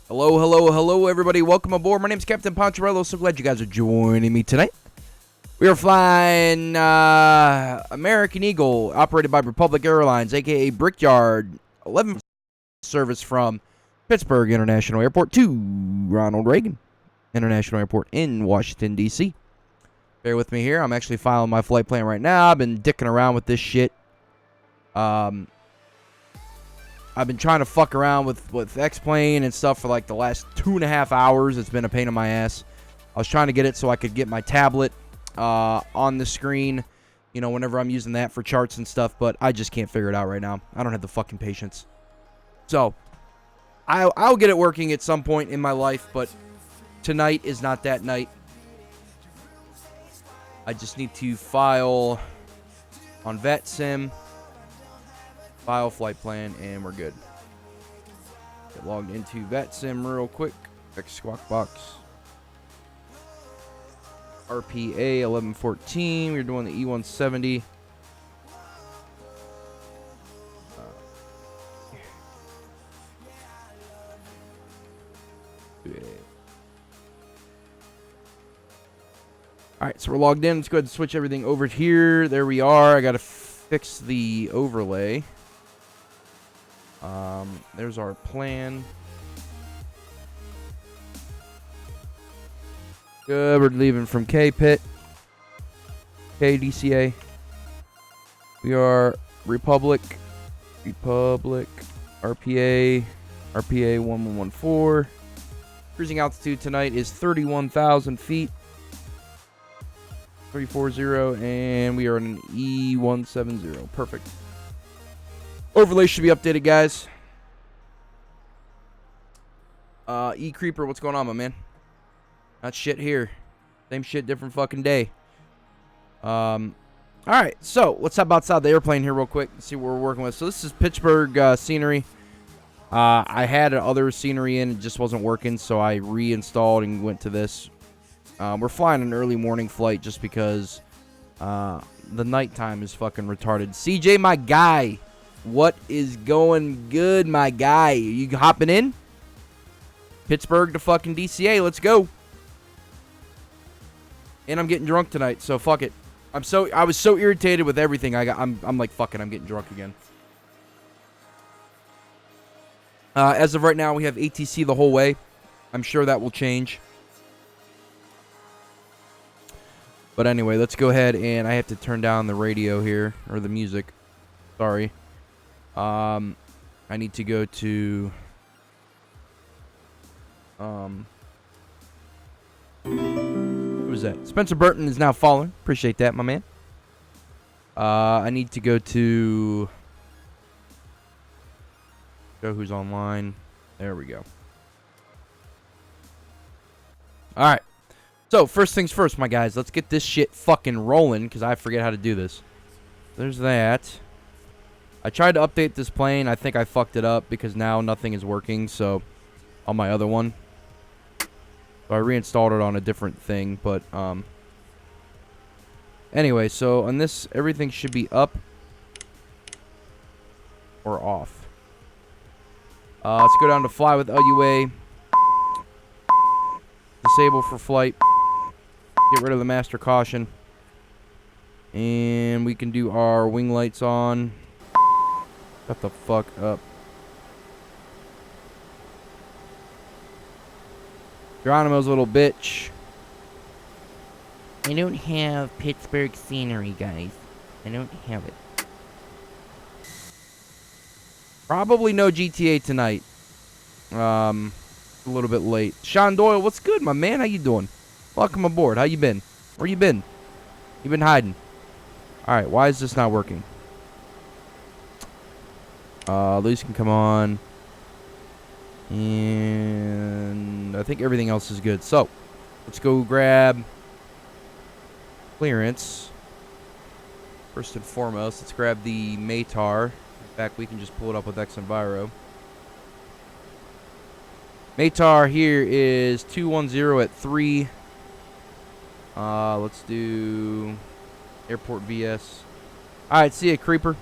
Hello, hello, hello, everybody. Welcome aboard. My name is Captain Poncherello. So glad you guys are joining me tonight. We are flying American Eagle, operated by Republic Airlines, a.k.a. Brickyard, 11 service from Pittsburgh International Airport to Ronald Reagan International Airport in Washington, D.C. Bear with me here. I'm actually filing my flight plan right now. I've been dicking around with this shit. I've been trying to fuck around with X-Plane and stuff for like the last 2.5 hours. It's been a pain in my ass. I was trying to get it so I could get my tablet on the screen, you know, whenever I'm using that for charts and stuff, but I just can't figure it out right now. I don't have the fucking patience. So, I'll get it working at some point in my life, but tonight is not that night. I just need to file on Vatsim, file flight plan, and we're good. Get logged into Vatsim real quick. X squawk box. RPA 1114. We're doing the E170. Alright, so we're logged in. Let's go ahead and switch everything over here. There we are. I gotta fix the overlay. There's our plan. Good, we're leaving from Kpit. Kdca. We are Republic, RPA 1114. Cruising altitude tonight is 31,000 feet. 340, and we are in an E170. Perfect. Overlay should be updated, guys. E-Creeper, what's going on, my man? Not shit here. Same shit, different fucking day. Alright, so let's hop outside the airplane here real quick and see what we're working with. So this is Pittsburgh scenery. I had other scenery in, it just wasn't working, so I reinstalled and went to this. We're flying an early morning flight just because the nighttime is fucking retarded. CJ, my guy, what is going good, my guy? Are you hopping in? Pittsburgh to fucking DCA, let's go. And I'm getting drunk tonight, so fuck it. I was so irritated with everything. I'm like, fuck it, I'm getting drunk again. As of right now, we have ATC the whole way. I'm sure that will change. But anyway, let's go ahead, and I have to turn down the radio here, or the music. Sorry. I need to go to who was that? Spencer Burton is now following. Appreciate that, my man. I need to go to who's online. There we go. Alright. So, first things first, my guys. Let's get this shit fucking rolling, because I forget how to do this. There's that. I tried to update this plane. I think I fucked it up, because now nothing is working, so, on my other one. So, I reinstalled it on a different thing, but, anyway, so, on this, everything should be up or off. Let's go down to fly with LUA. Disable for flight. Get rid of the master caution. And we can do our wing lights on. Shut the fuck up. Geronimo's a little bitch. I don't have Pittsburgh scenery, guys. I don't have it. Probably no GTA tonight. A little bit late. Sean Doyle, what's good, my man? How you doing? Welcome aboard. How you been? Where you been? You been hiding? Alright, why is this not working? These can come on. And I think everything else is good. So, let's go grab clearance. First and foremost, let's grab the Matar. In fact, we can just pull it up with X-Enviro. Matar here is 210 at 3. Let's do Airport VS. Alright, see ya, Creeper.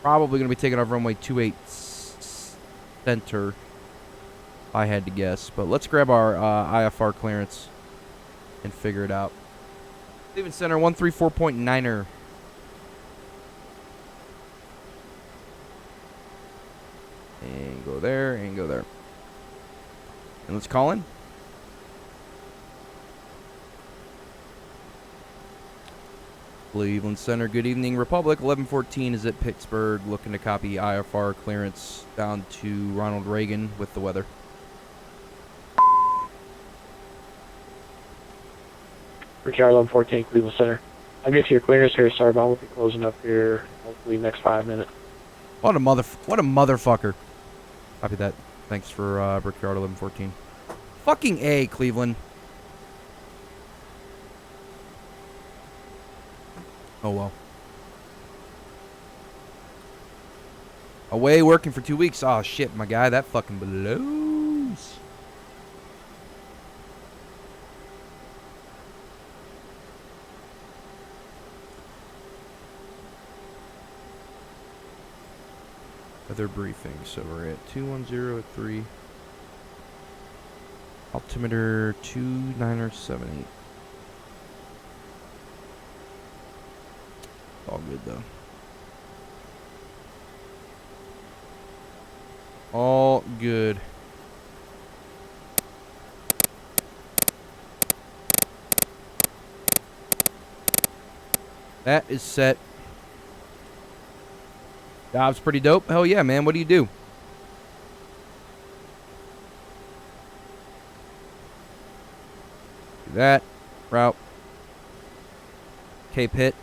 Probably going to be taking off runway 28 center. I had to guess. But let's grab our IFR clearance and figure it out. Cleveland Center 134.9er. And go there, and go there. And let's call in. Cleveland Center, good evening, Republic. 1114 is at Pittsburgh, looking to copy IFR clearance down to Ronald Reagan with the weather. Richard 1114, Cleveland Center. I'll get to your clearance here, sir, but I won't be closing up here hopefully next 5 minutes. What a motherfucker. Copy that. Thanks for Brickyard 1114. Fucking A, Cleveland. Oh well. Away working for 2 weeks. Oh shit, my guy, that fucking blows. Weather briefing. So we're at 210 at 3. Altimeter 2978. All good though. All good. That is set. Job's pretty dope. Hell yeah, man. What do you do? Do that. Route. Kpit.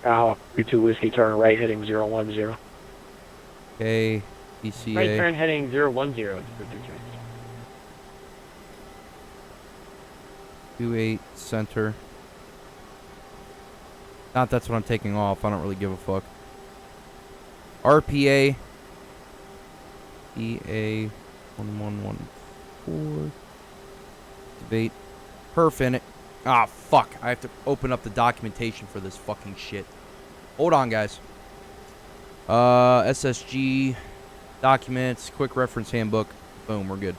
Kyle, 32 Whiskey, turn right heading 010. K. Kclt. Right turn heading 010. 28 center. Not that's what I'm taking off. I don't really give a fuck. RPA. EA 1114. Debate. Perf in it. Ah, fuck. I have to open up the documentation for this fucking shit. Hold on, guys. SSG. Documents. Quick reference handbook. Boom, we're good.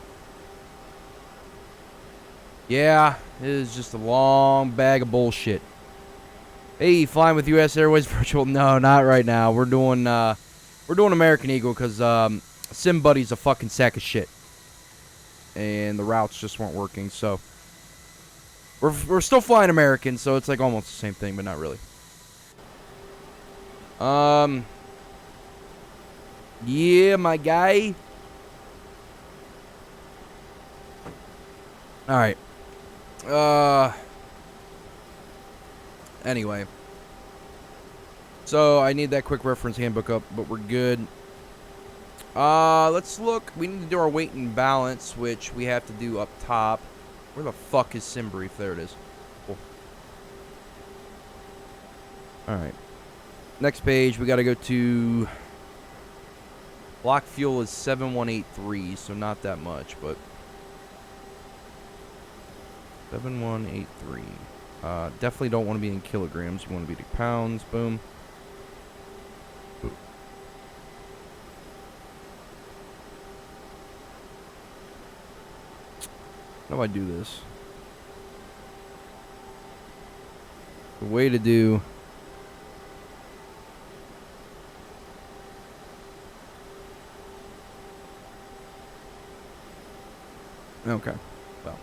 Yeah, it is just a long bag of bullshit. Hey, flying with U.S. Airways Virtual. No, not right now. We're doing American Eagle because SimBuddy's a fucking sack of shit. And the routes just weren't working, so... We're still flying American, so it's like almost the same thing, but not really. Yeah, my guy. Alright. Anyway. So, I need that quick reference handbook up, but we're good. Let's look. We need to do our weight and balance, which we have to do up top. Where the fuck is SimBrief? There it is. Cool. Alright. Next page, we gotta go to... Block fuel is 7183, so not that much, but... 7183. Definitely don't want to be in kilograms. You want to be in pounds. Boom. How do I do this? The way to do... Okay. Well.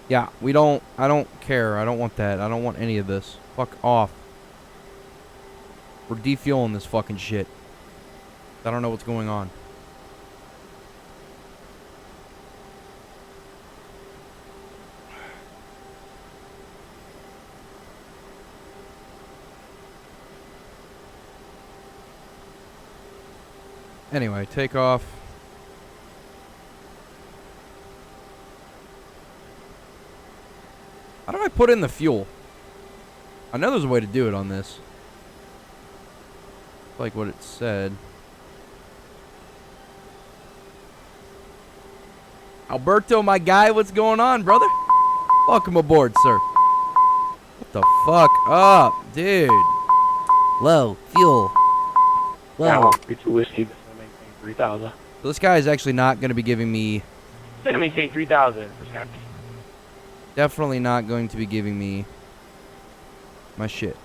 Yeah, I don't care. I don't want that. I don't want any of this. Fuck off. We're defueling this fucking shit. I don't know what's going on. Anyway, take off. How do I put in the fuel? I know there's a way to do it on this. Like what it said. Alberto, my guy, what's going on, brother? Welcome aboard, sir. What the fuck up, dude? Whoa, fuel. Now, Whoa. 32 whiskey, this is going to maintain 3,000. So this guy is actually not going to be giving me... It's going to maintain 3,000. Definitely not going to be giving me my shit.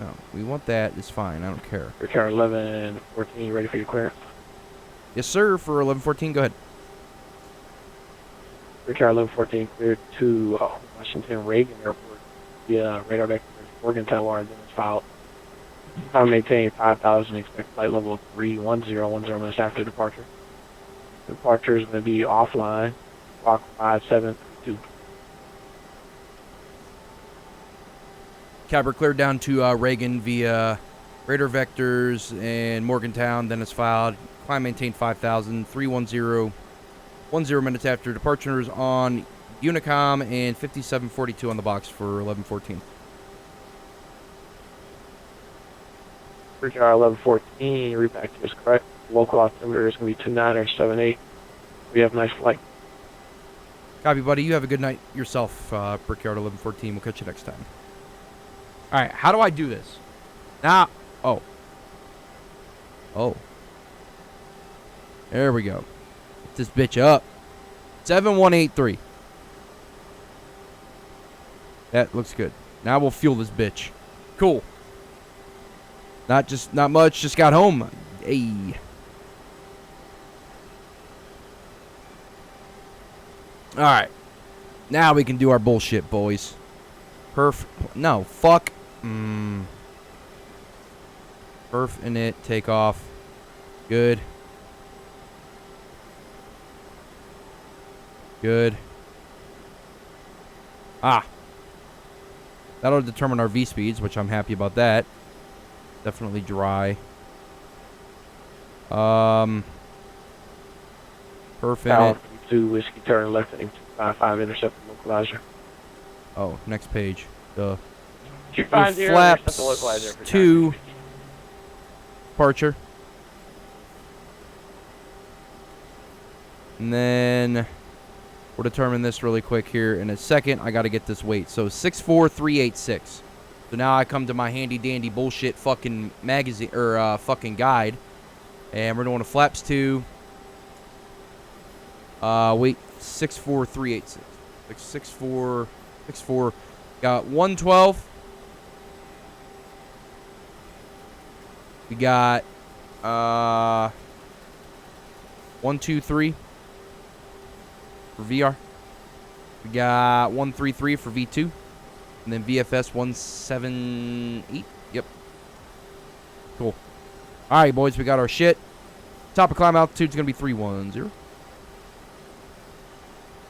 No, we want that. It's fine. I don't care. Richard 1114, ready for your clearance. Yes, sir. For 1114, go ahead. Richard 1114, cleared to Washington Reagan Airport via radar vector Morgantown wire, then it's filed. Time maintain 5,000, expect flight level 310, 10 minutes after departure. Departure is going to be offline, clock 5732. Cabra cleared down to Reagan via radar vectors and Morgantown, then it's filed. Climb maintain 5,000, 310, 10 minutes after departures on Unicom, and 5742 on the box for 1114. Richard 1114, repack is correct. Local altimeter is going to be 2978. We have a nice flight. Copy, buddy. You have a good night yourself, Brickyard 1114. We'll catch you next time. All right, how do I do this? Now, oh. There we go. Get this bitch up. 7183. That looks good. Now we'll fuel this bitch. Cool. Not much, just got home. Hey. All right. Now we can do our bullshit, boys. No, fuck. Perf in it, take off. Good. Good. That'll determine our V speeds, which I'm happy about that. Definitely dry. Perf in it. 2 whiskey turn left heading 255, intercept localizer. Oh, next page. Duh. 250, Flaps intercept the localizer for to departure. And then we'll determine this really quick here in a second. I got to get this weight. So 64386. So now I come to my handy dandy bullshit fucking magazine or fucking guide, and we're doing a flaps to weight 64386. Like 64. Got 112. We got 123 for VR. We got 133 for V2. And then VFS 178. Yep. Cool. Alright, boys, we got our shit. Top of climb altitude is going to be 310.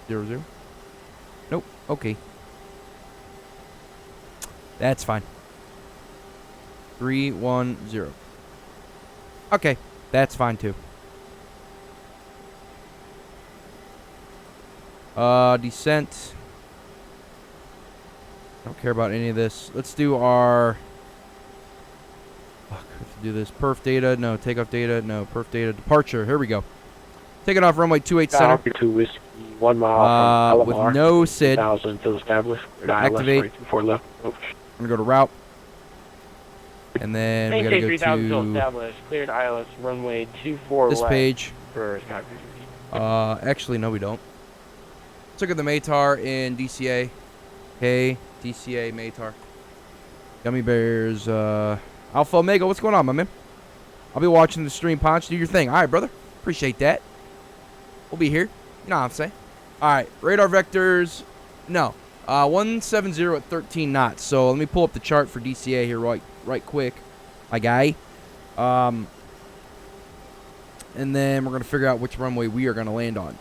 00. Nope. Okay. That's fine. 310. Okay. That's fine, too. Descent. Don't care about any of this. Let's do our... Fuck, we have to do this. Perf data. No. Takeoff data. No. Perf data. Departure. Here we go. Taking off runway 28 center. 2 whiskey, 1 mile from with no SID. 1,000 until established. Activate. 24 left. I'm going to go to route. And then we got to go 3,000 until to established. Cleared ILS runway 24 this left page. for Sky. Actually, no, we don't. Let's look at the Matar in DCA. Hey, DCA Matar. Gummy Bears. Alpha Omega, what's going on, my man? I'll be watching the stream, Ponch. Do your thing. All right, brother. Appreciate that. We'll be here. You know what I'm saying. All right, radar vectors. No. 170 at 13 knots. So let me pull up the chart for DCA here right quick, my guy. And then we're going to figure out which runway we are going to land on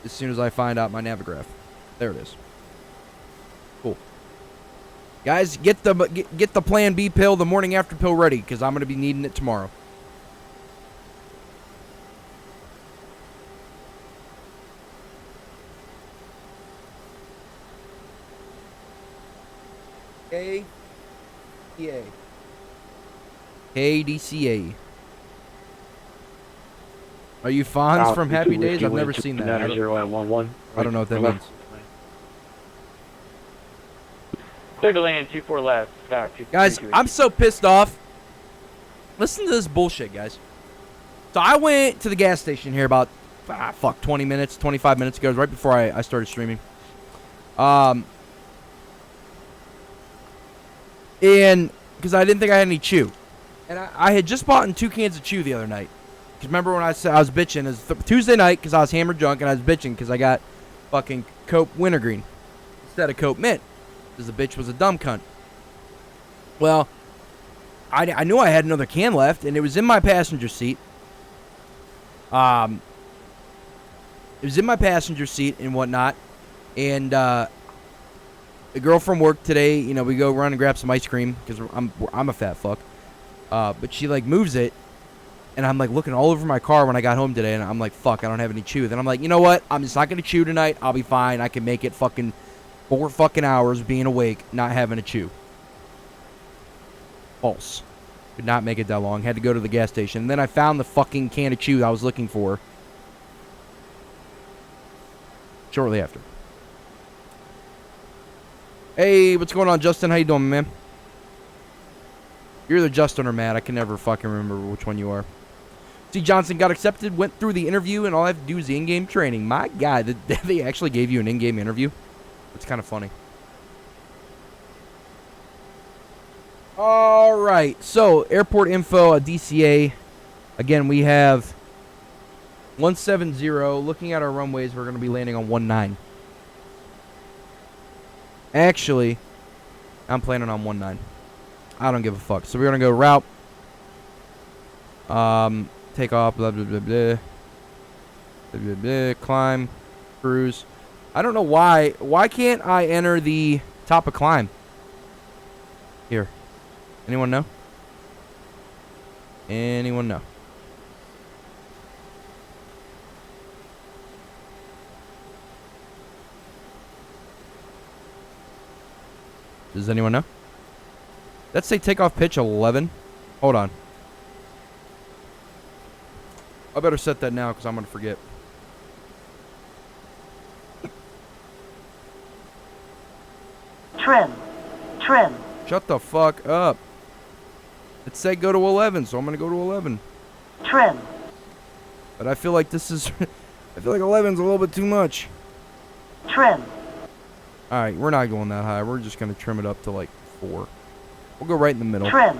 as soon as I find out my navigraph. There it is. Cool. Guys, get the Plan B pill, the morning after pill ready, because I'm going to be needing it tomorrow. KDCA. Are you Fonz South from 32 Happy Days? Whiskey, I've never wind seen 290 that. at 11. I don't know what that Right, means. Clear to land 24 left. South 232 Guys, I'm so pissed off. Listen to this bullshit, guys. So I went to the gas station here about 20 minutes, 25 minutes ago, right before I started streaming. And because I didn't think I had any chew. And I had just bought 2 cans of chew the other night. Because remember when I said I was bitching? It was Tuesday night because I was hammered drunk and I was bitching because I got fucking Coke Wintergreen instead of Coke Mint. Because the bitch was a dumb cunt. Well, I knew I had another can left and it was in my passenger seat. It was in my passenger seat and whatnot. And the girl from work today, you know, we go run and grab some ice cream because I'm a fat fuck. But she like moves it, and I'm like looking all over my car when I got home today, and I'm like, fuck, I don't have any chew. Then I'm like, you know what? I'm just not gonna chew tonight. I'll be fine. I can make it fucking 4 fucking hours being awake, not having a chew. False. Could not make it that long. Had to go to the gas station. And then I found the fucking can of chew I was looking for. Shortly after. Hey, what's going on, Justin? How you doing, man? You're either Justin or Matt. I can never fucking remember which one you are. C. Johnson got accepted, went through the interview, and all I have to do is the in-game training. My God, they actually gave you an in-game interview? It's kind of funny. All right, so airport info, DCA. Again, we have 170. Looking at our runways, we're going to be landing on 19. Actually, I'm planning on 19. I don't give a fuck. So we're going to go route. Take off, blah, blah, blah, blah. Blah, blah, blah. Climb. Cruise. I don't know why. Why can't I enter the top of climb? Here. Anyone know? Anyone know? Does anyone know? Let's say takeoff pitch 11. Hold on. I better set that now because I'm going to forget. Trim. Trim. Shut the fuck up. It said go to 11, so I'm going to go to 11. Trim. But I feel like this is... I feel like 11's a little bit too much. Trim. Alright, we're not going that high. We're just going to trim it up to like 4. We'll go right in the middle. Trim.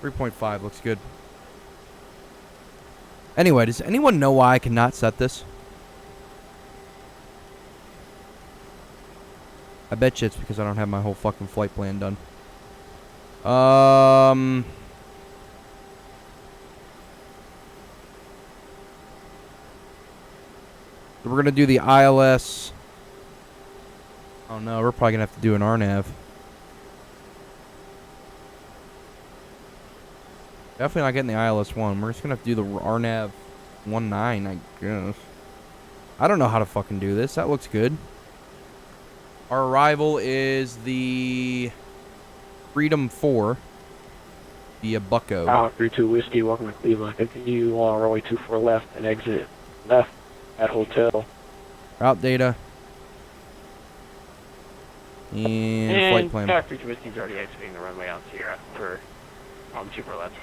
3.5 looks good. Anyway, does anyone know why I cannot set this? I bet you it's because I don't have my whole fucking flight plan done. So we're going to do the ILS. Oh no, we're probably going to have to do an RNAV. Definitely not getting the ILS 1. We're just going to have to do the RNAV 19, I guess. I don't know how to fucking do this. That looks good. Our arrival is the Freedom 4 via Bucko. 32 Whiskey, welcome to Cleveland. Continue on runway 24 left and exit left at hotel. Route data. And flight plan. 32 Whiskey's already exiting the runway on Sierra for 24 left.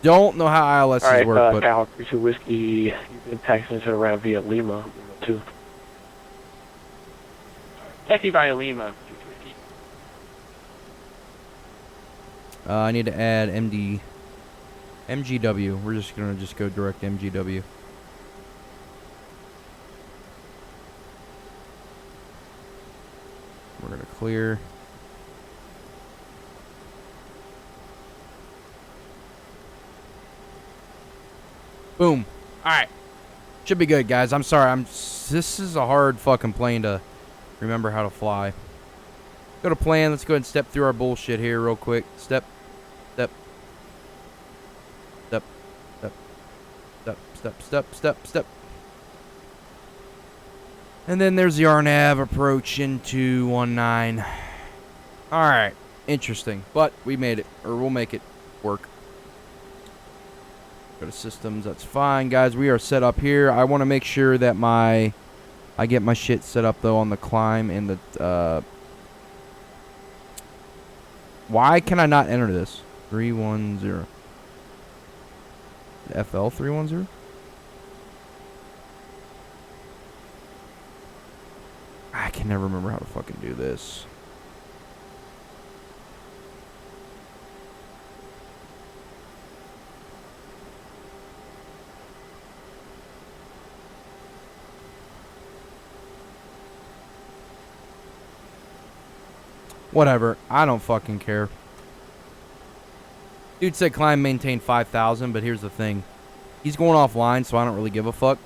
Don't know how ILSs work, but... Cal 32 Whiskey, you've been taxiing to the route via Lima 2. Taxi via Lima 2 Whiskey. I need to add MGW. We're just gonna go direct MGW. We're gonna clear. Boom. Alright. Should be good, guys. I'm sorry. This is a hard fucking plane to remember how to fly. Go to plan. Let's go ahead and step through our bullshit here real quick. Step. Step. Step. Step. Step. Step. Step. Step. Step. And then there's the RNAV approach into 19. Alright. Interesting. But we made it. Or we'll make it work. Go to systems. That's fine, guys. We are set up here. I want to make sure that I get my shit set up though on the climb and the. Why can I not enter this? 310. FL 310. I can never remember how to fucking do this. Whatever. I don't fucking care. Dude said climb maintain 5,000, but here's the thing. He's going offline, so I don't really give a fuck.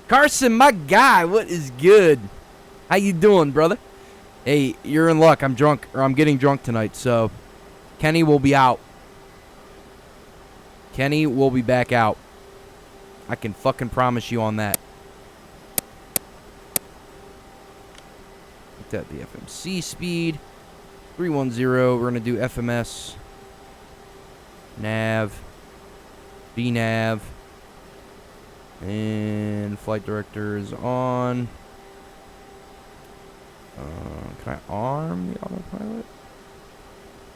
Carson, my guy, what is good? How you doing, brother? Hey, you're in luck. I'm drunk, or I'm getting drunk tonight, so Kenny will be out. Kenny will be back out. I can fucking promise you on that. Look at the FMC speed. 310. We're going to do FMS. Nav. VNav. And flight director is on. Can I arm the autopilot?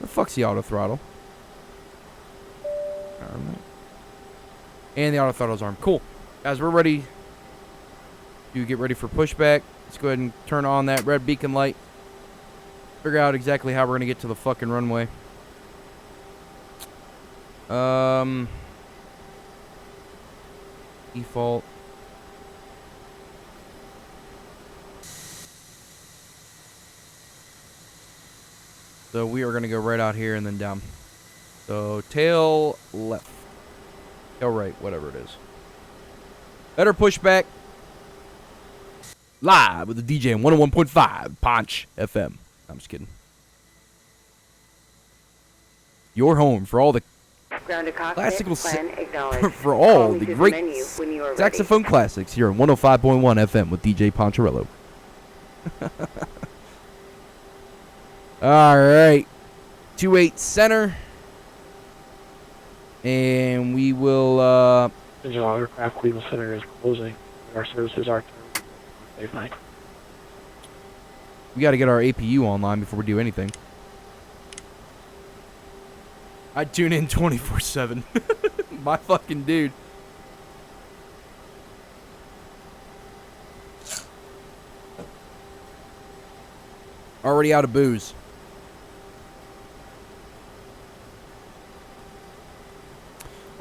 The fuck's the auto throttle? Arm it. And the auto throttle's armed. Cool. Guys, we're ready. You get ready for pushback. Let's go ahead and turn on that red beacon light. Figure out exactly how we're gonna get to the fucking runway. Default. So we are gonna go right out here and then down. So tail left. Tail right, whatever it is. Better pushback. Live with the DJ on 101.5 Punch FM. I'm just kidding. Your home for all the classical for all the great saxophone classics here on 105.1 FM with DJ Poncherello. All right, 28 center, and we will. Digital aircraft Cleveland Center is closing. Our services are safe night. We got to get our APU online before we do anything. I tune in 24/7. My fucking dude. Already out of booze.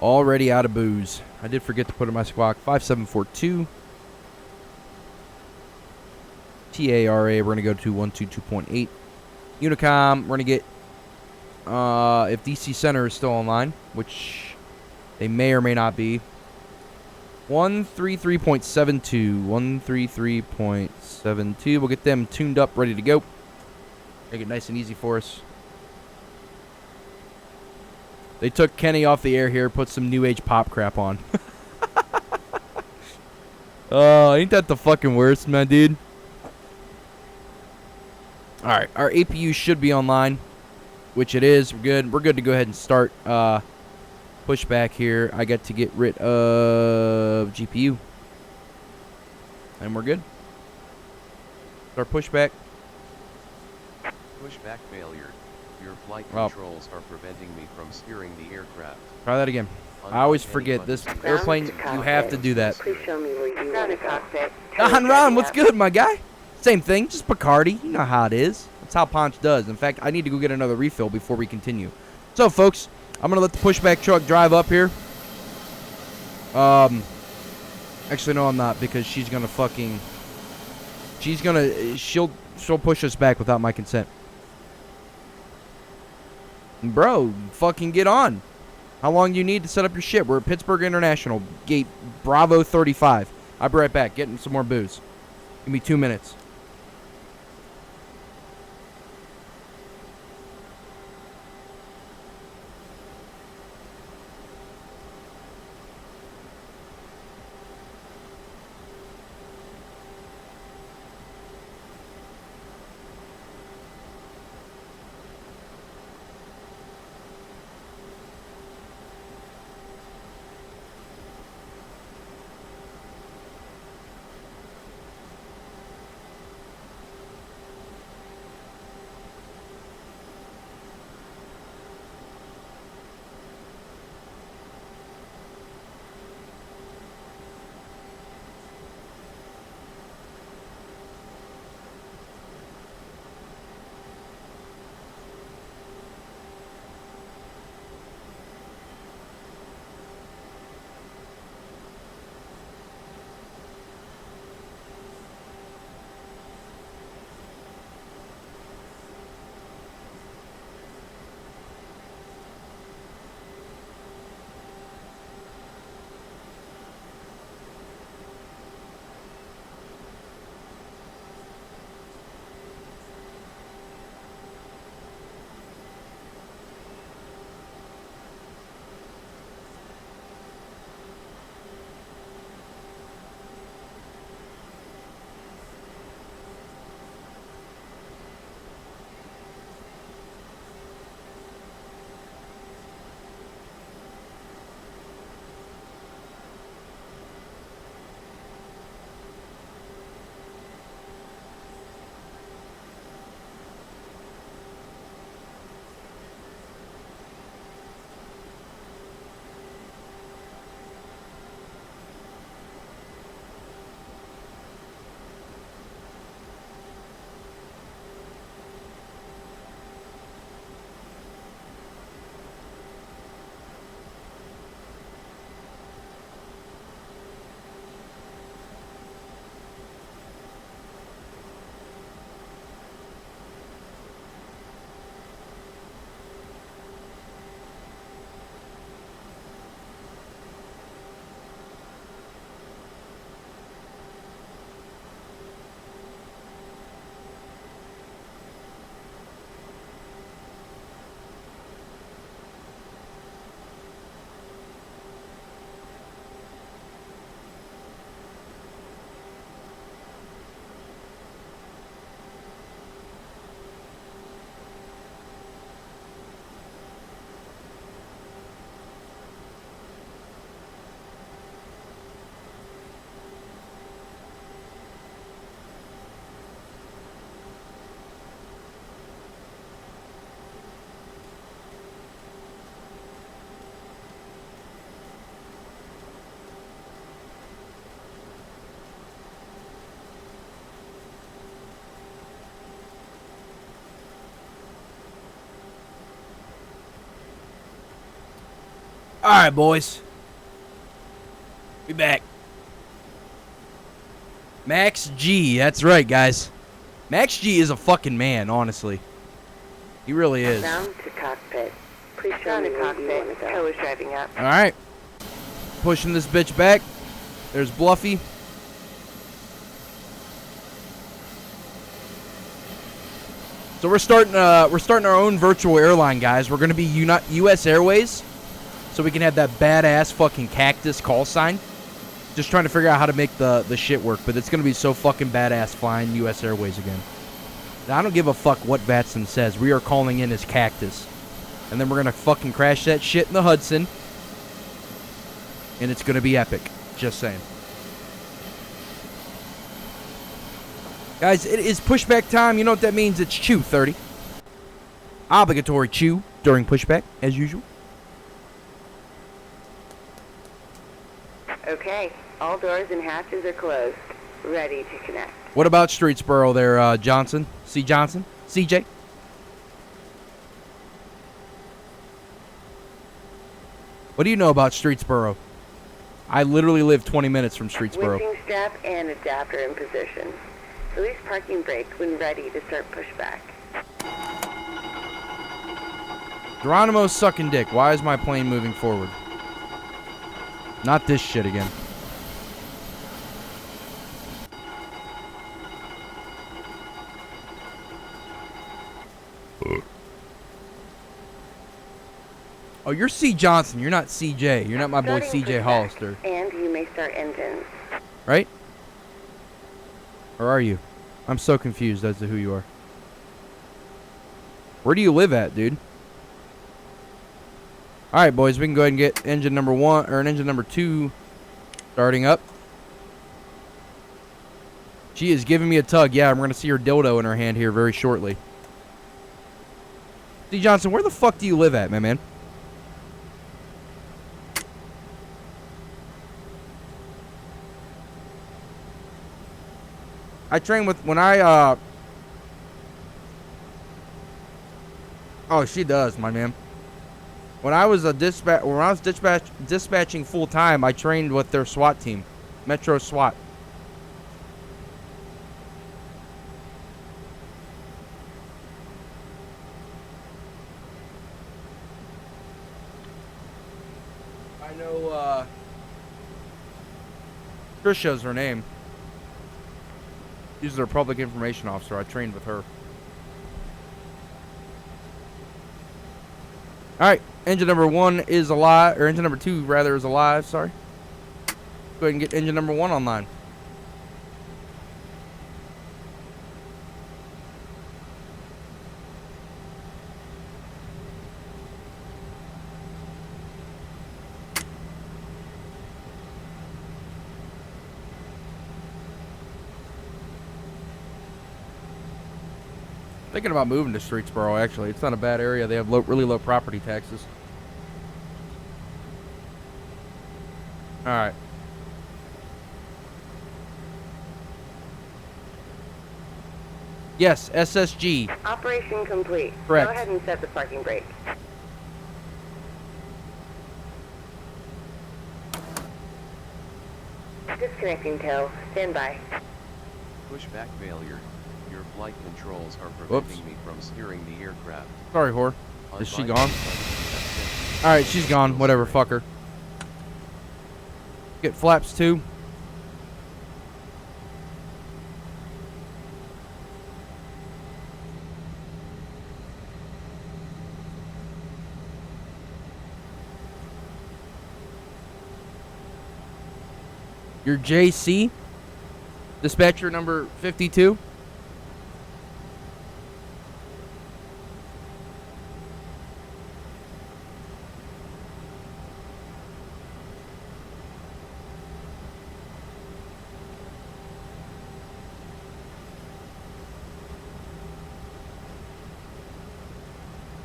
Already out of booze. I did forget to put in my squawk. 5742. TARA, we're going to go to 122.8. Unicom, we're going to get, if DC Center is still online, which they may or may not be, 133.72. 133.72. We'll get them tuned up, ready to go. Make it nice and easy for us. They took Kenny off the air here, put some new age pop crap on. Oh, ain't that the fucking worst, man, dude? Alright, our APU should be online, which it is. We're good. We're good to go ahead and start pushback here. I got to get rid of GPU. And we're good. Start pushback. Pushback failure. Your flight controls are preventing me from steering the aircraft. Try that again. I always forget this airplane. You have to do that. Please show me where you want to cockpit. Ron, what's good, my guy? Same thing, just Bacardi. You know how it is. That's how Ponch does. In fact, I need to go get another refill before we continue. So, folks, I'm going to let the pushback truck drive up here. Actually, no, I'm not, because she's going to fucking... She'll push us back without my consent. Bro, fucking get on. How long do you need to set up your shit? We're at Pittsburgh International, gate Bravo 35. I'll be right back, getting some more booze. Give me 2 minutes. Alright, boys. Be back. Max G. That's right, guys. Max G is a fucking man, honestly. He really is. Down to cockpit. Please show me the cockpit. Co is driving up. Alright. Pushing this bitch back. There's Bluffy. So we're starting our own virtual airline, guys. We're gonna be US Airways, so we can have that badass fucking cactus call sign. Just trying to figure out how to make the shit work, but it's gonna be so fucking badass flying US Airways again. Now, I don't give a fuck what Vatsim says. We are calling in as Cactus, and then we're gonna fucking crash that shit in the Hudson, and it's gonna be epic. Just saying. Guys, it is pushback time. You know what that means? It's chew 30. Obligatory chew during pushback, as usual. Okay, all doors and hatches are closed. Ready to connect. What about Streetsboro there, Johnson? C. Johnson? CJ? What do you know about Streetsboro? I literally live 20 minutes from Streetsboro. Switching strap and adapter in position. Release parking brake when ready to start pushback. Geronimo's sucking dick. Why is my plane moving forward? Not this shit again. Oh, you're C. Johnson. You're not CJ. You're not my boy Starting CJ pushback, Hollister. And you may start engines. Right? Or are you? I'm so confused as to who you are. Where do you live at, dude? Alright, boys. We can go ahead and get engine number 1, or engine number 2 starting up. She is giving me a tug. Yeah, I'm going to see her dildo in her hand here very shortly. C. Johnson, where the fuck do you live at, my man? I train with, when I, oh, she does, my man. When I was dispatching full time, I trained with their SWAT team, Metro SWAT. I know, Trisha's her name. She's their public information officer. I trained with her. Alright, engine number 1 is alive, or engine number 2 rather is alive, sorry. Go ahead and get engine number 1 online. Thinking about moving to Streetsboro, actually. It's not a bad area. They have really low property taxes. Alright. Yes, SSG. Operation complete. Correct. Go ahead and set the parking brake. Disconnecting tow. Stand by. Pushback failure. Your flight controls are preventing me from steering the aircraft. Sorry, whore. Is she gone? Alright, she's gone. Whatever, fuck her. Get flaps 2. Your JC? Dispatcher number 52?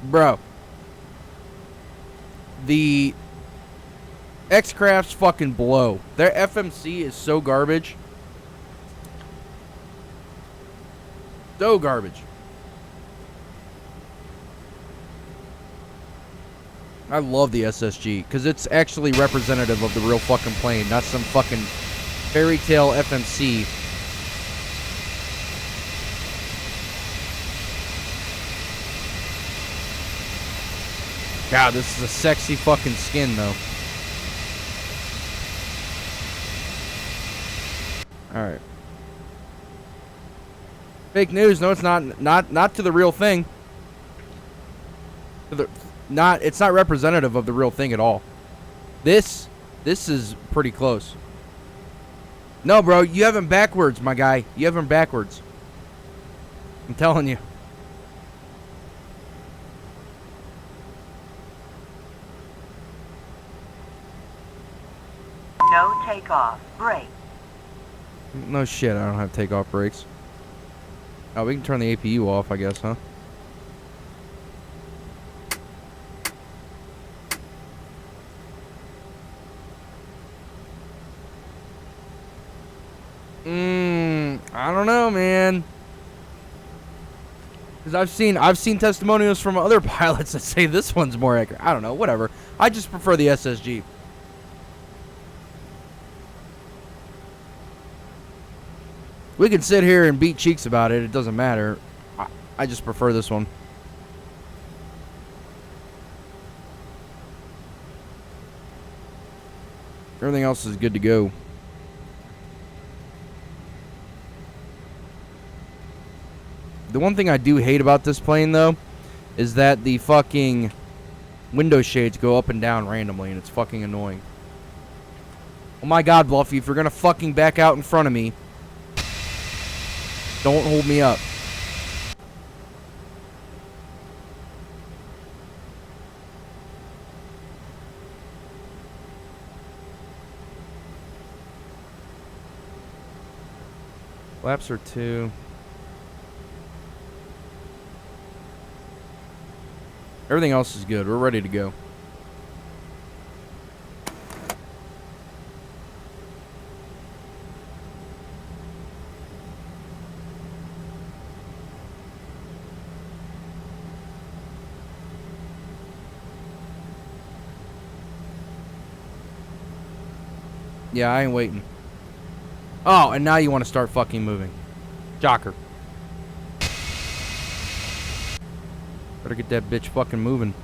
Bro, the X-Crafts fucking blow. Their FMC is so garbage. So garbage. I love the SSG because it's actually representative of the real fucking plane, not some fucking fairy tale FMC. God, this is a sexy fucking skin, though. All right. Fake news? No, it's not. Not to the real thing. It's not representative of the real thing at all. This is pretty close. No, bro, you have him backwards, my guy. You have him backwards. I'm telling you. No takeoff. Brake. No shit, I don't have takeoff brakes. Oh, we can turn the APU off, I guess, huh? I don't know, man. Because I've seen testimonials from other pilots that say this one's more accurate. I don't know, whatever. I just prefer the SSG. We can sit here and beat cheeks about it. It doesn't matter. I just prefer this one. Everything else is good to go. The one thing I do hate about this plane, though, is that the fucking window shades go up and down randomly, and it's fucking annoying. Oh my god, Bluffy, if you're gonna fucking back out in front of me, don't hold me up. Laps are 2. Everything else is good. We're ready to go. Yeah, I ain't waiting. Oh, and now you want to start fucking moving. Jocker. Better get that bitch fucking moving.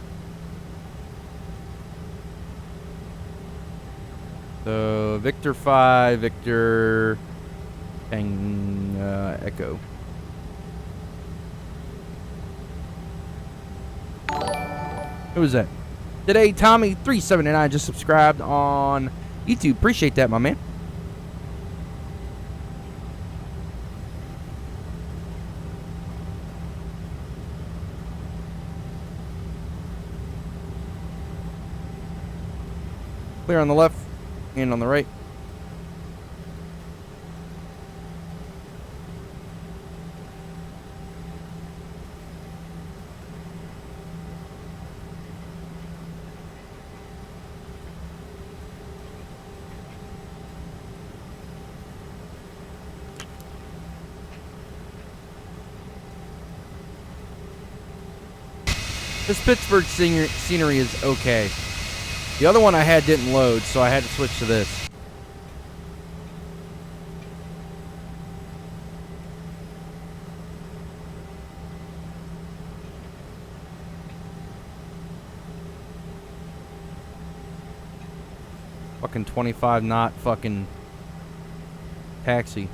So, Victor 5, Victor... Echo. Who was that? Today, Tommy379 just subscribed on YouTube. Appreciate that, my man. Clear on the left and on the right. This Pittsburgh scenery is okay. The other one I had didn't load, so I had to switch to this. Fucking 25 knot fucking taxi.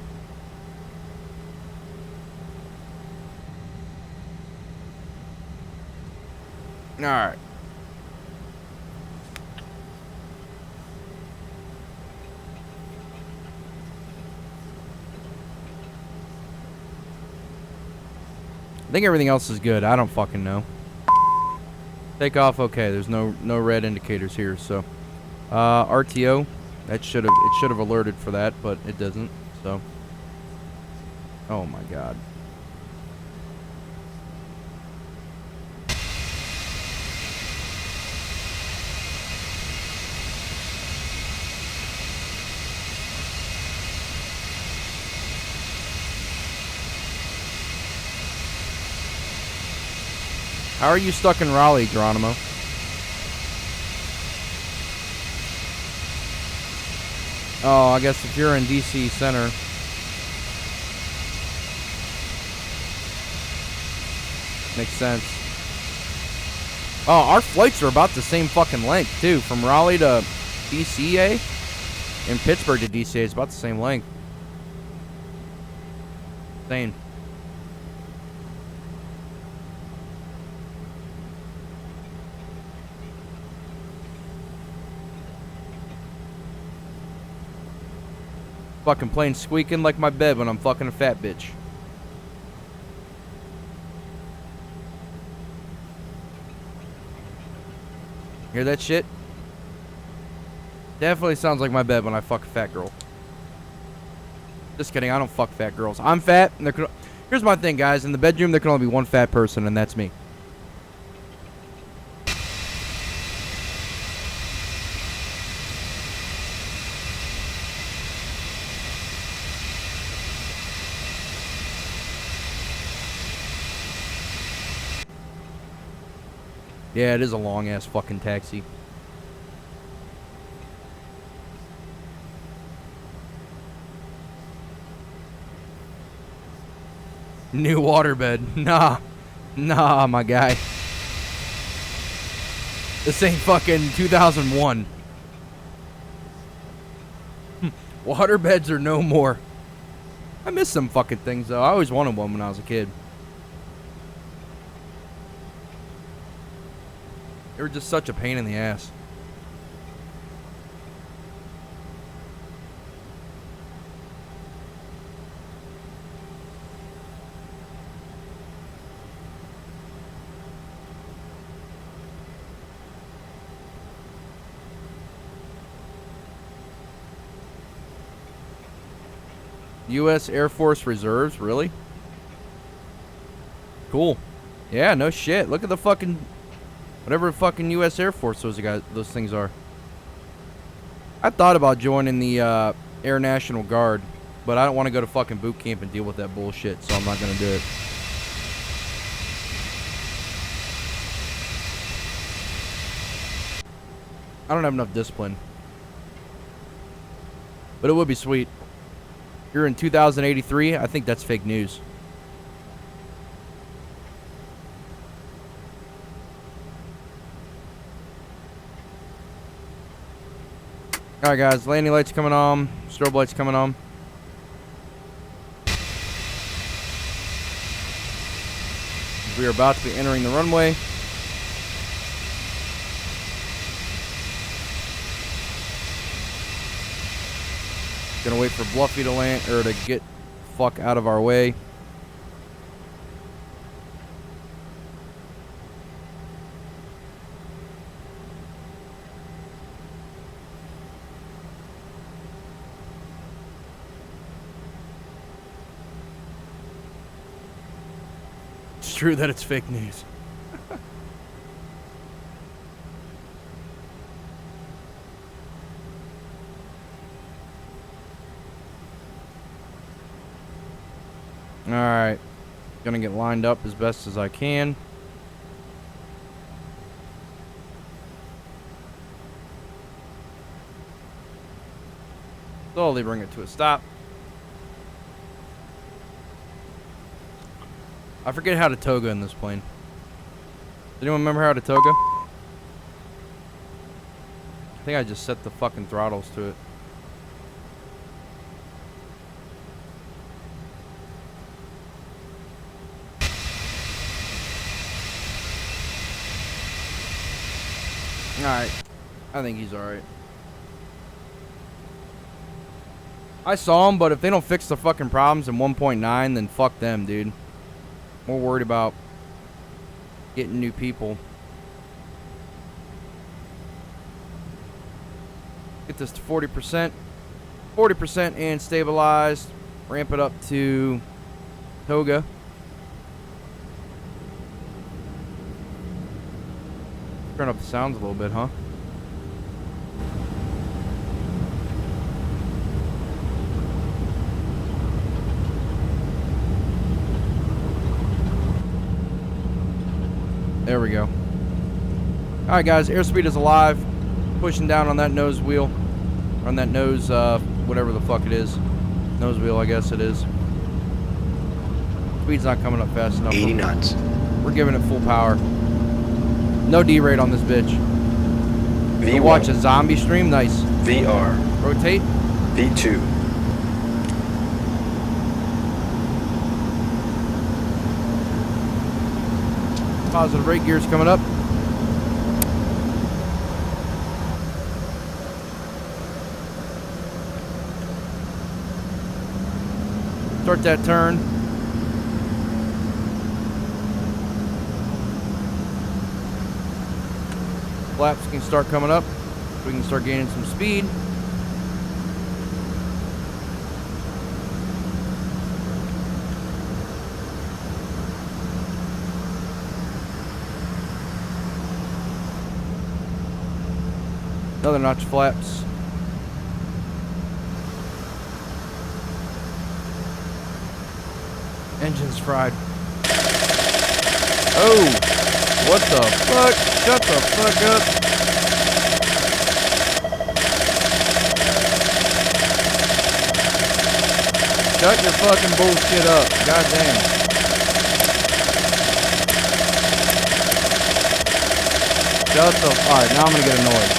Alright. I think everything else is good. I don't fucking know. Take off, okay. There's no red indicators here, so RTO. It should have alerted for that, but it doesn't. So, oh my god. How are you stuck in Raleigh, Geronimo? Oh, I guess if you're in DC Center. Makes sense. Oh, our flights are about the same fucking length, too. From Raleigh to DCA and Pittsburgh to DCA is about the same length. Insane. Fucking plane squeaking like my bed when I'm fucking a fat bitch. Hear that shit? Definitely sounds like my bed when I fuck a fat girl. Just kidding, I don't fuck fat girls. I'm fat, and here's my thing, guys. In the bedroom, there can only be one fat person, and that's me. Yeah, it is a long-ass fucking taxi. New waterbed. Nah, my guy. This ain't fucking 2001. Waterbeds are no more. I miss some fucking things, though. I always wanted one when I was a kid. They were just such a pain in the ass. U.S. Air Force Reserves, really? Cool. Yeah, no shit. Look at the fucking... whatever fucking U.S. Air Force those things are. I thought about joining the Air National Guard, but I don't want to go to fucking boot camp and deal with that bullshit, so I'm not going to do it. I don't have enough discipline. But it would be sweet. You're in 2083? I think that's fake news. Alright guys, landing lights coming on, strobe lights coming on. We are about to be entering the runway. Gonna wait for Bluffy to land, or to get the fuck out of our way. It's true that it's fake news. Alright. Gonna get lined up as best as I can. Slowly bring it to a stop. I forget how to toga in this plane. Does anyone remember how to toga? I think I just set the fucking throttles to it. Alright. I think he's alright. I saw him, but if they don't fix the fucking problems in 1.9, then fuck them, dude. More worried about getting new people. Get this to 40%. 40% and stabilized. Ramp it up to toga. Turn up the sounds a little bit, huh? There we go. Alright guys, airspeed is alive. Pushing down on that nose wheel. Run that nose, whatever the fuck it is. Nose wheel, I guess it is. Speed's not coming up fast enough. 80 knots. We're giving it full power. No D-rate on this bitch. V1. You watch a zombie stream? Nice. VR. Rotate. V2. Positive brake gear's coming up. Start that turn. Flaps can start coming up. We can start gaining some speed. Another notch flaps. Engine's fried. Oh! What the fuck? Shut the fuck up. Shut your fucking bullshit up. Goddamn. Shut the... Alright, now I'm gonna get annoyed.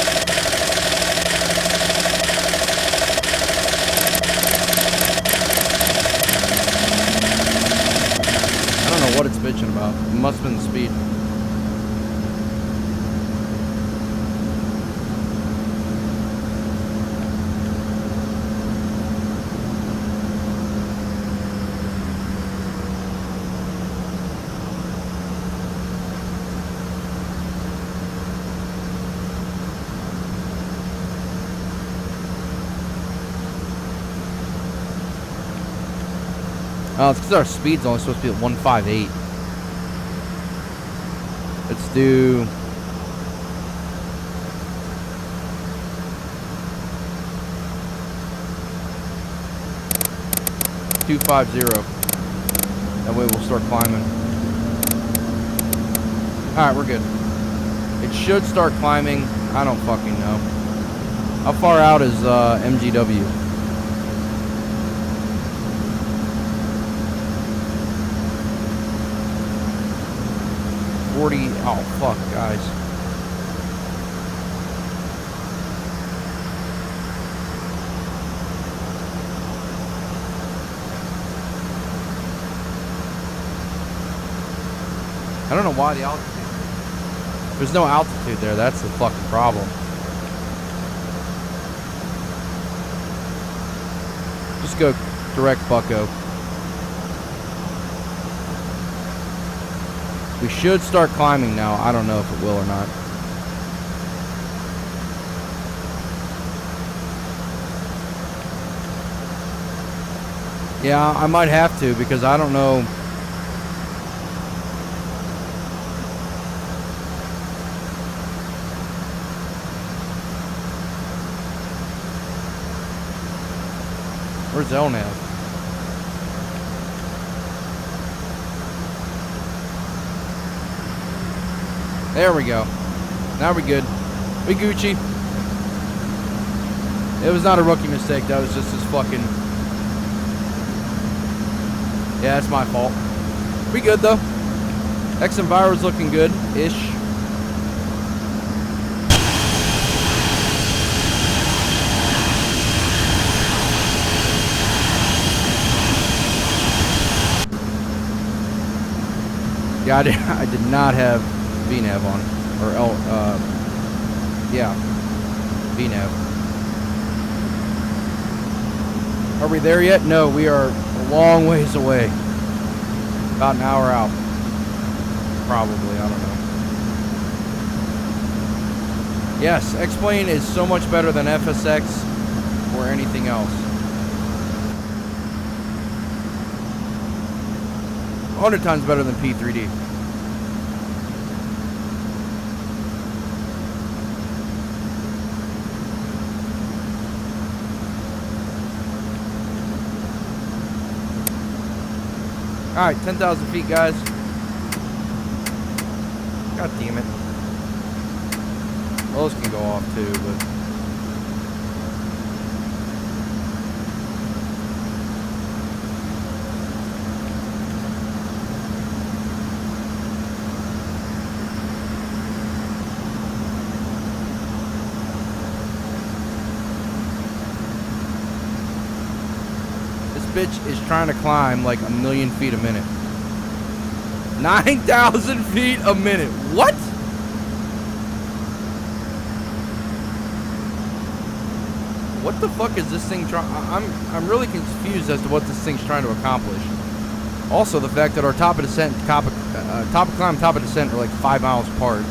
I don't know what it's bitching about. It must have been the speed. Oh, it's because our speed's only supposed to be at 158. Let's do... .250. That way we'll start climbing. Alright, we're good. It should start climbing. I don't fucking know. How far out is MGW? 40. Oh, fuck, guys. I don't know why the altitude. There's no altitude there. That's the fucking problem. Just go direct bucko. We should start climbing now. I don't know if it will or not. Yeah, I might have to because I don't know. Where's LNAV? There we go. Now we're good. We Gucci. It was not a rookie mistake. That was just his fucking... Yeah, that's my fault. We good, though. X-Enviro's looking good-ish. Yeah, I did not have VNAV on. Or yeah. VNAV. Are we there yet? No, we are a long ways away. About an hour out. Probably, I don't know. Yes, X-Plane is so much better than FSX or anything else. 100 times better than P3D. Alright, 10,000 feet, guys. God damn it. Those can go off too, but... bitch is trying to climb like 1,000,000 feet a minute. 9,000 feet a minute. What? What the fuck is this thing trying? I'm really confused as to what this thing's trying to accomplish. Also, the fact that our top of descent, top of climb, top of descent are like 5 miles apart.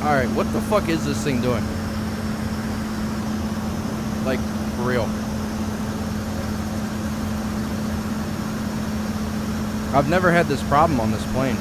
All right, what the fuck is this thing doing? Like, for real. I've never had this problem on this plane.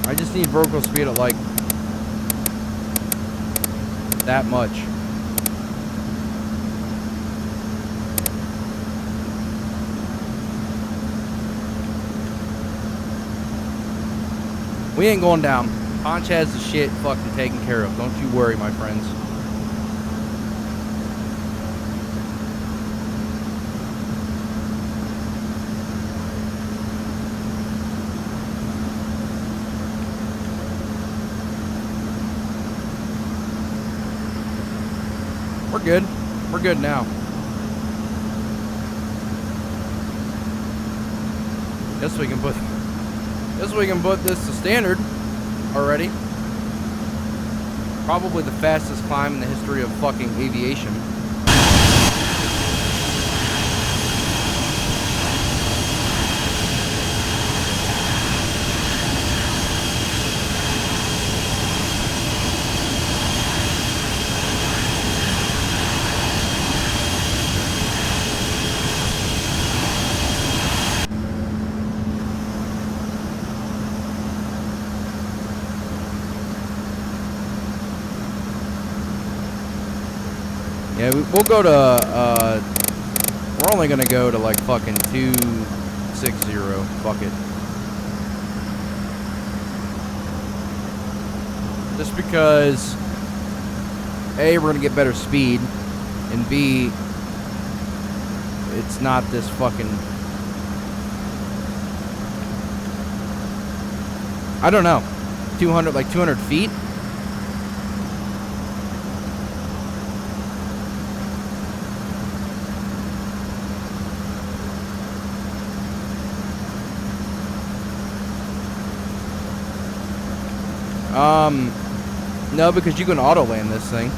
I just need vertical speed at like that much. We ain't going down. Ponch has the shit fucking taken care of. Don't you worry, my friends. We're good. We're good now. Guess we can put this to standard already. Probably the fastest climb in the history of fucking aviation. Yeah, we'll go to, we're only gonna go to like fucking 260, fuck it. Just because, A, we're gonna get better speed, and B, it's not this fucking, I don't know, 200 feet? No, because you can auto land this thing.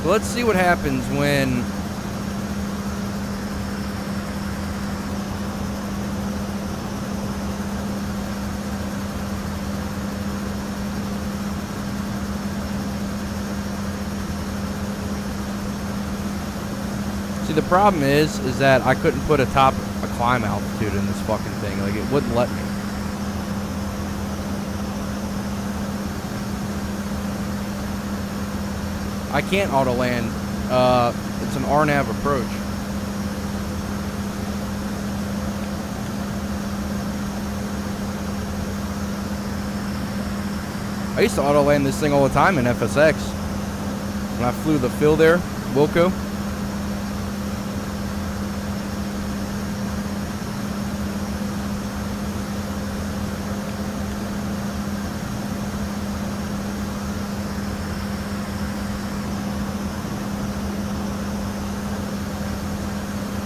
So let's see what happens when the problem is that I couldn't put a climb altitude in this fucking thing. Like, it wouldn't let me. I can't auto land. It's an RNAV approach. I used to auto land this thing all the time in FSX. When I flew the fill there, Wilco.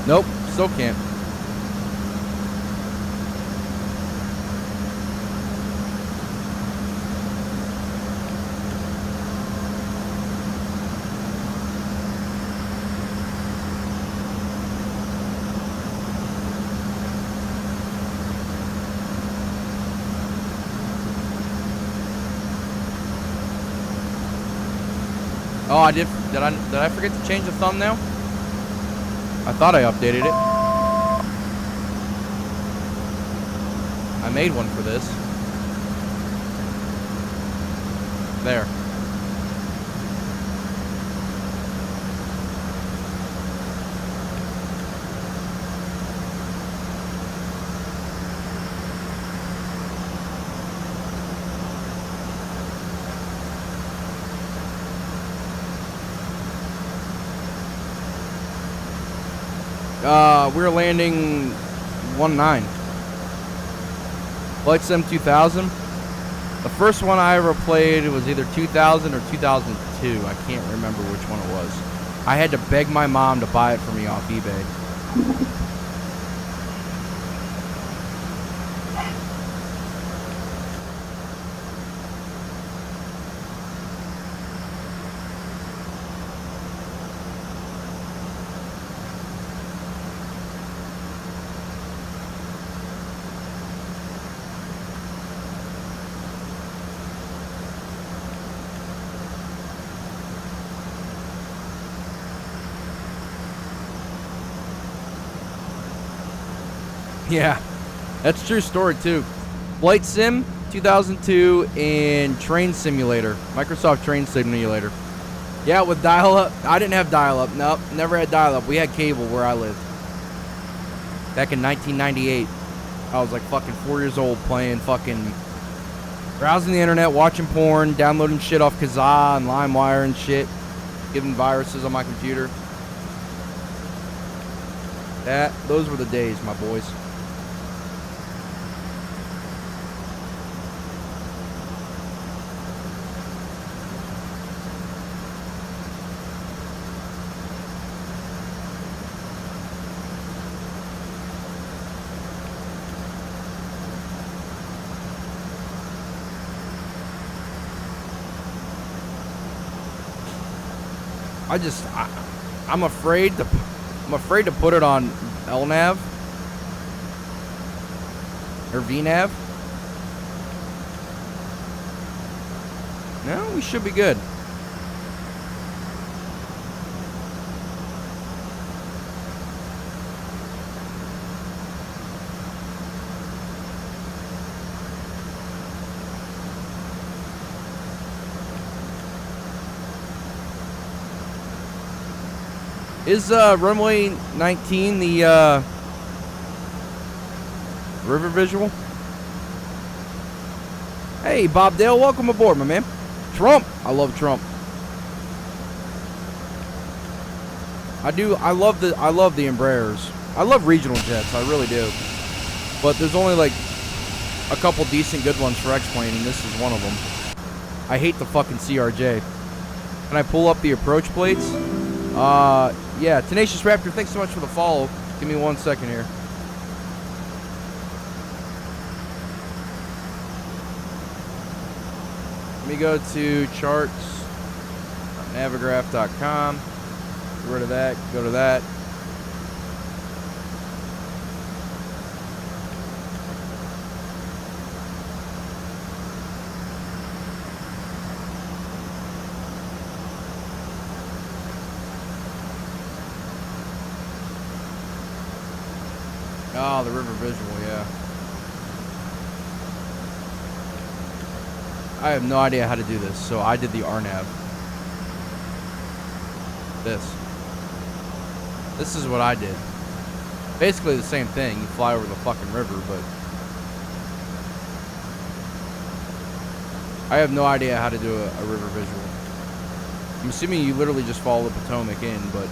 Nope, still can't. Oh, I did. Did I forget to change the thumbnail? I thought I updated it. I made one for this. There. We're landing 1-9. Flight Sim 2000. The first one I ever played was either 2000 or 2002. I can't remember which one it was. I had to beg my mom to buy it for me off eBay. Yeah, that's a true story too. Flight Sim 2002 and Train Simulator, Microsoft Train Simulator. Yeah, with dial-up. I didn't have dial-up. Nope, never had dial-up. We had cable where I lived. Back in 1998, I was like fucking 4 years old playing fucking, browsing the internet, watching porn, downloading shit off Kdca and LimeWire and shit, giving viruses on my computer. Those were the days, my boys. I'm afraid to put it on LNAV or VNAV. No, we should be good. Is runway 19 the river visual? Hey, Bob Dale, welcome aboard, my man. Trump, I love Trump. I love the Embraers. I love regional jets, I really do. But there's only like a couple decent good ones for X-Plane, and this is one of them. I hate the fucking CRJ. Can I pull up the approach plates? Yeah, Tenacious Raptor, thanks so much for the follow. Give me 1 second here. Let me go to charts, navigraph.com. Get rid of that, go to that. Oh, the river visual, yeah. I have no idea how to do this, so I did the RNAV. This is what I did. Basically the same thing. You fly over the fucking river, but I have no idea how to do a river visual. I'm assuming you literally just follow the Potomac in, but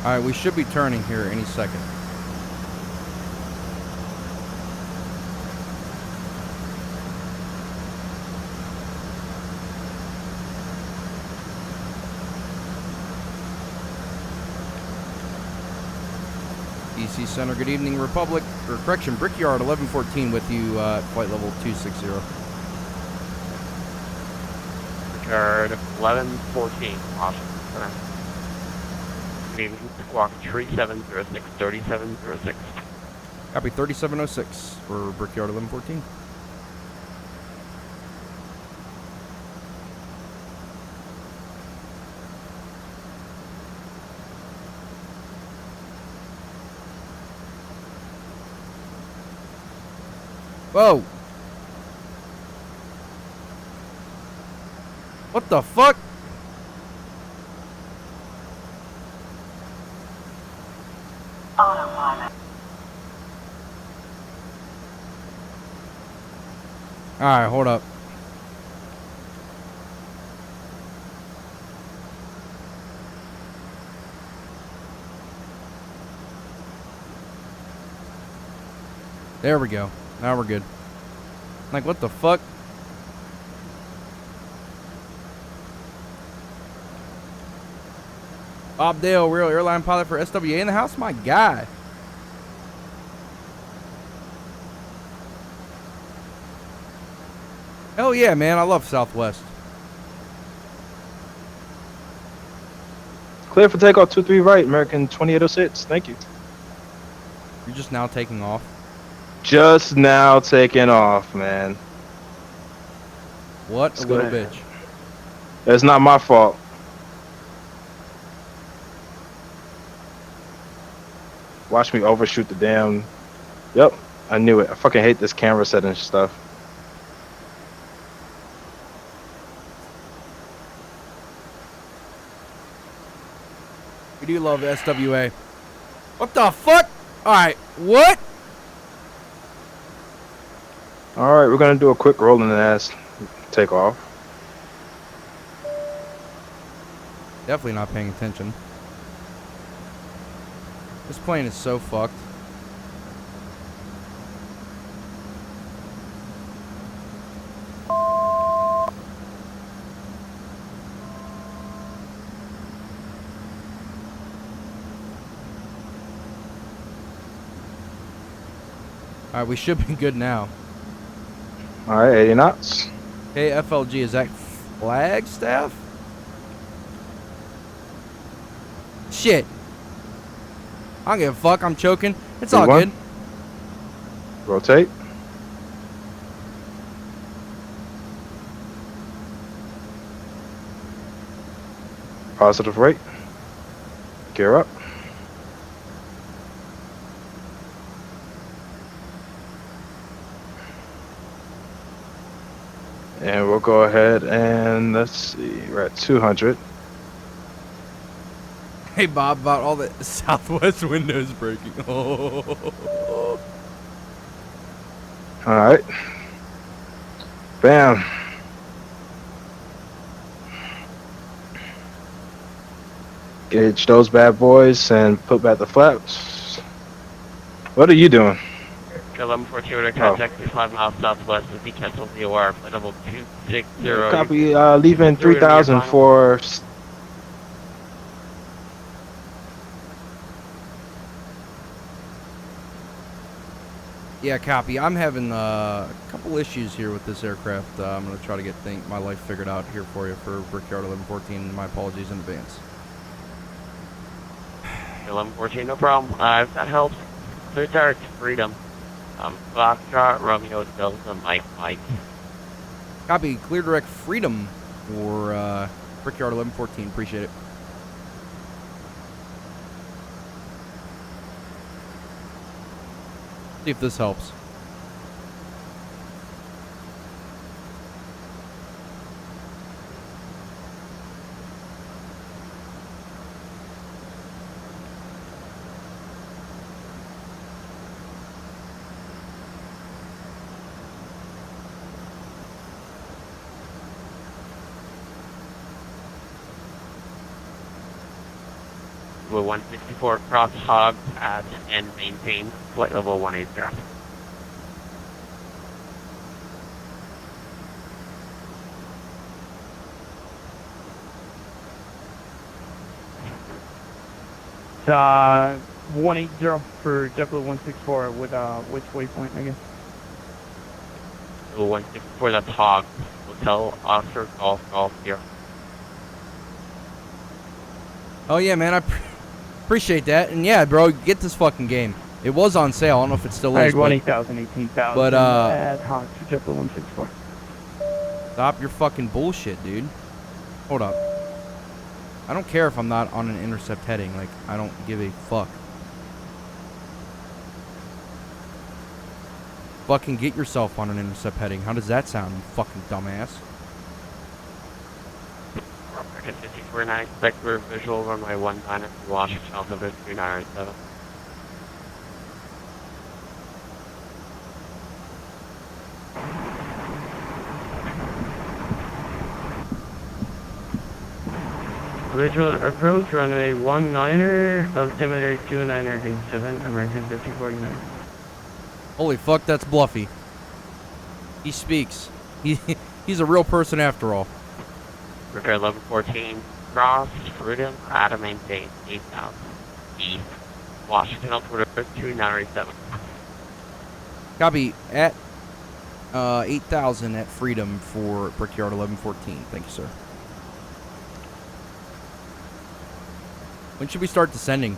alright, we should be turning here any second. DC Center. Good evening, Republic, or correction, Brickyard 1114 with you at flight level 260. Brickyard 1114, Washington Center. Good evening, squawk 3706, 3706. Copy 3706 for Brickyard 1114. Whoa! What the fuck? Autopilot. Alright, hold up. There we go. Now we're good. Like, what the fuck? Bob Dale, real airline pilot for SWA in the house? My guy. Hell yeah, man. I love Southwest. Clear for takeoff 23 right, American 2806. Thank you. You're just now taking off. Just now taking off, man. What Let's a go little ahead. bitch. It's not my fault. Watch me overshoot the damn... Yep, I knew it. I fucking hate this camera setting stuff. We do love SWA. What the fuck? Alright, what? Alright, we're gonna do a quick roll in the ass takeoff. Definitely not paying attention. This plane is so fucked. Alright, we should be good now. Alright, 80 knots. KFLG, is that Flagstaff? Shit. I don't give a fuck, I'm choking. It's all V1. good. Rotate. Positive rate. Gear up. And we'll go ahead and let's see, we're at 200. Hey Bob, about all the Southwest windows breaking. Oh. Alright. Bam. Gauge those bad boys and put back the flaps. What are you doing? 1114 order contact 5 miles southwest of the Kclt OR, flight level 260. Copy, leaving 3000 for... Yeah, copy. I'm having a couple issues here with this aircraft. I'm going to try to get my life figured out here for you for Brickyard 1114. My apologies in advance. 1114, no problem. If that helps, clear direct freedom. Foxtrot, Romeo, Delta, Mike. Copy. Clear direct freedom for Brickyard 1114. Appreciate it. See if this helps. Level 164 cross hog at and maintain flight level 180. 180 for JetBlue 164 with which waypoint, I guess? 164, that's Hog. Hotel, Oscar, Golf here. Oh yeah, man, I appreciate that. And yeah, bro, get this fucking game. It was on sale. I don't know if it still is. Alright, 18,000, 18,000. But At Hog for JetBlue 164. stop your fucking bullshit, dude. Hold up. I don't care if I'm not on an intercept heading. Like, I don't give a fuck. Fucking get yourself on an intercept heading. How does that sound, you fucking dumbass? American 54-9, expect for visual runway 19 at Washington, Alphabet 2997. Visual approach runway 19er, altimeter 2987, American 5049. Holy fuck, that's Bluffy. He speaks. He's a real person after all. Repair 1114, cross, Freedom, Adam, maintain 8,000. East, Washington, Alphabet 2987. Copy at 8,000 at Freedom for Brickyard 1114. Thank you, sir. When should we start descending?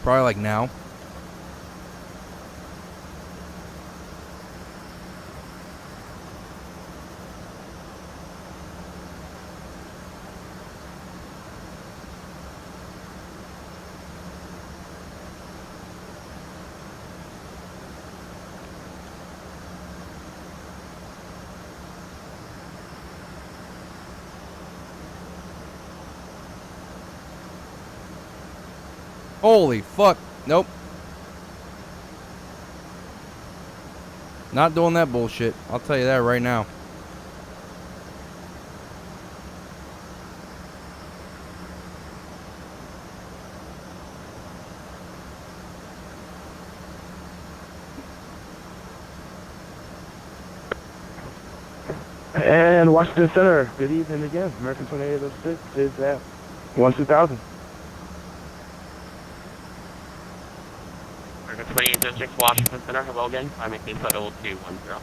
Probably like now. Holy fuck. Nope. Not doing that bullshit. I'll tell you that right now. And Washington Center, good evening again. American 2806 is at 1-2000. American 2806, Washington Center, hello again. I maintain flight level 210.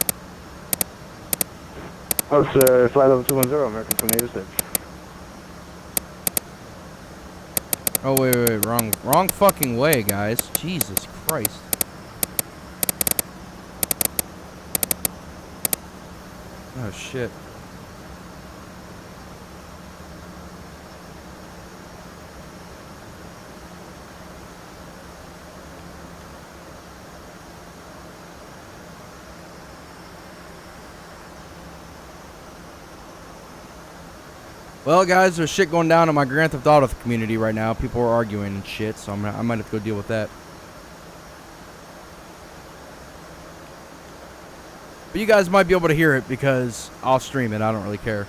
Oh, sir, flight level 210, American 2806. Oh, wait. Wrong fucking way, guys. Jesus Christ. Oh, shit. Well, guys, there's shit going down in my Grand Theft Auto community right now. People are arguing and shit, so I might have to go deal with that. But you guys might be able to hear it because I'll stream it. I don't really care.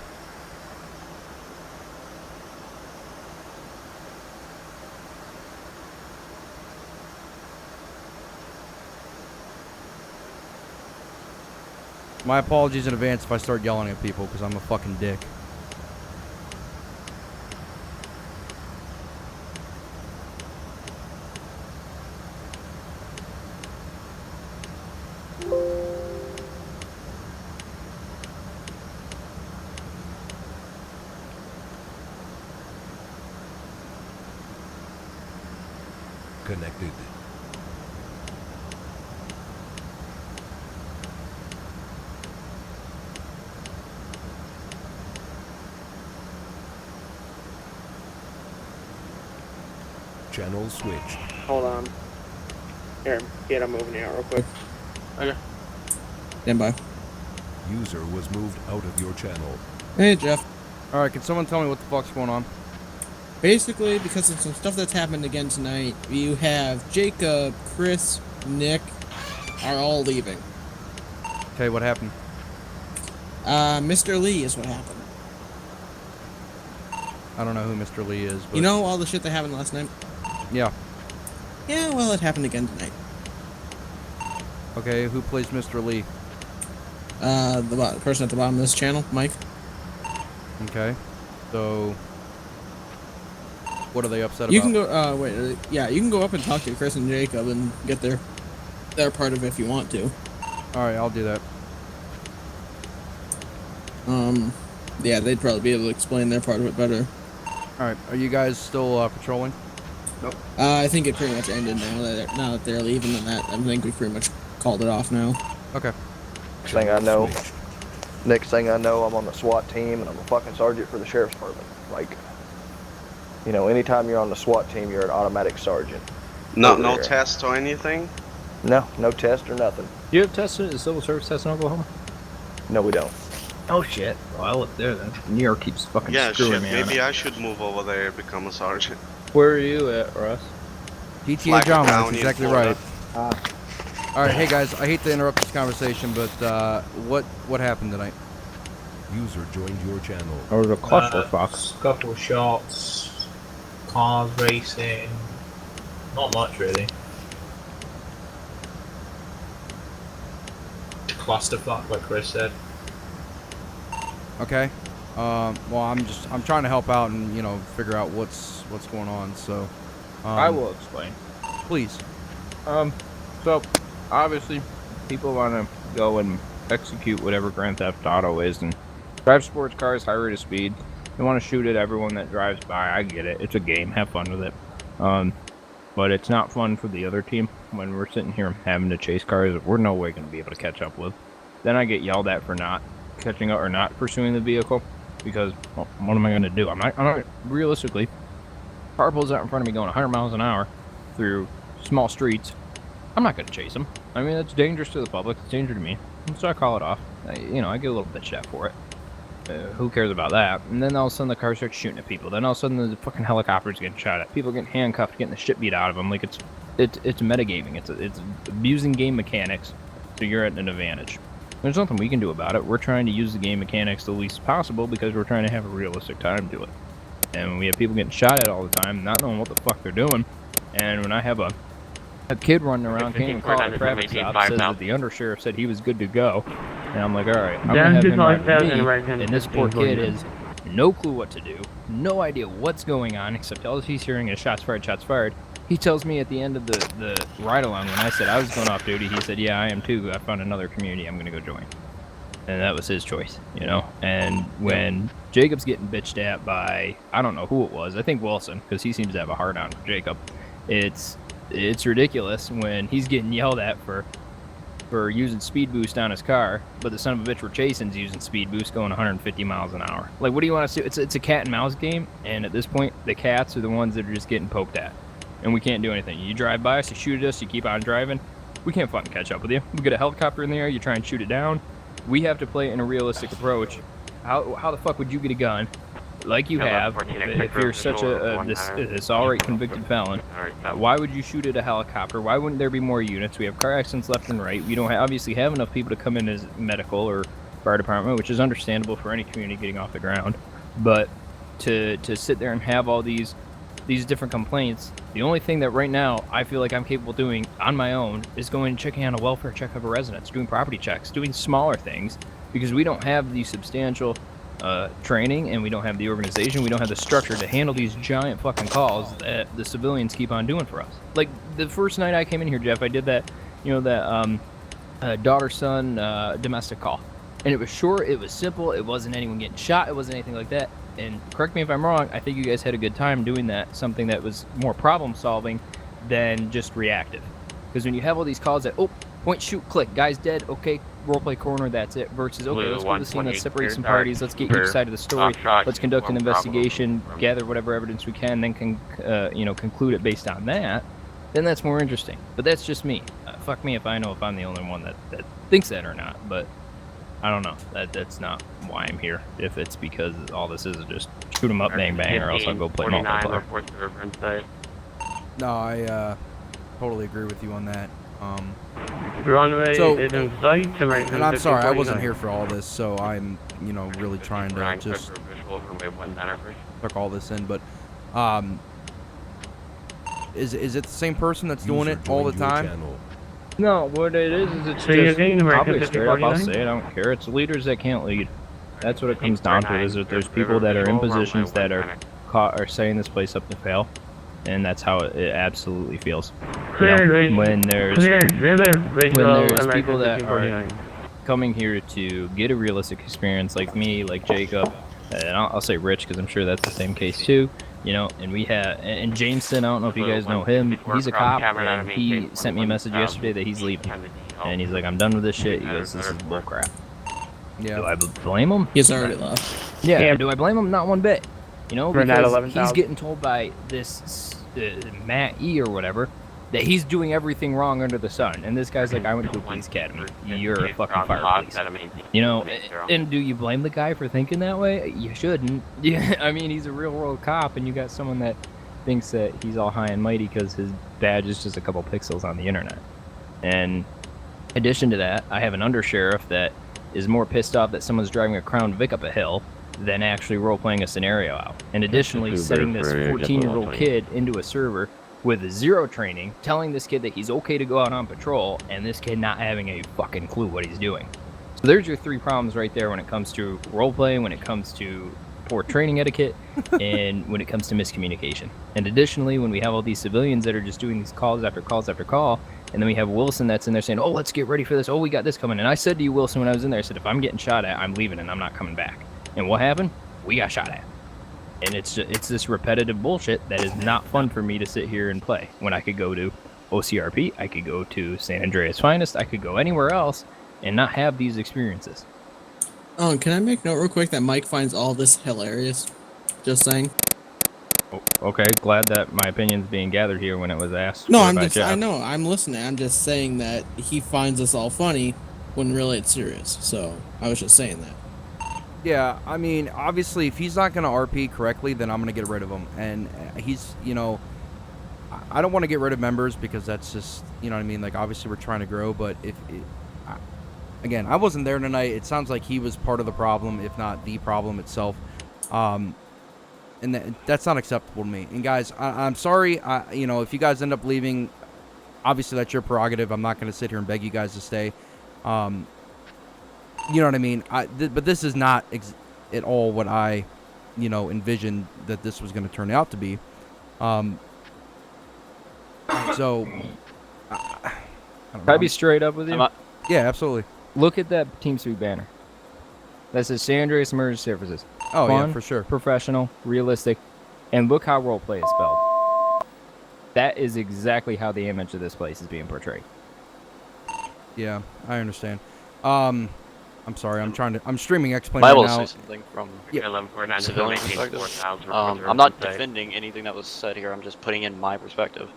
My apologies in advance if I start yelling at people because I'm a fucking dick. Connected. Channel switched. Hold on. Here, get him moving out real quick. Okay. Stand by. User was moved out of your channel. Hey, Jeff. Alright, can someone tell me what the fuck's going on? Basically, because of some stuff that's happened again tonight, you have Jacob, Chris, Nick are all leaving. Okay, what happened? Mr. Lee is what happened. I don't know who Mr. Lee is, but... You know all the shit that happened last night? Yeah. Yeah, well, it happened again tonight. Okay, who plays Mr. Lee? The person at the bottom of this channel, Mike. Okay. So, what are they upset You about? can go. Yeah, you can go up and talk to Chris and Jacob and get their part of it if you want to. All right, I'll do that. Yeah, they'd probably be able to explain their part of it better. All right, are you guys still patrolling? Nope. I think it pretty much ended now that they're leaving, and that I think we pretty much called it off now. Okay. Next thing I know, I'm on the SWAT team and I'm a fucking sergeant for the sheriff's department. Like, you know, anytime you're on the SWAT team, you're an automatic sergeant. No test or anything? No test or nothing. Do you have tests, the civil service test in Oklahoma? No, we don't. Oh shit. Well, I live there then. New York keeps fucking Yeah, screwing shit, me maybe on I should move over there and become a sergeant. Where are you at, Russ? GTA John, that's County in exactly Florida. right. All right, hey guys, I hate to interrupt this conversation, but what happened tonight? User joined your channel. Or the clusterfuck. Couple of shots, cars racing, not much really. Clusterfuck, like Chris said. Okay. Well, I'm trying to help out and figure out what's going on. So. I will explain. Please. So obviously, people want to go and execute whatever Grand Theft Auto is and drive sports cars, high rate of speed. They want to shoot at everyone that drives by. I get it. It's a game. Have fun with it. But it's not fun for the other team when we're sitting here having to chase cars that we're no way going to be able to catch up with. Then I get yelled at for not catching up or not pursuing the vehicle because, well, what am I going to do? I'm not realistically. Car pulls out in front of me going 100 miles an hour through small streets. I'm not going to chase them. I mean, it's dangerous to the public. It's dangerous to me. So I call it off. I get a little bitched at for it. Who cares about that? And then all of a sudden the car starts shooting at people. Then all of a sudden the fucking helicopter's getting shot at. People getting handcuffed, getting the shit beat out of them. Like it's metagaming. It's abusing game mechanics, so you're at an advantage. There's nothing we can do about it. We're trying to use the game mechanics the least possible because we're trying to have a realistic time to it. And when we have people getting shot at all the time, not knowing what the fuck they're doing, and when I have a kid running around, can't even call a traffic stop, says that the undersheriff said he was good to go, and I'm like, all right, I'm gonna have him ride with me, and this poor kid has no clue what to do, no idea what's going on, except all he's hearing is shots fired, shots fired. He tells me at the end of the ride-along, when I said I was going off duty, he said, yeah, I am too, I found another community I'm gonna go join. And that was his choice, And when Jacob's getting bitched at by, I don't know who it was, I think Wilson, because he seems to have a hard-on for Jacob. It's ridiculous when he's getting yelled at for using speed boost on his car, but the son of a bitch we're chasing's using speed boost going 150 miles an hour. Like, what do you want to do? It's a cat and mouse game, and at this point, the cats are the ones that are just getting poked at, and we can't do anything. You drive by us, you shoot at us, you keep on driving. We can't fucking catch up with you. We get a helicopter in the air, you try and shoot it down. We have to play in a realistic approach. How the fuck would you get a gun, like you have, if you're such this all-right convicted felon? Why would you shoot at a helicopter? Why wouldn't there be more units? We have car accidents left and right. We don't obviously have enough people to come in as medical or fire department, which is understandable for any community getting off the ground. But to sit there and have all these different complaints, the only thing that right now I feel like I'm capable of doing on my own is going and checking on a welfare check of a residence, doing property checks, doing smaller things, because we don't have the substantial training, and we don't have the organization, we don't have the structure to handle these giant fucking calls that the civilians keep on doing for us. Like the first night I came in here, Jeff, I did that, daughter-son domestic call, and it was short, it was simple, it wasn't anyone getting shot, it wasn't anything like that. And correct me if I'm wrong, I think you guys had a good time doing that, something that was more problem solving than just reactive. Because when you have all these calls that, oh, point, shoot, click, guy's dead, okay, roleplay corner, that's it, versus, okay, let's go to the scene, let's separate some parties, let's get each side of the story, let's conduct an investigation, gather whatever evidence we can, then conclude it based on that, then that's more interesting. But that's just me. Fuck me if I know if I'm the only one that thinks that or not, but I don't know. That's not why I'm here. If it's because all this is just shoot 'em up, bang bang, or else I'll go play multiplayer. No, I totally agree with you on that. So, and I'm sorry, I wasn't here for all this, so I'm really trying to just took all this in. But is it the same person that's doing it all the time? No, what it is it's just, I'll be straight up, I'll say it, I don't care. It's leaders that can't lead. That's what it comes down to. Is that there's people that are in positions that are setting this place up to fail, and that's how it absolutely feels. You know, when there's people that are coming here to get a realistic experience, like me, like Jacob, and I'll say Rich because I'm sure that's the same case too. You know, and we have, and Jameson, I don't know if you guys know him, he's a cop, and he sent me a message yesterday that he's leaving. And he's like, I'm done with this shit. He goes, this is bullcrap. Yeah. Do I blame him? He's already left. Yeah, do I blame him? Not one bit. You know, For that because 11,000. he's getting told by this Matt E. or whatever that he's doing everything wrong under the sun. And this guy's like, I went to a police academy. You're a fucking fire police. You know, and do you blame the guy for thinking that way? You shouldn't. Yeah, I mean, he's a real world cop, and you got someone that thinks that he's all high and mighty because his badge is just a couple pixels on the internet. And in addition to that, I have an undersheriff that is more pissed off that someone's driving a Crown Vic up a hill than actually role-playing a scenario out. And additionally, setting this 14-year-old kid into a server with zero training, telling this kid that he's okay to go out on patrol, and this kid not having a fucking clue what he's doing. So there's your 3 problems right there when it comes to role-playing, when it comes to poor training etiquette, and when it comes to miscommunication. And additionally, when we have all these civilians that are just doing these calls after calls after call, and then we have Wilson that's in there saying, oh, let's get ready for this. Oh, we got this coming. And I said to you, Wilson, when I was in there, I said, if I'm getting shot at, I'm leaving and I'm not coming back. And what happened? We got shot at. And it's this repetitive bullshit that is not fun for me to sit here and play. When I could go to OCRP, I could go to San Andreas Finest, I could go anywhere else and not have these experiences. Oh, and can I make note real quick that Mike finds all this hilarious? Just saying. Oh, okay, glad that my opinion's being gathered here when it was asked. No, I know, I'm listening. I'm just saying that he finds us all funny when really it's serious. So I was just saying that. Yeah, I mean, obviously, if he's not going to RP correctly, then I'm going to get rid of him. And he's, you know, I don't want to get rid of members because that's just, you know what I mean? Like, obviously, we're trying to grow, but again, I wasn't there tonight. It sounds like he was part of the problem, if not the problem itself. And that's not acceptable to me. And, guys, I'm sorry, you know, if you guys end up leaving, obviously, that's your prerogative. I'm not going to sit here and beg you guys to stay. You know what I mean? But this is not at all what I, you know, envisioned that this was going to turn out to be. So, Can I be straight up with you? Yeah, absolutely. Look at that TeamSpeak banner. That says San Andreas Emergency Services. Oh, Fun, yeah, for sure. Professional, realistic, and look how roleplay is spelled. That is exactly how the image of this place is being portrayed. Yeah, I understand. I'm sorry, I'm streaming X-Plane I right will now. say something from Yeah. civilian perspective. I'm not defending anything that was said here, I'm just putting in my perspective.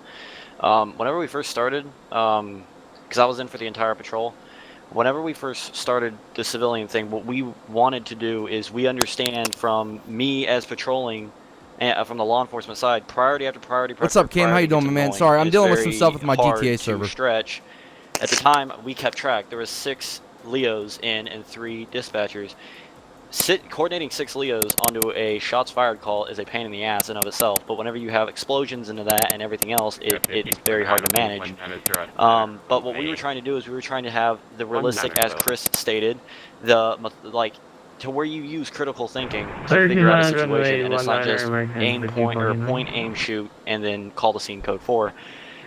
Whenever we first started, because I was in for the entire patrol, whenever we first started the civilian thing, what we wanted to do is we understand from me as patrolling, from the law enforcement side, priority after priority. What's up, Cam? How you doing, my man? Sorry, I'm dealing with some stuff with my GTA server. Stretch. At the time, we kept track. There was 6 Leos in and 3 dispatchers. Coordinating 6 Leos onto a shots fired call is a pain in the ass in of itself, but whenever you have explosions into that and everything else, it's very hard to manage. But what we were trying to do is we were trying to have the realistic, as Chris stated, to where you use critical thinking to figure out a situation, and it's not just aim, point, aim, shoot, and then call the scene code 4.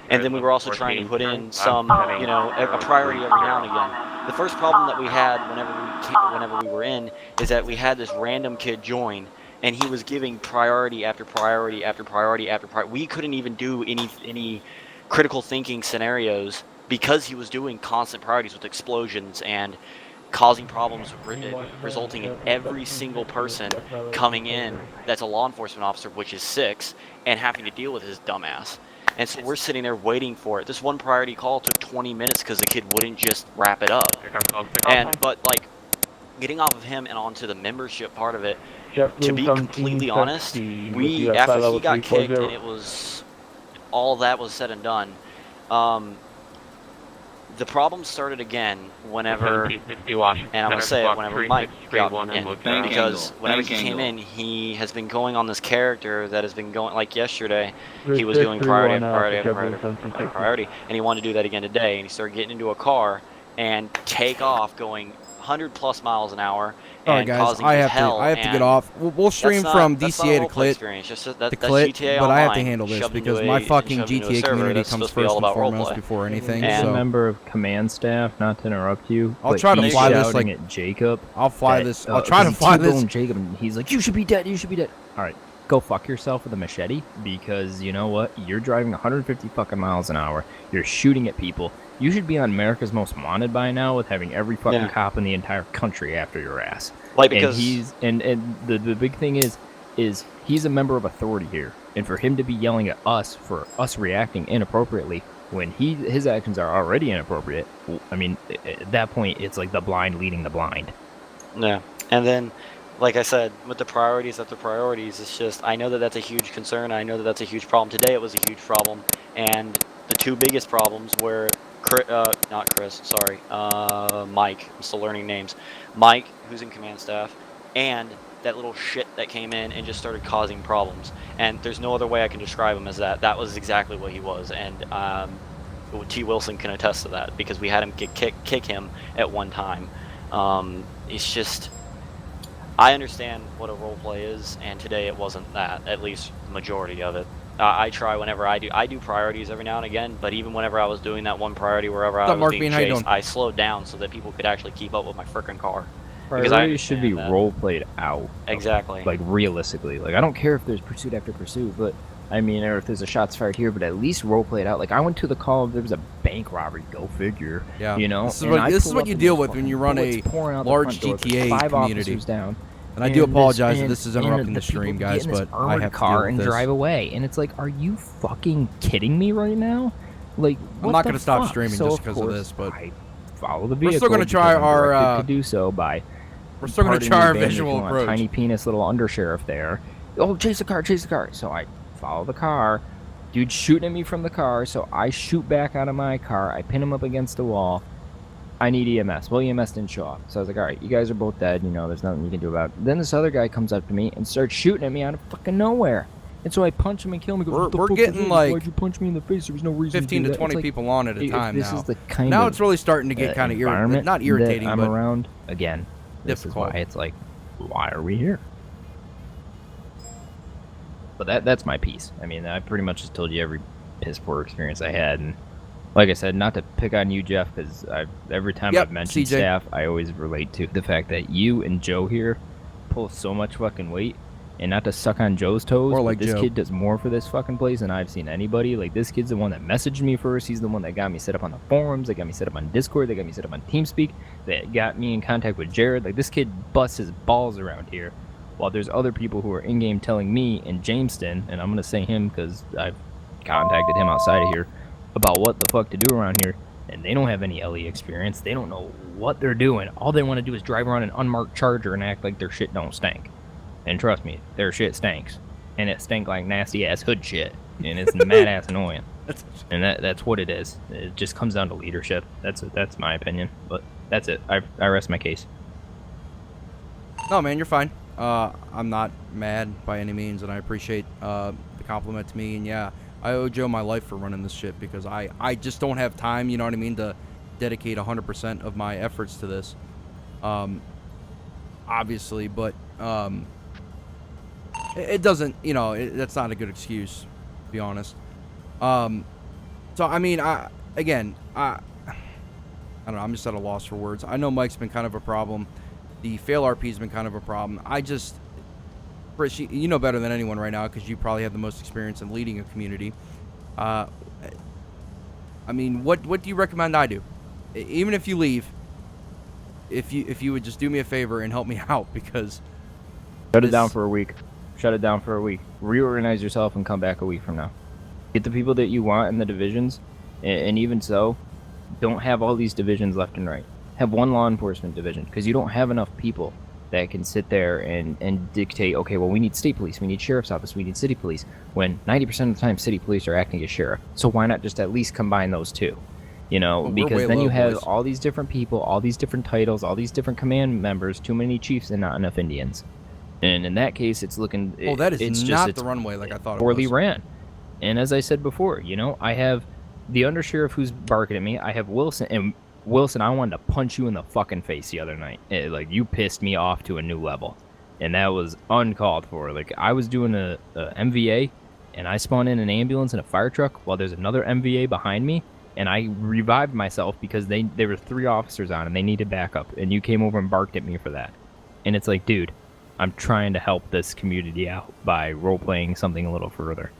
And then we were also trying to put in some, you know, a priority every now and again. The first problem that we had whenever we were in is that we had this random kid join, and he was giving priority after priority after priority after priority. We couldn't even do any critical thinking scenarios because he was doing constant priorities with explosions and causing problems, resulting in every single person coming in that's a law enforcement officer, which is 6, and having to deal with his dumbass. And so we're sitting there waiting for it. This one priority call took 20 minutes because the kid wouldn't just wrap it up. But like, getting off of him and onto the membership part of it, to be completely honest, after he got kicked and it was, all that was said and done, the problem started again whenever, and I'm going to say it, whenever Mike got in, because whenever he came in, he has been going on this character that has been going, like yesterday, he was doing priority after priority after priority after priority, and he wanted to do that again today, and he started getting into a car and take off going 100+ miles an hour All right, and guys, causing I you have hell. to get and off. We'll stream that's from that's not DCA a to roleplay Kclt. experience. Just To that's Kclt, GTA but I have to Online handle this shoved because into my a- fucking shoved into a GTA server community that's comes supposed to be all first and about foremost roleplay. before anything. As a So member of command staff, not to interrupt you, I'll but try to he's fly this shouting like at Jacob. I'll fly that, this. I'll try to 'cause he fly this. T-boned Jacob, and he's like, "You should be dead. You should be dead." All right, go fuck yourself with a machete, because you know what? You're driving 150 fucking miles an hour. You're shooting at people. You should be on America's Most Wanted by now, with having every fucking cop in the entire country after your ass. Like, because and he's and the big thing is he's a member of authority here, and for him to be yelling at us for us reacting inappropriately when his actions are already inappropriate, I mean, at that point it's like the blind leading the blind. Yeah, and then, like I said, with the priorities after priorities, it's just, I know that that's a huge concern. I know that that's a huge problem. Today it was a huge problem, and the two biggest problems were, not Chris, sorry, Mike, I'm still learning names. Mike, who's in command staff, and that little shit that came in and just started causing problems. And there's no other way I can describe him as that. That was exactly what he was, and T. Wilson can attest to that, because we had him kick him at one time. It's just, I understand what a roleplay is, and today it wasn't that, at least the majority of it. I try whenever I do priorities every now and again, but even whenever I was doing that one priority wherever I was being chased, I slowed down so that people could actually keep up with my frickin' car. Priorities should be role played out. Exactly. Like realistically. Like I don't care if there's pursuit after pursuit, but I mean, or if there's a shots fired here, but at least role play it out. Like I went to the call, there was a bank robbery. Go figure. Yeah. You know. This is what you deal with when you run a large GTA community. Down. And I do apologize if this is interrupting the stream, guys, but I have to car deal and with this. drive away. And it's like, are you fucking kidding me right now? Like, I'm not going to stop streaming just because of this, but I follow the vehicle. we're still going to try our. To do so by. We're still going to try our visual approach. Tiny penis little undersheriff there. Oh, chase the car, chase the car. So I follow the car. Dude shooting at me from the car, so I shoot back out of my car. I pin him up against the wall. I need EMS. Well, EMS didn't show up. So I was like, all right, you guys are both dead. You know, there's nothing you can do about it. Then this other guy comes up to me and starts shooting at me out of fucking nowhere. And so I punch him and kill him. He goes, we're getting like, why'd you punch me in the face? There was no reason 15 to 20 people on at a time this now. Is the kind now of it's really starting to get kind of not irritating, I'm but around again. This is why it's like, why are we here? But that's my piece. I mean, I pretty much just told you every piss poor experience I had, and like I said, not to pick on you, Jeff, because every time I've mentioned CJ. staff, I always relate to the fact that you and Joe here pull so much fucking weight, and not to suck on Joe's toes, like but this Joe. kid does more for this fucking place than I've seen anybody. Like, this kid's the one that messaged me first. He's the one that got me set up on the forums, that got me set up on Discord, that got me set up on TeamSpeak, that got me in contact with Jared. Like, this kid busts his balls around here, while there's other people who are in-game telling me and Jameston, and I'm going to say him because I've contacted him outside of here, about what the fuck to do around here, and they don't have any LE experience. They don't know what they're doing. All they want to do is drive around an unmarked Charger and act like their shit don't stink. And trust me, their shit stinks. And it stank like nasty-ass hood shit. And it's mad-ass annoying. And that's what it is. It just comes down to leadership. That's my opinion. But that's it. I rest my case. No, man, you're fine. I'm not mad by any means, and I appreciate the compliment to me. And yeah, I owe Joe my life for running this shit, because I just don't have time, you know what I mean, to dedicate 100% of my efforts to this. Obviously, but it doesn't, you know, that's not a good excuse, to be honest. So I mean, I don't know, I'm just at a loss for words. I know Mike's been kind of a problem. The fail RP's been kind of a problem. Chris, you know better than anyone right now, because you probably have the most experience in leading a community. I mean, what do you recommend I do? Even if you leave, if you would just do me a favor and help me out, because Shut it down for a week. Shut it down for a week. Reorganize yourself and come back a week from now. Get the people that you want in the divisions, and even so, don't have all these divisions left and right. Have one law enforcement division, because you don't have enough people that can sit there and dictate, okay, well, we need state police, we need sheriff's office, we need city police, when 90% of the time city police are acting as sheriff. So why not just at least combine those two? You know, well, because then you have boys. all these different people, all these different titles, all these different command members, too many chiefs and not enough Indians. And in that case, it's looking... Oh, that is it's not just, the runway like I thought it was. Poorly ran. And as I said before, you know, I have the undersheriff who's barking at me. I have Wilson, and Wilson, I wanted to punch you in the fucking face the other night. Like, you pissed me off to a new level. And that was uncalled for. Like, I was doing a MVA, and I spawned in an ambulance and a fire truck while there's another MVA behind me, and I revived myself because there were 3 officers on and they needed backup, and you came over and barked at me for that. And it's like, dude, I'm trying to help this community out by role-playing something a little further.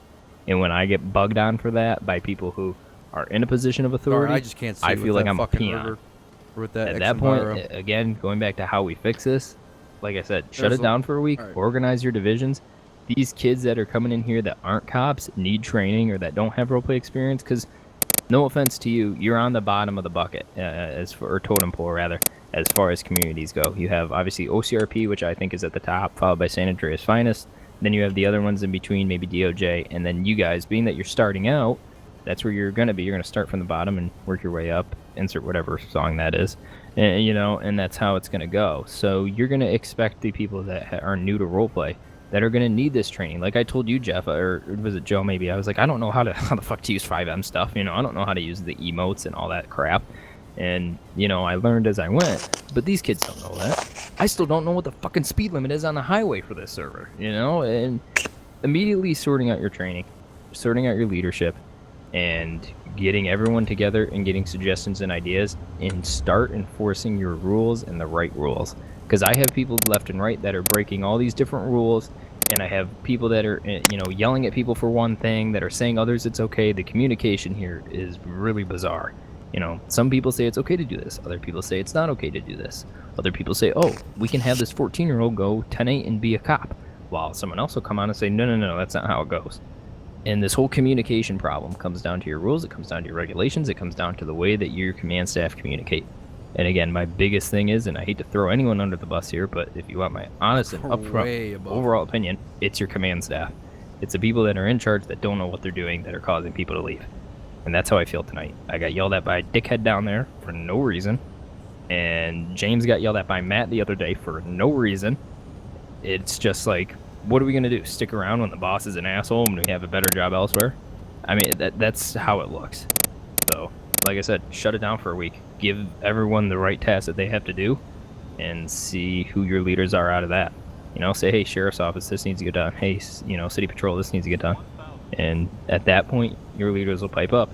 And when I get bugged on for that by people who are in a position of authority, I just can't see I feel like I'm a fucking peon. With that At that point, again, going back to how we fix this, like I said, shut it down for a week, organize your divisions. These kids that are coming in here that aren't cops need training or that don't have roleplay experience, because no offense to you, you're on the bottom of the bucket, or totem pole rather, as far as communities go. You have obviously OCRP, which I think is at the top, followed by San Andreas Finest. Then you have the other ones in between, maybe DOJ, and then you guys, being that you're starting out, that's where you're going to be. You're going to start from the bottom and work your way up, insert whatever song that is, and, you know, and that's how it's going to go. So you're going to expect the people that are new to roleplay that are going to need this training. Like I told you, Jeff, or was it Joe maybe, I was like, I don't know how the fuck to use 5M stuff, you know, I don't know how to use the emotes and all that crap. And, you know, I learned as I went, but these kids don't know that. I still don't know what the fucking speed limit is on the highway for this server, you know? And immediately sorting out your training, sorting out your leadership, and getting everyone together and getting suggestions and ideas, and start enforcing your rules and the right rules. Because I have people left and right that are breaking all these different rules, and I have people that are, you know, yelling at people for one thing, that are saying others it's okay. The communication here is really bizarre. You know, some people say it's okay to do this. Other people say it's not okay to do this. Other people say, oh, we can have this 14-year-old go 10-8 and be a cop. While someone else will come on and say, no, no, no, that's not how it goes. And this whole communication problem comes down to your rules, it comes down to your regulations, it comes down to the way that your command staff communicate. And again, my biggest thing is, and I hate to throw anyone under the bus here, but if you want my honest and upfront overall opinion, it's your command staff. It's the people that are in charge that don't know what they're doing that are causing people to leave. And that's how I feel tonight. I got yelled at by a dickhead down there for no reason. And James got yelled at by Matt the other day for no reason. It's just like, what are we going to do? Stick around when the boss is an asshole and we have a better job elsewhere? I mean, that's how it looks. So, like I said, shut it down for a week. Give everyone the right tasks that they have to do, and see who your leaders are out of that. You know, say, hey, sheriff's office, this needs to get done. Hey, you know, city patrol, this needs to get done. And at that point, your leaders will pipe up.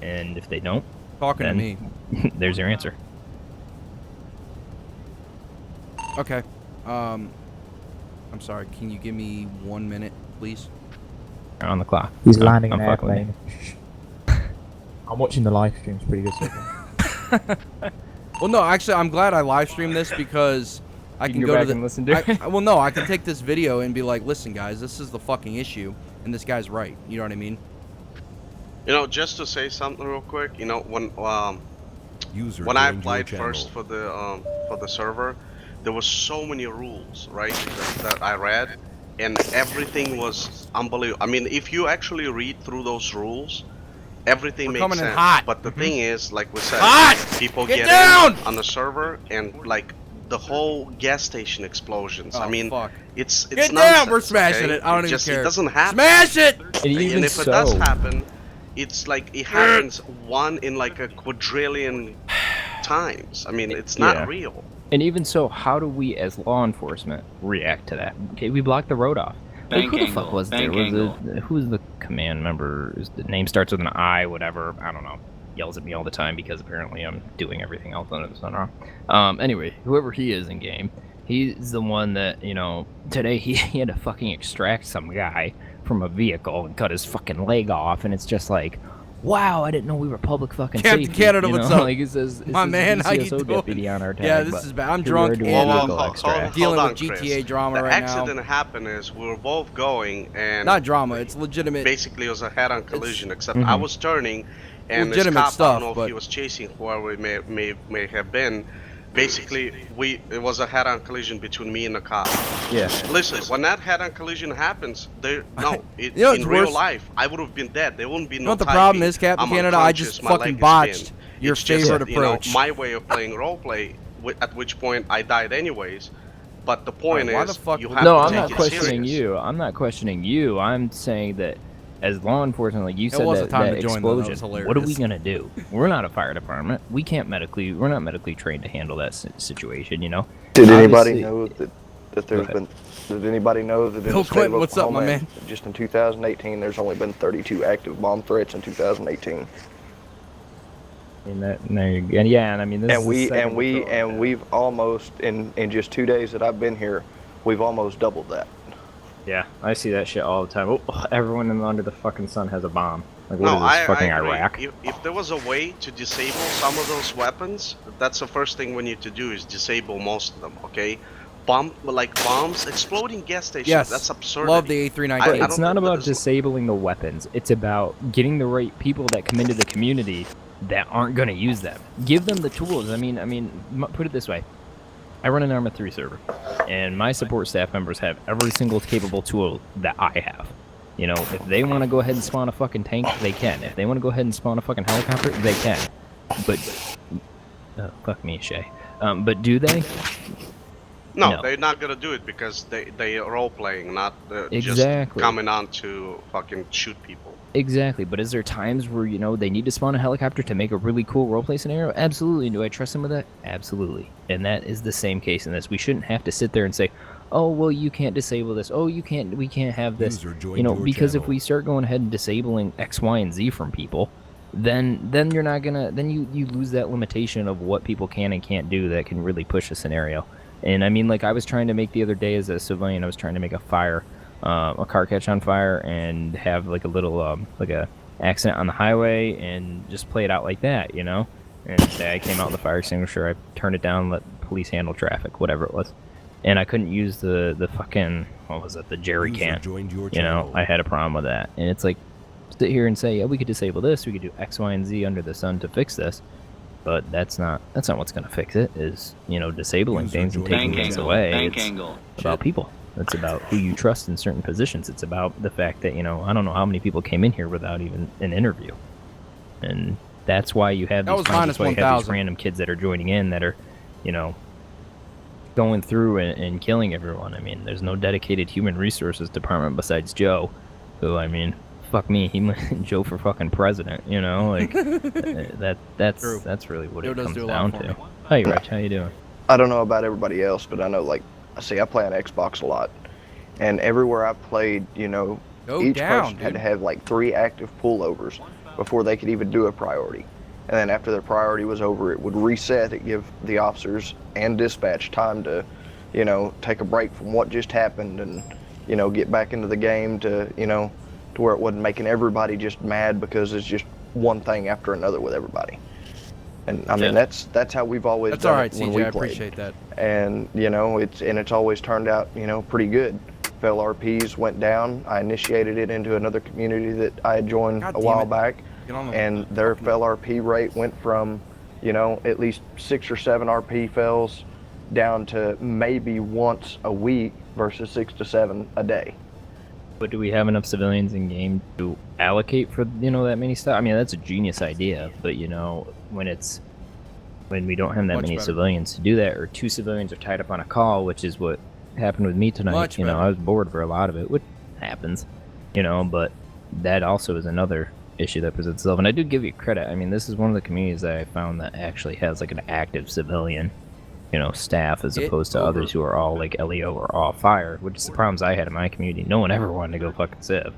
And if they don't, talking to me, there's your answer. Okay. I'm sorry. Can you give me 1 minute, please? On the clock. He's landing an airplane. I'm watching the live stream. It's pretty good so far. Well, no, actually, I'm glad I live streamed this because I can go back to the. And listen to it. Well, no, I can take this video and be like, listen, guys, this is the fucking issue, and this guy's right. You know what I mean? You know, just to say something real quick, you know, when I applied first for the server, there were so many rules, right, that I read, and everything was unbelievable. I mean, if you actually read through those rules, everything makes sense. Hot. But the thing is, like we said, people get in down on the server, and like the whole gas station explosions. I mean, it's get nonsense, down. We're smashing it. I don't even care. It doesn't happen. Smash it. And if it does happen, it's like it happens one in like a quadrillion times. I mean, it's not real. And even so, how do we as law enforcement react to that? Okay, we blocked the road off. Like, who the fuck was there? Who's the command member? The name starts with an I, whatever. I don't know. Yells at me all the time because apparently I'm doing everything else under the sun wrong. Anyway, whoever he is in game, he's the one that, you know, today he had to fucking extract some guy from a vehicle and cut his fucking leg off, and it's just like, wow, I didn't know we were public fucking safety. Canada, what's up? Like, it says, my man, how you doing? Deputy on our tag, yeah, this is bad. I'm drunk and dealing with GTA drama right now. The accident happened is we were both going, and not drama, it's legitimate. Basically, it was a head-on collision, except I was turning, and this cop, I don't know if he was chasing whoever it may have been. Basically, it was a head-on collision between me and the cop. Yeah. Listen, when that head-on collision happens, in real life, I would have been dead. There wouldn't be no. You know what the problem is, CptCanada? I just fucking botched your favorite approach. You know, my way of playing roleplay, at which point I died anyways. But the point is, you have to take it I'm not questioning serious. you. I'm not questioning you. I'm saying that as law enforcement, like you said, that explosion, what are we gonna do? We're not a fire department. We're not medically trained to handle that situation, you know? Did anybody know that there's been, did anybody know that in the state of what's up, my Oklahoma, man? just in 2018, there's only been 32 active bomb threats in 2018? And I mean, this we've almost in just 2 days that I've been here, we've almost doubled that. Yeah, I see that shit all the time. Oh, everyone under the fucking sun has a bomb. Like, what No, is this, fucking I agree. Iraq? If there was a way to disable some of those weapons, that's the first thing we need to do is disable most of them, okay? Bombs, exploding gas stations, Yes, that's absurd. love the A319. It's not about disabling the weapons. It's about getting the right people that come into the community that aren't going to use them. Give them the tools. I mean, put it this way. I run an Arma 3 server, and my support staff members have every single capable tool that I have. You know, if they want to go ahead and spawn a fucking tank, they can. If they want to go ahead and spawn a fucking helicopter, they can. But, fuck me, Shay. But do they? No, they're not gonna do it because they are role-playing, not just coming on to fucking shoot people. Exactly, but is there times where, you know, they need to spawn a helicopter to make a really cool roleplay scenario? Absolutely. Do I trust them with that? Absolutely. And that is the same case in this. We shouldn't have to sit there and say, oh, well, you can't disable this. Oh, we can't have this. You know, because if we start going ahead and disabling X, Y, and Z from people, then you're not gonna, then you lose that limitation of what people can and can't do that can really push a scenario. And I mean, like I was trying to make the other day as a civilian, I was trying to make a car catch on fire and have like a little, like a accident on the highway and just play it out like that, you know? And say I came out with the fire extinguisher, I turned it down, let police handle traffic, whatever it was. And I couldn't use the fucking, what was it, the jerry can. You know, I had a problem with that. And it's like, sit here and say, yeah, we could disable this, we could do X, Y, and Z under the sun to fix this. But that's not what's gonna fix it, is, you know, disabling things and taking things away. It's about people. It's about who you trust in certain positions. It's about the fact that, you know, I don't know how many people came in here without even an interview. And that's why you have these, random kids that are joining in that are, you know, going through and killing everyone. I mean, there's no dedicated human resources department besides Joe, who, I mean, fuck me, he went Joe for fucking president, you know, like that's really what it comes down to. Hey, Rich, how you doing? I don't know about everybody else, but I know, like, I play on Xbox a lot, and everywhere I've played, you know, each person had to have like 3 active pullovers before they could even do a priority. And then after their priority was over, it would reset. It give the officers and dispatch time to, you know, take a break from what just happened and, you know, get back into the game to, you know, to where it wasn't making everybody just mad because it's just one thing after another with everybody. And I mean, that's how we've always done it when we played. I appreciate that. And, you know, it's always turned out, you know, pretty good. Fell RPs went down. I initiated it into another community that I had joined a while back, and their fell RP rate went from, you know, at least 6 or 7 RP fells down to maybe once a week versus 6 to 7 a day. But do we have enough civilians in game to allocate for, you know, that many stuff? I mean, that's a genius idea, but, you know, when we don't have that many civilians to do that, or 2 civilians are tied up on a call, which is what happened with me tonight. You know, I was bored for a lot of it, which happens, you know, but that also is another issue that presents itself. And I do give you credit. I mean, this is one of the communities that I found that actually has like an active civilian, you know, staff, as opposed to others who are all like LEO or all fire, which is the problems I had in my community. No one ever wanted to go fucking civ.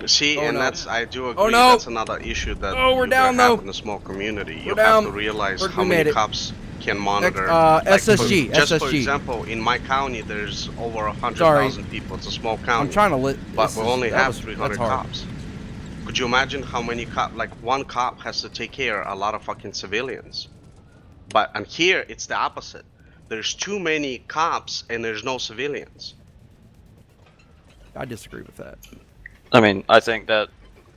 See, that's, I do agree, that's another issue that we're down, have in a small community. You have to realize how many cops can monitor. SSG, just SSG. for example, in my county, there's over 100,000 people. It's a small county. I'm trying to but we only have 300 cops. Could you imagine how many cops, like one cop has to take care of a lot of fucking civilians? And here, it's the opposite. There's too many cops and there's no civilians. I disagree with that. I mean, I think that,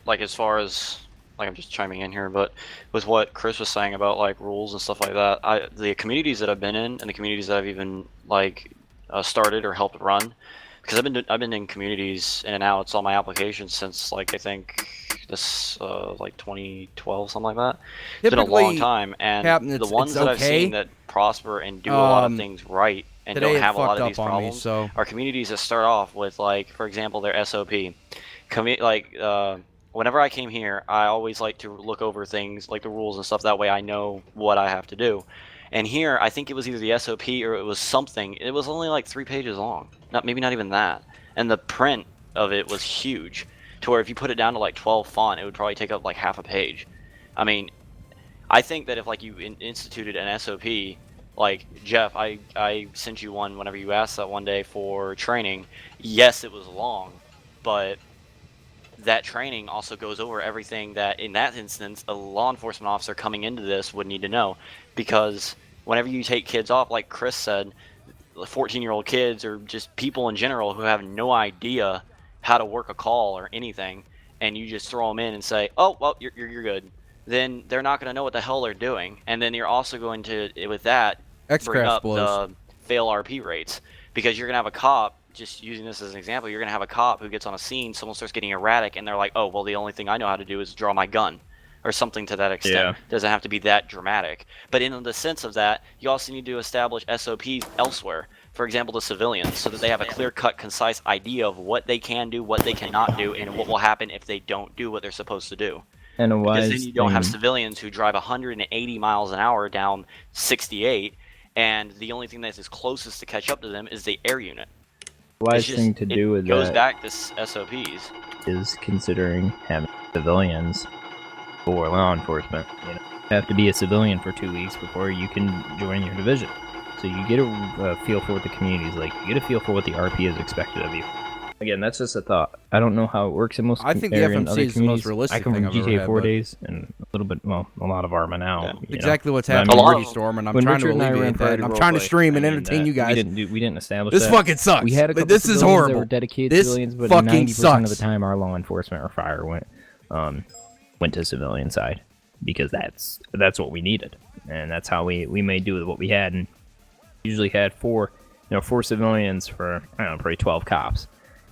like, as far as, like, I'm just chiming in here, but with what Chris was saying about, like, rules and stuff like that, the communities that I've been in, and the communities that I've even, like, started or helped run, because I've been in communities in and out. It's on my applications since, like, I think this like 2012, something like that. It's been a long time, and the ones that I've seen that prosper and do a lot of things right and don't have a lot of these problems are communities that start off with, like, for example, their SOP. whenever I came here, I always like to look over things like the rules and stuff. That way I know what I have to do. And here, I think it was either the SOP or it was something. It was only like 3 pages long. Maybe not even that. And the print of it was huge, to where if you put it down to like 12 font, it would probably take up like half a page. I mean, I think that if like you instituted an SOP, like Jeff, I sent you one whenever you asked that one day for training. Yes, it was long, but that training also goes over everything that, in that instance, a law enforcement officer coming into this would need to know. Because whenever you take kids off, like Chris said, 14-year-old kids or just people in general who have no idea how to work a call or anything, and you just throw them in and say, oh, well, you're good, then they're not going to know what the hell they're doing. And then you're also going to, with that, bring up the fail RP rates. Because you're going to have a cop, just using this as an example, you're going to have a cop who gets on a scene, someone starts getting erratic, and they're like, oh, well, the only thing I know how to do is draw my gun. Or something to that extent. Yeah. Doesn't have to be that dramatic. But in the sense of that, you also need to establish SOPs elsewhere. For example, to civilians, so that they have a clear-cut, concise idea of what they can do, what they cannot do, and what will happen if they don't do what they're supposed to do. And a wise Because then you don't have civilians who drive 180 miles an hour down 68, and the only thing that is closest to catch up to them is the air unit. Wise thing to do with that goes back to SOPs. Is considering having civilians for law enforcement. You have to be a civilian for 2 weeks before you can join your division. So you get a feel for what the community is like. You get a feel for what the RP is expected of you. Again, that's just a thought. I don't know how it works in most. I think the FMC is the most realistic. I come thing from I've GTA ever 4 had, days and a little bit, well, a lot of Arma now. Yeah. Exactly what's happening in Bridgestone, and I'm trying to alleviate that. I'm trying to stream and entertain you guys. We didn't establish this that. Fucking sucks. We had a couple this is horrible. That were dedicated this civilians, but fucking 90% sucks. of the time, our law enforcement or fire went to civilian side because that's what we needed, and that's how we made do with what we had, and usually had four civilians for I don't know, probably 12 cops.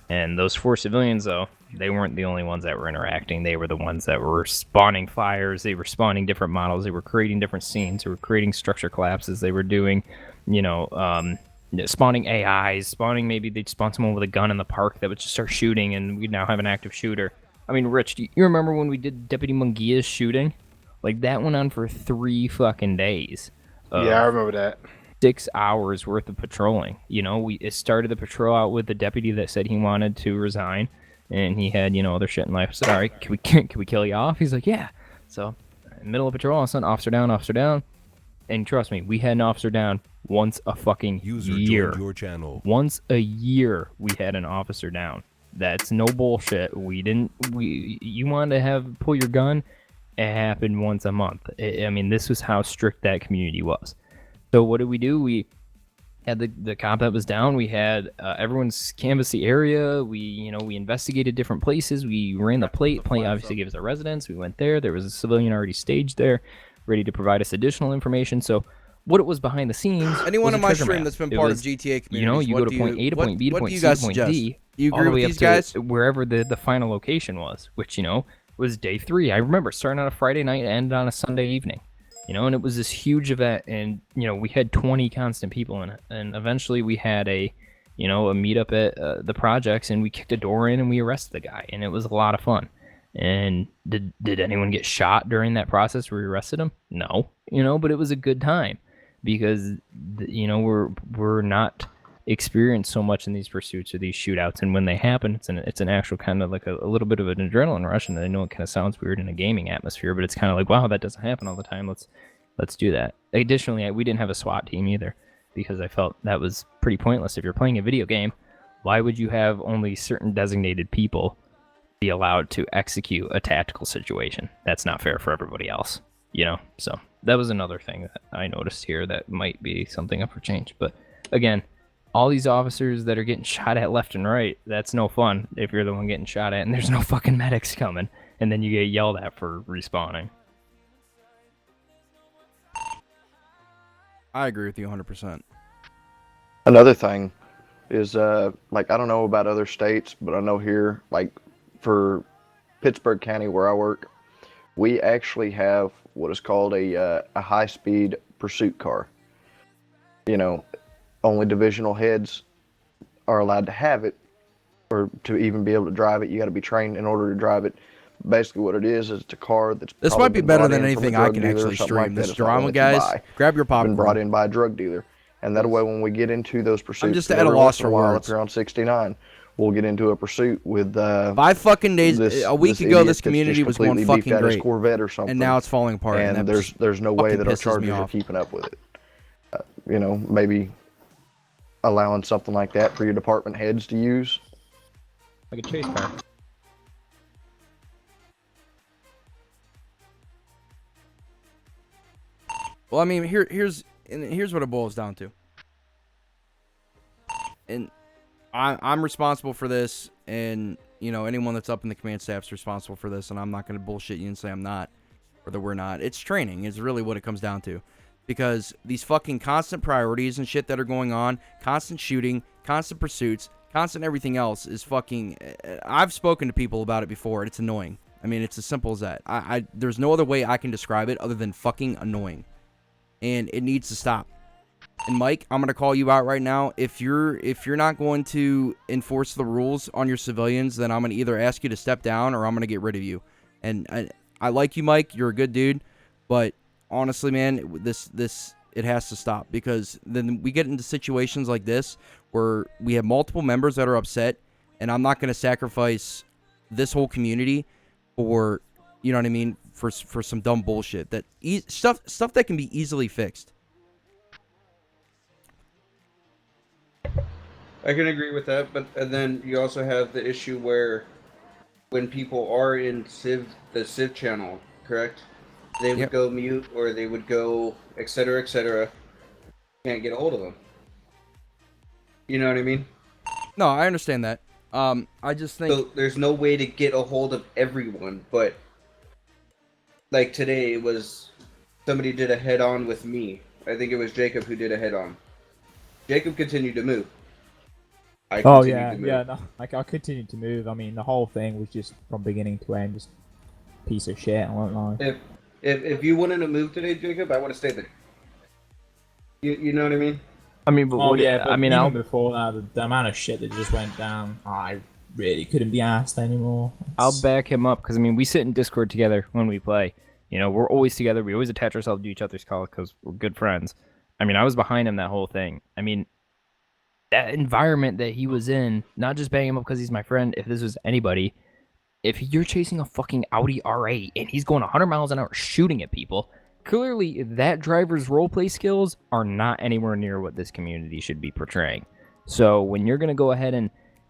And those 4 civilians, though, they weren't the only ones that were interacting. They were the ones that were spawning fires. They were spawning different models. They were creating different scenes. They were creating structure collapses. They were doing, spawning AIs. Spawning, maybe they'd spawn someone with a gun in the park that would just start shooting, and we'd now have an active shooter. I mean, Rich, do you remember when we did Deputy Munguia's shooting? Like, that went on for 3 fucking days. Yeah, I remember that. 6 hours worth of patrolling. We started the patrol out with the deputy that said he wanted to resign, and he had other shit in life. I said, all right, can we kill you off? He's like, yeah. So in the middle of patrol, all of a sudden, officer down, and trust me, we had an officer down once a fucking year. Your channel. Once a year, we had an officer down. That's no bullshit. You wanted to pull your gun, it happened once a month. I mean, this was how strict that community was. So what did we do? We had the cop that was down. We had everyone's canvass the area. We investigated different places. We ran the plate. Plate obviously gave us a residence. We went there. There was a civilian already staged there, ready to provide us additional information. So what it was behind the scenes. Anyone was on my stream that's been part of GTA communities, you go to point A to point B to point C to point D. You agree with these guys? Wherever the final location was, which was day 3. I remember starting on a Friday night and ended on a Sunday evening. And it was this huge event, and we had 20 constant people in it, and eventually we had a meetup at the projects, and we kicked a door in and we arrested the guy, and it was a lot of fun. And did anyone get shot during that process where we arrested him? No, but it was a good time because we're not experienced so much in these pursuits or these shootouts, and when they happen, it's an actual kind of like a little bit of an adrenaline rush. And I know it kind of sounds weird in a gaming atmosphere, but it's kind of like, wow, that doesn't happen all the time. Let's do that. Additionally, we didn't have a SWAT team either because I felt that was pretty pointless. If you're playing a video game, why would you have only certain designated people be allowed to execute a tactical situation? That's not fair for everybody else, So that was another thing that I noticed here that might be something up for change. But again, all these officers that are getting shot at left and right, that's no fun if you're the one getting shot at and there's no fucking medics coming, and then you get yelled at for respawning. I agree with you 100%. Another thing is, I don't know about other states, but I know here, for Pittsburgh County where I work, we actually have what is called a high-speed pursuit car. Only divisional heads are allowed to have it, or to even be able to drive it, you got to be trained in order to drive it. Basically, what it is it's a car that's. This might be better than anything I can actually stream. This drama, guys. Grab your popcorn. Been brought in by a drug dealer, and that way, when we get into those pursuits, I'm just at a loss for words. If you're on 69, we'll get into a pursuit with 5 fucking days. A week ago, this community was going fucking great, Corvette or something, and now it's falling apart. And there's no way that our chargers are keeping up with it. You know, maybe allowing something like that for your department heads to use, like a chase car. Well, I mean, here's what it boils down to, and I'm responsible for this, and you know anyone that's up in the command staff's responsible for this, and I'm not going to bullshit you and say I'm not, or that we're not. It's training is really what it comes down to, because these fucking constant priorities and shit that are going on, constant shooting, constant pursuits, constant everything else is fucking. I've spoken to people about it before, and it's annoying. I mean, it's as simple as that. There's no other way I can describe it other than fucking annoying. And it needs to stop. And Mike, I'm gonna call you out right now. If you're not going to enforce the rules on your civilians, then I'm gonna either ask you to step down or I'm gonna get rid of you. And I like you, Mike. You're a good dude, but honestly, man, this it has to stop, because then we get into situations like this where we have multiple members that are upset, and I'm not gonna sacrifice this whole community for, you know what I mean, for some dumb bullshit that stuff that can be easily fixed. I can agree with that, but and then you also have the issue where when people are in the Civ channel, correct? They would go mute, or they would go etc. etc. Can't get a hold of them. You know what I mean? No, I understand that. I just think so. There's no way to get a hold of everyone, but like today it was somebody did a head-on with me. I think it was Jacob who did a head-on. Jacob continued to move. Oh yeah, no, like I continued to move. I mean, the whole thing was just from beginning to end, just piece of shit. I won't lie. If you wanted to move today, Jacob, I would have stayed there. You know what I mean? I mean, but even before that, the amount of shit that just went down, I really couldn't be asked anymore. I'll back him up, because I mean, we sit in Discord together when we play. You know, we're always together. We always attach ourselves to each other's calls because we're good friends. I mean, I was behind him that whole thing. I mean, that environment that he was in, not just banging him up because he's my friend. If this was anybody, if you're chasing a fucking Audi R8 and he's going 100 miles an hour shooting at people, clearly that driver's roleplay skills are not anywhere near what this community should be portraying. So when you're gonna go ahead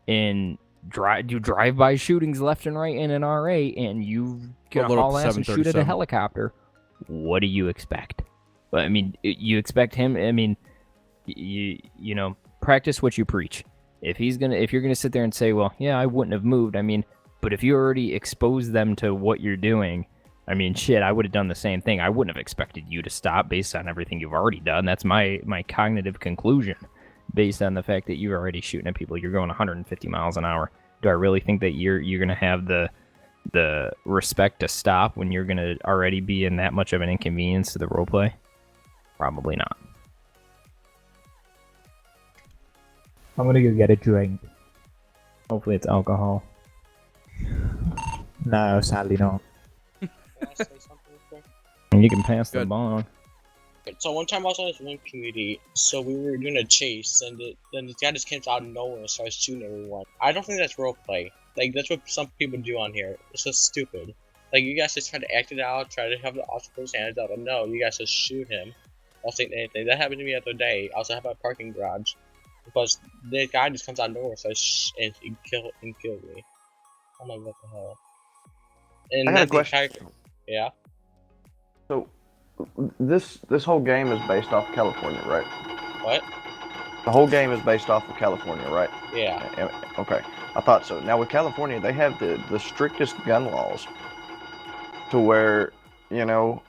and do drive-by shootings left and right in an R8, and you get a haul ass and shoot at a helicopter, what do you expect? But I mean, you expect him. I mean, you know, practice what you preach. If you're gonna sit there and say, well, yeah, I wouldn't have moved. I mean, but if you already expose them to what you're doing, I mean, shit, I would have done the same thing. I wouldn't have expected you to stop based on everything you've already done. That's my cognitive conclusion, based on the fact that you're already shooting at people. You're going 150 miles an hour. Do I really think that you're gonna have the respect to stop when you're gonna already be in that much of an inconvenience to the roleplay? Probably not. I'm gonna go get a drink. Hopefully it's alcohol. No, sadly not. Can I say something real quick? And you can pass the ball on. So one time I was on this one community, so we were doing a chase, and then this guy just came out of nowhere and started shooting everyone. I don't think that's roleplay. Like, that's what some people do on here. It's just stupid. Like, you guys just try to act it out, try to have the officer put his hands up, but no, you guys just shoot him. I don't think anything. That happened to me the other day. I also have a parking garage, because the guy just comes out of nowhere and he killed me. I'm like, what the hell? And I had a question. Yeah. So, this whole game is based off of California, right? What? The whole game is based off of California, right? Yeah. Okay, I thought so. Now with California, they have the strictest gun laws, to where, you know,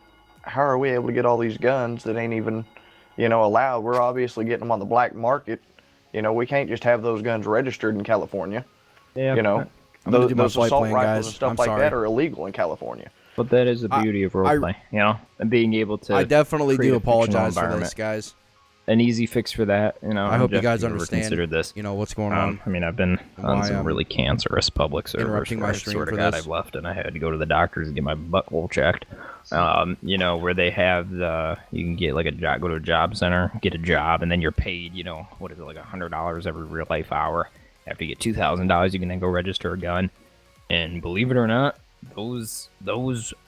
how are we able to get all these guns that ain't even, you know, allowed? We're obviously getting them on the black market. You know, we can't just have those guns registered in California. Yeah. You know, those assault rifles and stuff like that are illegal in California. But that is the beauty of roleplay, you know, and being able to. I definitely do apologize for this, guys. an easy fix for that. You know, I hope you Jeff, guys if ever understand. considered this. You know what's going on. I mean, I've been on some really cancerous public servers. Interrupting my stream swear to for God, this. I've left and I had to go to the doctors and get my butthole checked. You know, where they have you can get like a job, go to a job center, get a job, and then you're paid. You know, what is it, like $100 every real life hour? After you get $2,000, you can then go register a gun. And believe it or not, those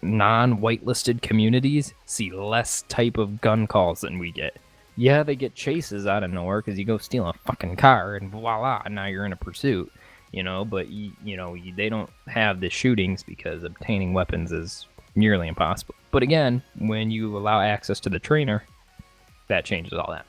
non-whitelisted communities see less type of gun calls than we get. Yeah, they get chases out of nowhere because you go steal a fucking car and voila, now you're in a pursuit. You know, but they don't have the shootings because obtaining weapons is nearly impossible. But again, when you allow access to the trainer, that changes all that.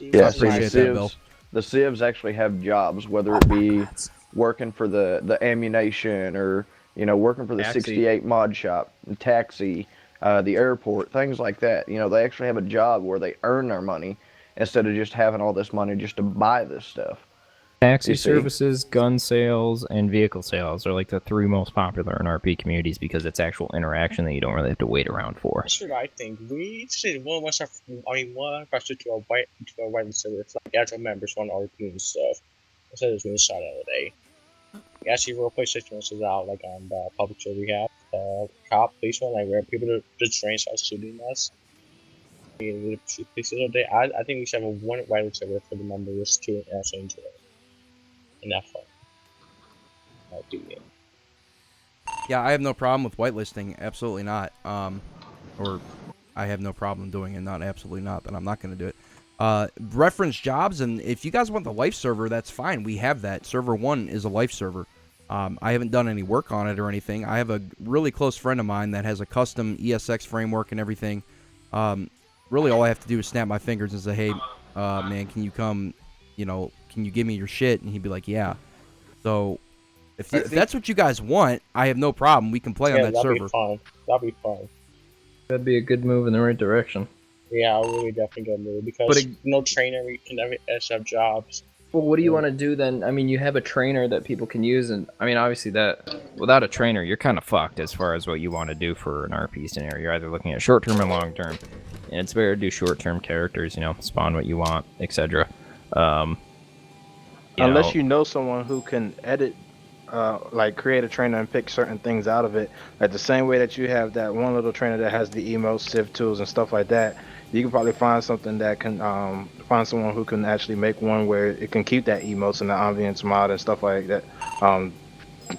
Yeah, I appreciate that, Bill. The civs actually have jobs, whether it be working for the ammunition or, you know, working for the Taxi. 68 mod shop, taxi, the airport, things like that. You know, they actually have a job where they earn their money instead of just having all this money just to buy this stuff. Taxi services, gun sales, and vehicle sales are like the 3 most popular in RP communities because it's actual interaction that you don't really have to wait around for. That's what I think. We should one of us to a white server, like actual members on RP and stuff. Instead of doing this shot out of the day. Actually, real quick, situations out like on the public server we have. Cop, police one, like where people just train start shooting us. I think we should have a one white server for the members to actually enjoy. And that's fun. Yeah, I have no problem with whitelisting. Absolutely not. Or I have no problem doing it. Not absolutely not. But I'm not going to do it. Reference jobs, and if you guys want the life server, that's fine. We have that. Server 1 is a life server. I haven't done any work on it or anything. I have a really close friend of mine that has a custom ESX framework and everything. Really, all I have to do is snap my fingers and say, hey, man, can you come, you know, can you give me your shit? And he'd be like, yeah. So if that's what you guys want, I have no problem. We can play on that server. That'd be fun. That'd be a good move in the right direction. Yeah, I really definitely good move because no trainer, we can have jobs. Well, what do you want to do then? I mean, you have a trainer that people can use, and I mean, obviously that without a trainer, you're kind of fucked as far as what you want to do for an RP scenario. You're either looking at short-term or long-term, and it's better to do short-term characters, you know, spawn what you want, etc. Unless you know someone who can edit, like create a trainer and pick certain things out of it, like the same way that you have that one little trainer that has the emotes, civ tools, and stuff like that. You can probably find something that can find someone who can actually make one where it can keep that emotes and the ambience mod and stuff like that.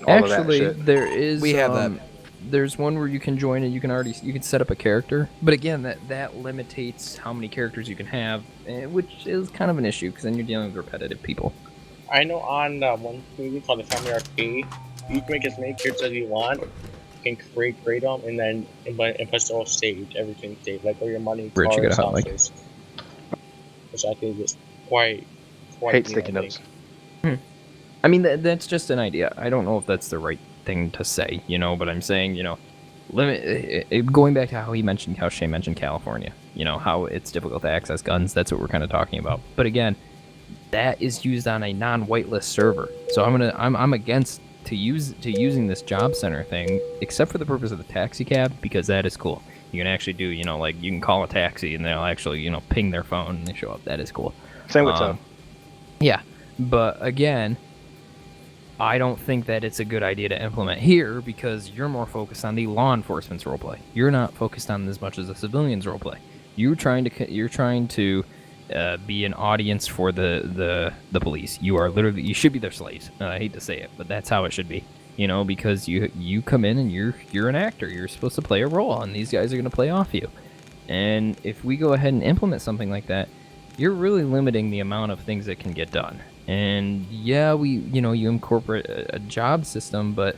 Actually, there is. We have that. There's one where you can join and you can set up a character, but again, that limitates how many characters you can have, which is kind of an issue because then you're dealing with repetitive people. I know on one community called the Family RP, you can make as many characters as you want. You can create them and then push the whole stage, everything stage, like all your money, Rich, you cars, got a hot mic. houses, which I think is quite hate sticky notes. I mean, that's just an idea. I don't know if that's the right thing to say, you know, but I'm saying, you know, going back to how Shay mentioned California, you know, how it's difficult to access guns. That's what we're kind of talking about. But again, that is used on a non-whitelist server. So I'm against using this job center thing, except for the purpose of the taxi cab, because that is cool. You can actually do, you know, like you can call a taxi and they'll actually, you know, ping their phone and they show up. That is cool. Same with some. Yeah, but again, I don't think that it's a good idea to implement here because you're more focused on the law enforcement's roleplay. You're not focused on as much as the civilians' roleplay. You're trying to be an audience for the police. You should be their slaves. I hate to say it, but that's how it should be. You know, because you come in and you're an actor. You're supposed to play a role, and these guys are going to play off you. And if we go ahead and implement something like that, you're really limiting the amount of things that can get done. And yeah, you incorporate a job system, but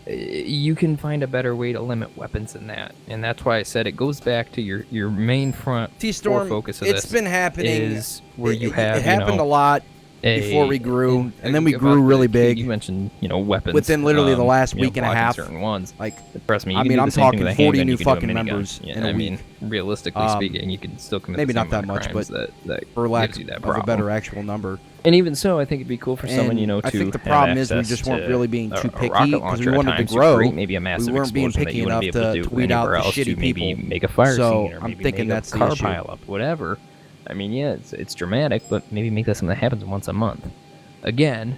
you can find a better way to limit weapons than that. And that's why I said it goes back to your main front T-Storm, focus of this. It's been happening. Is where you have, it happened a lot before we grew, and then we grew really big. You mentioned, weapons. Within literally the last week and a half. Certain ones. Like, trust me, I mean, I'm talking 40 new fucking members in a week. I mean, realistically speaking, you can still commit maybe the not same that much, crimes but that for lack gives you that of problem. a better actual number. And even so, I think it'd be cool for someone, to I think the problem is we just weren't really being too picky because we wanted to grow. Maybe a massive we weren't being picky enough to weed out the shitty maybe people. make a fire So scene, or I'm maybe thinking make that's a car the issue. pile up, whatever. I mean, yeah, it's dramatic, but maybe make that something that happens once a month. Again,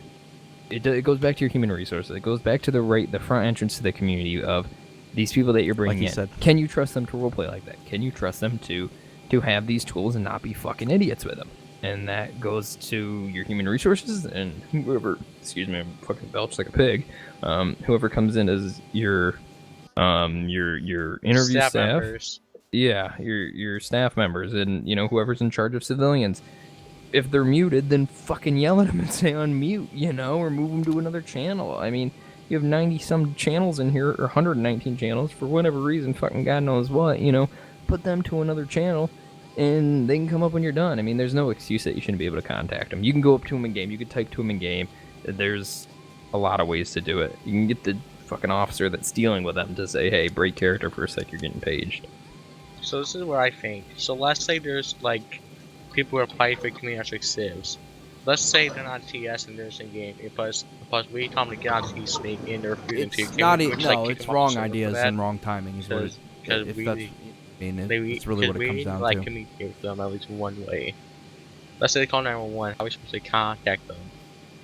it goes back to your human resources. It goes back to the front entrance to the community of these people that you're bringing in. Said. Can you trust them to roleplay like that? Can you trust them to have these tools and not be fucking idiots with them? And that goes to your human resources and whoever, excuse me, I'm fucking belch like a pig. Whoever comes in as your interview staff. Members. Yeah, your staff members and, you know, whoever's in charge of civilians. If they're muted, then fucking yell at them and say unmute, you know, or move them to another channel. I mean, you have 90-some channels in here, or 119 channels, for whatever reason, fucking God knows what, you know. Put them to another channel, and they can come up when you're done. I mean, there's no excuse that you shouldn't be able to contact them. You can go up to them in game. You can type to them in game. There's a lot of ways to do it. You can get the fucking officer that's dealing with them to say, hey, break character for a sec, you're getting paged. So this is what I think. So let's say there's, like, people who are playing for community like civs. Let's say they're not TS and they're in game, because we come to get on TeamSpeak and they're refusing to. It's not it's wrong ideas and wrong timings. It's really what it comes down to. Communicate with them at least one way. Let's say they call 911. How are we supposed to contact them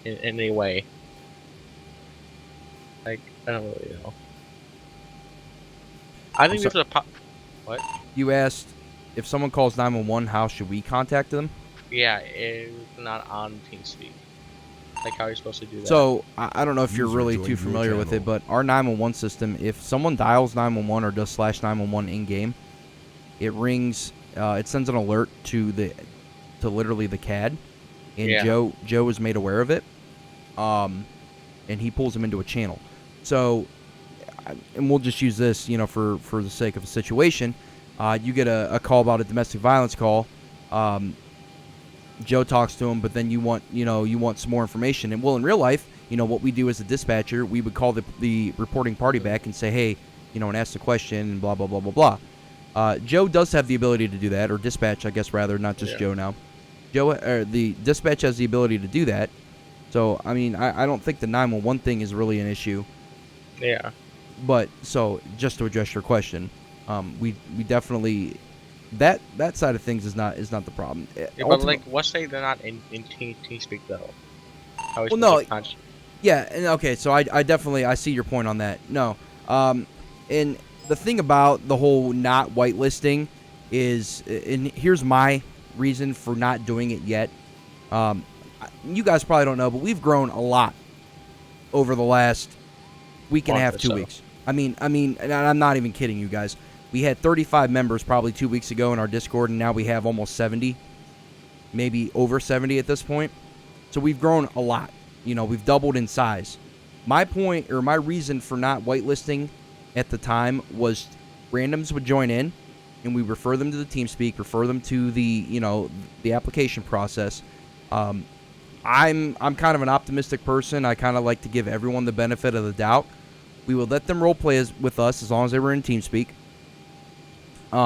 in any way? Like, I don't really know. I think this is a what? You asked if someone calls 911, how should we contact them? Yeah, it's not on TeamSpeak. Like, how are you supposed to do that? So, I don't know if you're really too familiar with it, but our 911 system, if someone dials 911 or does /911 in-game, it rings, it sends an alert to literally the CAD, and Joe is made aware of it, and he pulls him into a channel. So, and we'll just use this, you know, for the sake of a situation. You get a call about a domestic violence call. Joe talks to him, but then you want some more information. And well, in real life, you know, what we do as a dispatcher, we would call the reporting party back and say, hey, you know, and ask the question and blah, blah, blah, blah, blah. Joe does have the ability to do that, or dispatch, I guess, rather, not just Joe now. The dispatch has the ability to do that. So, I mean, I don't think the 911 thing is really an issue. Yeah. But, so, just to address your question, we definitely... That side of things is not the problem. Yeah, but like, let's say they're not in TeamSpeak though. Well, no. Yeah, and okay, so I definitely see your point on that. No, and the thing about the whole not whitelisting is, and here's my reason for not doing it yet. You guys probably don't know, but we've grown a lot over the last week and a half, 2 weeks. I mean, and I'm not even kidding you guys. We had 35 members probably 2 weeks ago in our Discord, and now we have almost 70, maybe over 70 at this point. So we've grown a lot. You know, we've doubled in size. My point, or my reason for not whitelisting at the time, was randoms would join in, and we refer them to the TeamSpeak, refer them to the, you know, the application process. I'm kind of an optimistic person. I kind of like to give everyone the benefit of the doubt. We would let them roleplay with us as long as they were in TeamSpeak. You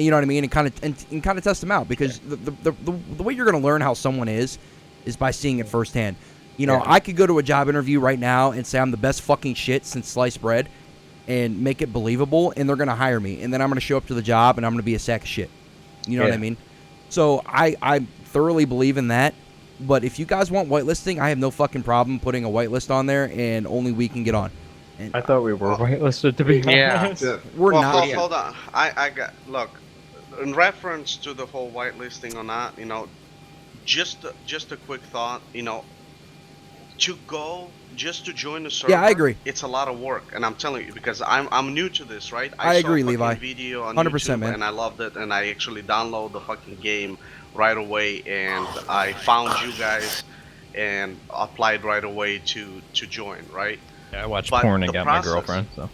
know what I mean, and kind of test them out, because the way you're going to learn how someone is by seeing it firsthand. You know, I could go to a job interview right now and say I'm the best fucking shit since sliced bread, and make it believable, and they're going to hire me, and then I'm going to show up to the job and I'm going to be a sack of shit. You know what I mean? So I thoroughly believe in that. But if you guys want whitelisting, I have no fucking problem putting a whitelist on there, and only we can get on. I thought we were whitelisted, to be honest. We're not. Hold on. I got, look, in reference to the whole whitelisting or not, you know, just a quick thought, you know, to join the server. Yeah, I agree. It's a lot of work, and I'm telling you, because I'm new to this, right? I agree, Levi. Video on 100%, YouTube, man. And I loved it, and I actually downloaded the fucking game right away, and I found you guys and applied right away to join, right? Yeah, I watched porn and got my girlfriend, so.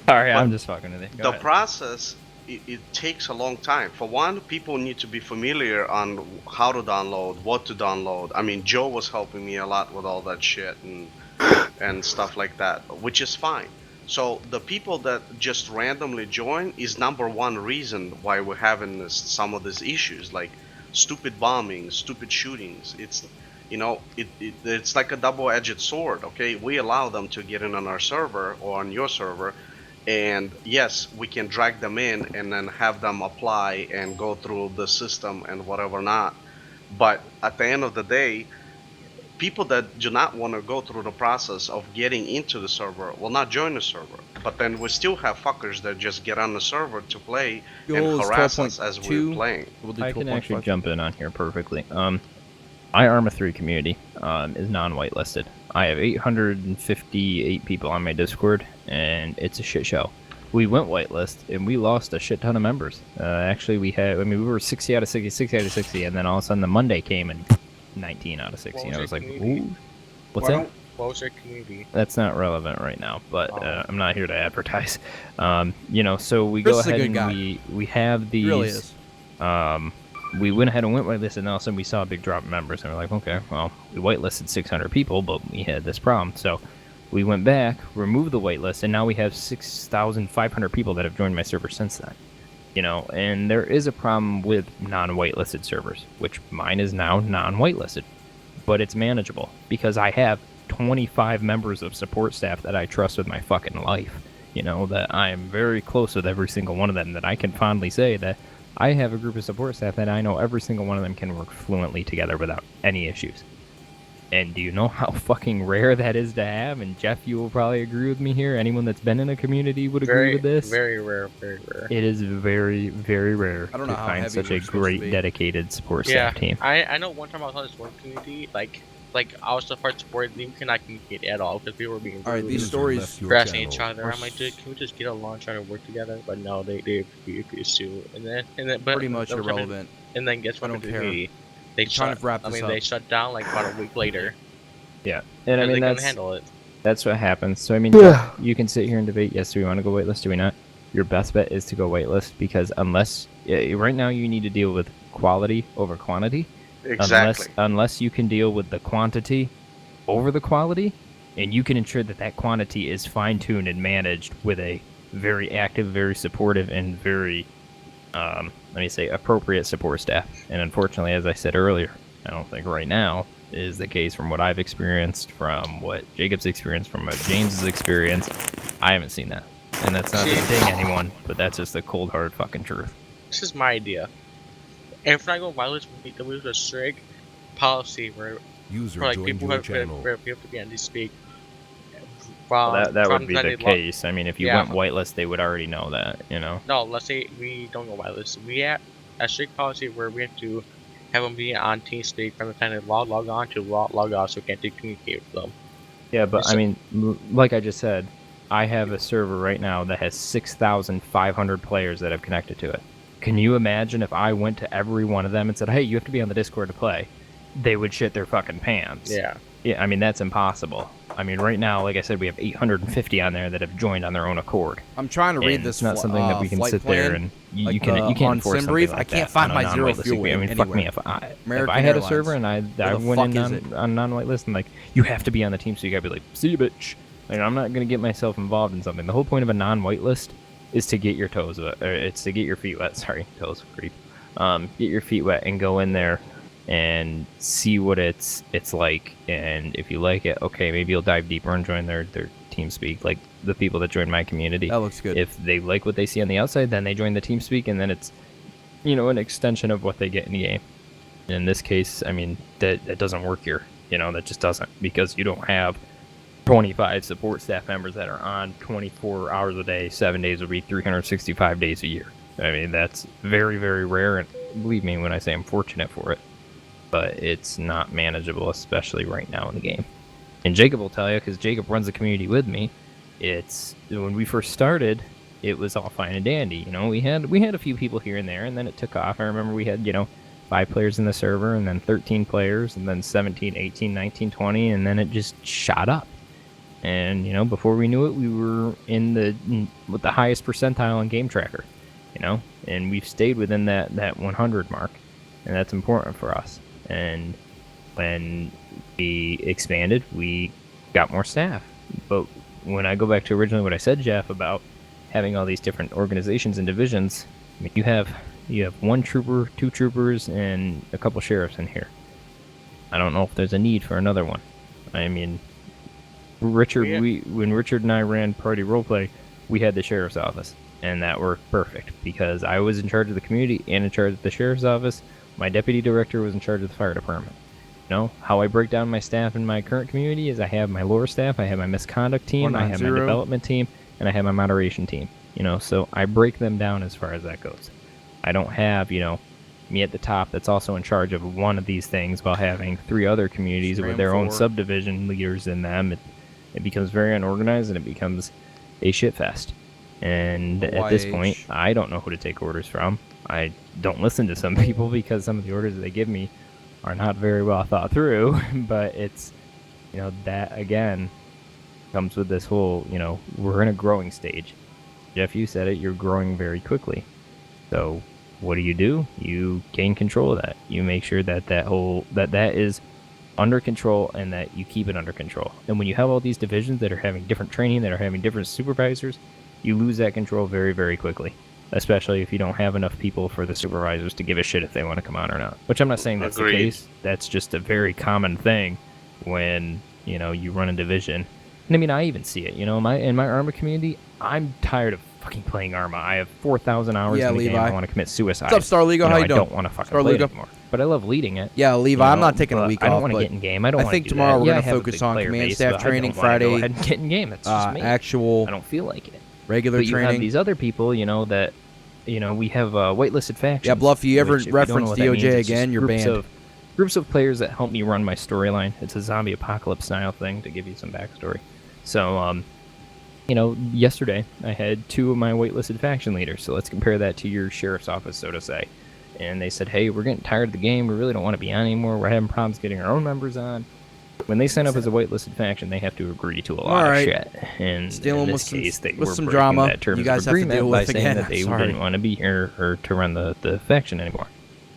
Sorry, I'm just fucking with you. The process, it takes a long time. For one, people need to be familiar on how to download, what to download. I mean, Joe was helping me a lot with all that shit and stuff like that, which is fine. So the people that just randomly join is number one reason why we're having some of these issues, like stupid bombings, stupid shootings. It's, you know, it's like a double-edged sword, okay? We allow them to get in on our server or on your server, And yes, we can drag them in and then have them apply and go through the system and whatever not. But at the end of the day, people that do not want to go through the process of getting into the server will not join the server. But then we still have fuckers that just get on the server to play and harass us as we're playing. I can actually jump in on here perfectly. My Arma 3 community is non-whitelisted. I have 858 people on my Discord, and it's a shit show. We went whitelist, and we lost a shit ton of members. Actually, we were 60 out of 60, 60 out of 60, and then all of a sudden the Monday came, and 19 out of 60. And I was like, ooh. What's that? What was your community? That's not relevant right now, but I'm not here to advertise. You know, so we go ahead and we have these. He really is. We went ahead and went whitelisted, and all of a sudden we saw a big drop in members, and we're like, okay, well, we whitelisted 600 people, but we had this problem. So we went back, removed the whitelist, and now we have 6,500 people that have joined my server since then. You know, and there is a problem with non-whitelisted servers, which mine is now non-whitelisted, but it's manageable because I have 25 members of support staff that I trust with my fucking life. You know, that I am very close with every single one of them, that I can fondly say that I have a group of support staff that I know every single one of them can work fluently together without any issues. And do you know how fucking rare that is to have? And Jeff, you will probably agree with me here. Anyone that's been in a community would agree with this. Very rare, very rare. It is very, very rare to find such a great, dedicated support staff team. I know one time I was on this one community, like I was the part support, and we cannot communicate at all because people were being these stories harassing each other. I'm like, dude, can we just get along, try to work together? But no, they refused to. And then but pretty much irrelevant. And then guess what? I don't care. They they shut down like about a week later. Yeah, and I mean they couldn't handle it. That's what happens. So I mean, you can sit here and debate. Yes, do we want to go whitelist? Do we not? Your best bet is to go whitelist because unless right now you need to deal with quality over quantity. Exactly. Unless you can deal with the quantity over the quality, and you can ensure that that quantity is fine-tuned and managed with a very active, very supportive, and very, let me say, appropriate support staff. And unfortunately, as I said earlier, I don't think right now is the case from what I've experienced, from what Jacob's experienced, from what James's experienced. I haven't seen that. And that's not to ding anyone, but that's just the cold, hard fucking truth. This is my idea. And if I go violence, we use a strict policy where like people who have to be anti-speak. Well, that would be the case. I mean, if you went whitelist, they would already know that, you know. No, let's say we don't go whitelist. We have a strict policy where we have to have them be on TeamSpeak from the time they log on to log off, so we can't communicate with them. Yeah, but I mean, like I just said, I have a server right now that has 6,500 players that have connected to it. Can you imagine if I went to every one of them and said, hey, you have to be on the Discord to play? They would shit their fucking pants. Yeah. Yeah, I mean, that's impossible. I mean, right now, like I said, we have 850 on there that have joined on their own accord. I'm trying to read this. It's not something that we can sit there and you can't enforce something like I can't that find my zero fuel. I mean, fuck me if I had a server and I went in on non-whitelist and like, you have to be on the team, so you gotta be like, see you, bitch. Like, I'm not gonna get myself involved in something. The whole point of a non-whitelist is to get your toes wet. Or it's to get your feet wet. Sorry, toes creep. Get your feet wet and go in there and see what it's like. And if you like it, okay, maybe you'll dive deeper and join their TeamSpeak. Like the people that join my community. That looks good. If they like what they see on the outside, then they join the TeamSpeak, and then it's, you know, an extension of what they get in the game. In this case, I mean, that doesn't work here. You know, that just doesn't, because you don't have 25 support staff members that are on 24 hours a day, 7 days a week, 365 days a year. I mean, that's very, very rare, and believe me when I say I'm fortunate for it. But it's not manageable, especially right now in the game. And Jacob will tell you, because Jacob runs the community with me, it's, when we first started, it was all fine and dandy. You know, we had a few people here and there, and then it took off. I remember we had, 5 players in the server, and then 13 players, and then 17, 18, 19, 20, and then it just shot up. And, before we knew it, we were with the highest percentile in Game Tracker, and we've stayed within that 100 mark, and that's important for us. And when we expanded, we got more staff. But when I go back to originally what I said, Jeff, about having all these different organizations and divisions, I mean, you have 1 trooper, 2 troopers, and a couple sheriffs in here. I don't know if there's a need for another one. I mean, Richard, when Richard and I ran Party Roleplay, we had the sheriff's office, and that worked perfect because I was in charge of the community and in charge of the sheriff's office. My deputy director was in charge of the fire department. You know, how I break down my staff in my current community is I have my lore staff, I have my misconduct team, I have my development team, and I have my moderation team. You know, so I break them down as far as that goes. I don't have, you know, me at the top that's also in charge of one of these things while having 3 other communities with their own subdivision leaders in them. It becomes very unorganized and it becomes a shitfest. And at this point, I don't know who to take orders from. I don't listen to some people because some of the orders that they give me are not very well thought through. But it's, you know, that again comes with this whole, you know, we're in a growing stage. Jeff, you said it, you're growing very quickly. So what do? You gain control of that. You make sure that that is under control and that you keep it under control. And when you have all these divisions that are having different training, that are having different supervisors, you lose that control very, very quickly. Especially if you don't have enough people for the supervisors to give a shit if they want to come on or not. Which I'm not saying that's the case. That's just a very common thing when, you know, you run a division. And I mean, I even see it. You know, in my Arma community, I'm tired of fucking playing Arma. I have 4,000 hours in the game. I want to commit suicide. What's up, Star Legal? How you doing? I don't want to fucking play it anymore. But I love leading it. Yeah, Levi, I'm not taking a week off. I don't want to get in game. I think tomorrow we're going to focus on command staff training. Friday, go ahead and get in game. That's just me. Actual. I don't feel like it. Regular training. But you have these other people, you know, that, you know, we have whitelisted factions. Yeah, Bluff, you ever reference DOJ again, you're banned. Groups of players that help me run my storyline. It's a zombie apocalypse style thing to give you some backstory. So, you know, yesterday I had 2 of my waitlisted faction leaders. So let's compare that to your sheriff's office, so to say. And they said, hey, we're getting tired of the game. We really don't want to be on anymore. We're having problems getting our own members on. When they sign up as a waitlisted faction, they have to agree to a lot of shit. And in this case, they were breaking drama. that terms you guys of agreement have to deal by with saying again. that they didn't want to be here or to run the faction anymore.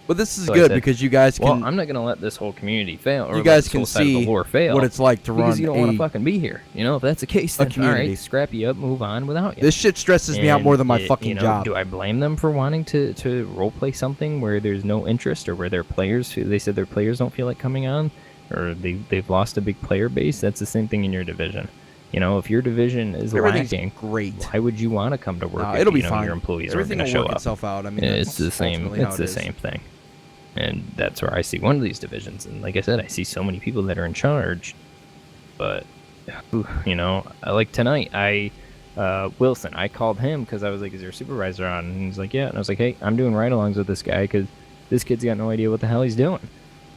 But this is So good said, because you guys can. Well, I'm not going to let this whole community fail. Or you guys let can this whole side of see the lore fail what it's like to run because you don't want to fucking be here. You know, if that's the case, then all right, scrap you up, move on without you. This shit stresses me out more than my fucking you know, job. Do I blame them for wanting to roleplay something where there's no interest or where their players, they said their players don't feel like coming on, or they've lost a big player base? That's the same thing in your division. You know, if your division is lacking, great. Why would you want to come to work if it'll be you know fine. your employees Everything aren't going to show will work up? Itself out. I mean, it's the same. It's the is. same thing. And that's where I see one of these divisions. And like I said, I see so many people that are in charge. But, you know, like tonight, Wilson, I called him because I was like, is there a supervisor on? And he's like, yeah. And I was like, hey, I'm doing ride-alongs with this guy because this kid's got no idea what the hell he's doing.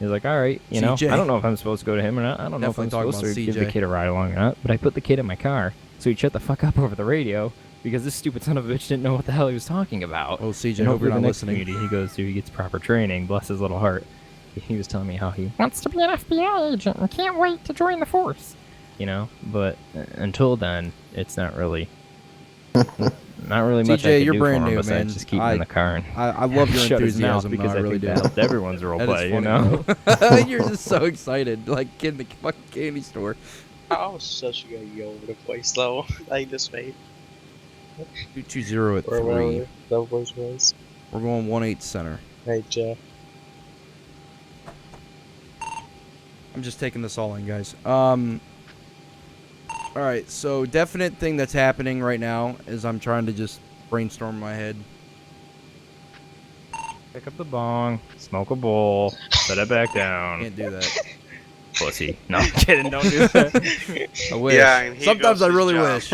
He's like, all right, you know, I don't know if I'm supposed to go to him or not. I don't know if I'm supposed to give the kid a ride-along or not. But I put the kid in my car so he'd shut the fuck up over the radio because this stupid son of a bitch didn't know what the hell he was talking about. Oh, CJ, and hope you're not the next listening. community he goes to, he gets proper training. Bless his little heart. He was telling me how he wants to be an FBI agent and can't wait to join the force. You know, but until then, it's not really much I can you're do brand for him new, besides man. just keep him in the car and I love your shut his mouth enthusiasm because I really think do. that helped everyone's role That is play, you funny, know. You're just so excited, like kid in the fucking candy store. I was such a good go over the place though. I just made 220 at 3. That was. We're going 1-8 center. Hey Jeff. I'm just taking this all in, guys. Alright, so definite thing that's happening right now is I'm trying to just brainstorm in my head. Pick up the bong, smoke a bowl, set it back down. Can't do that. Pussy. No, I'm kidding, don't do that. I wish. Yeah, sometimes I really wish.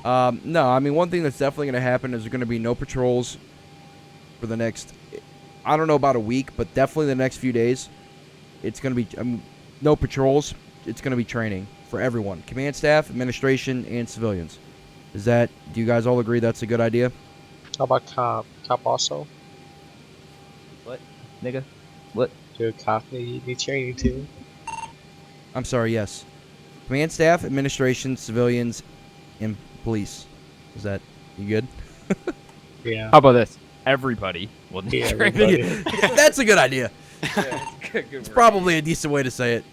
No, I mean, one thing that's definitely going to happen is there's going to be no patrols for the next, I don't know about a week, but definitely the next few days. It's going to be no patrols. It's going to be training for everyone. Command staff, administration, and civilians. Do you guys all agree that's a good idea? How about cop? Cop also? What? Nigga? What? Do a cop need training too? I'm sorry, yes. Command staff, administration, civilians, and police. Is that, you good? Yeah. How about this? Everybody will need training. Yeah, that's a good idea. It's probably a decent way to say it.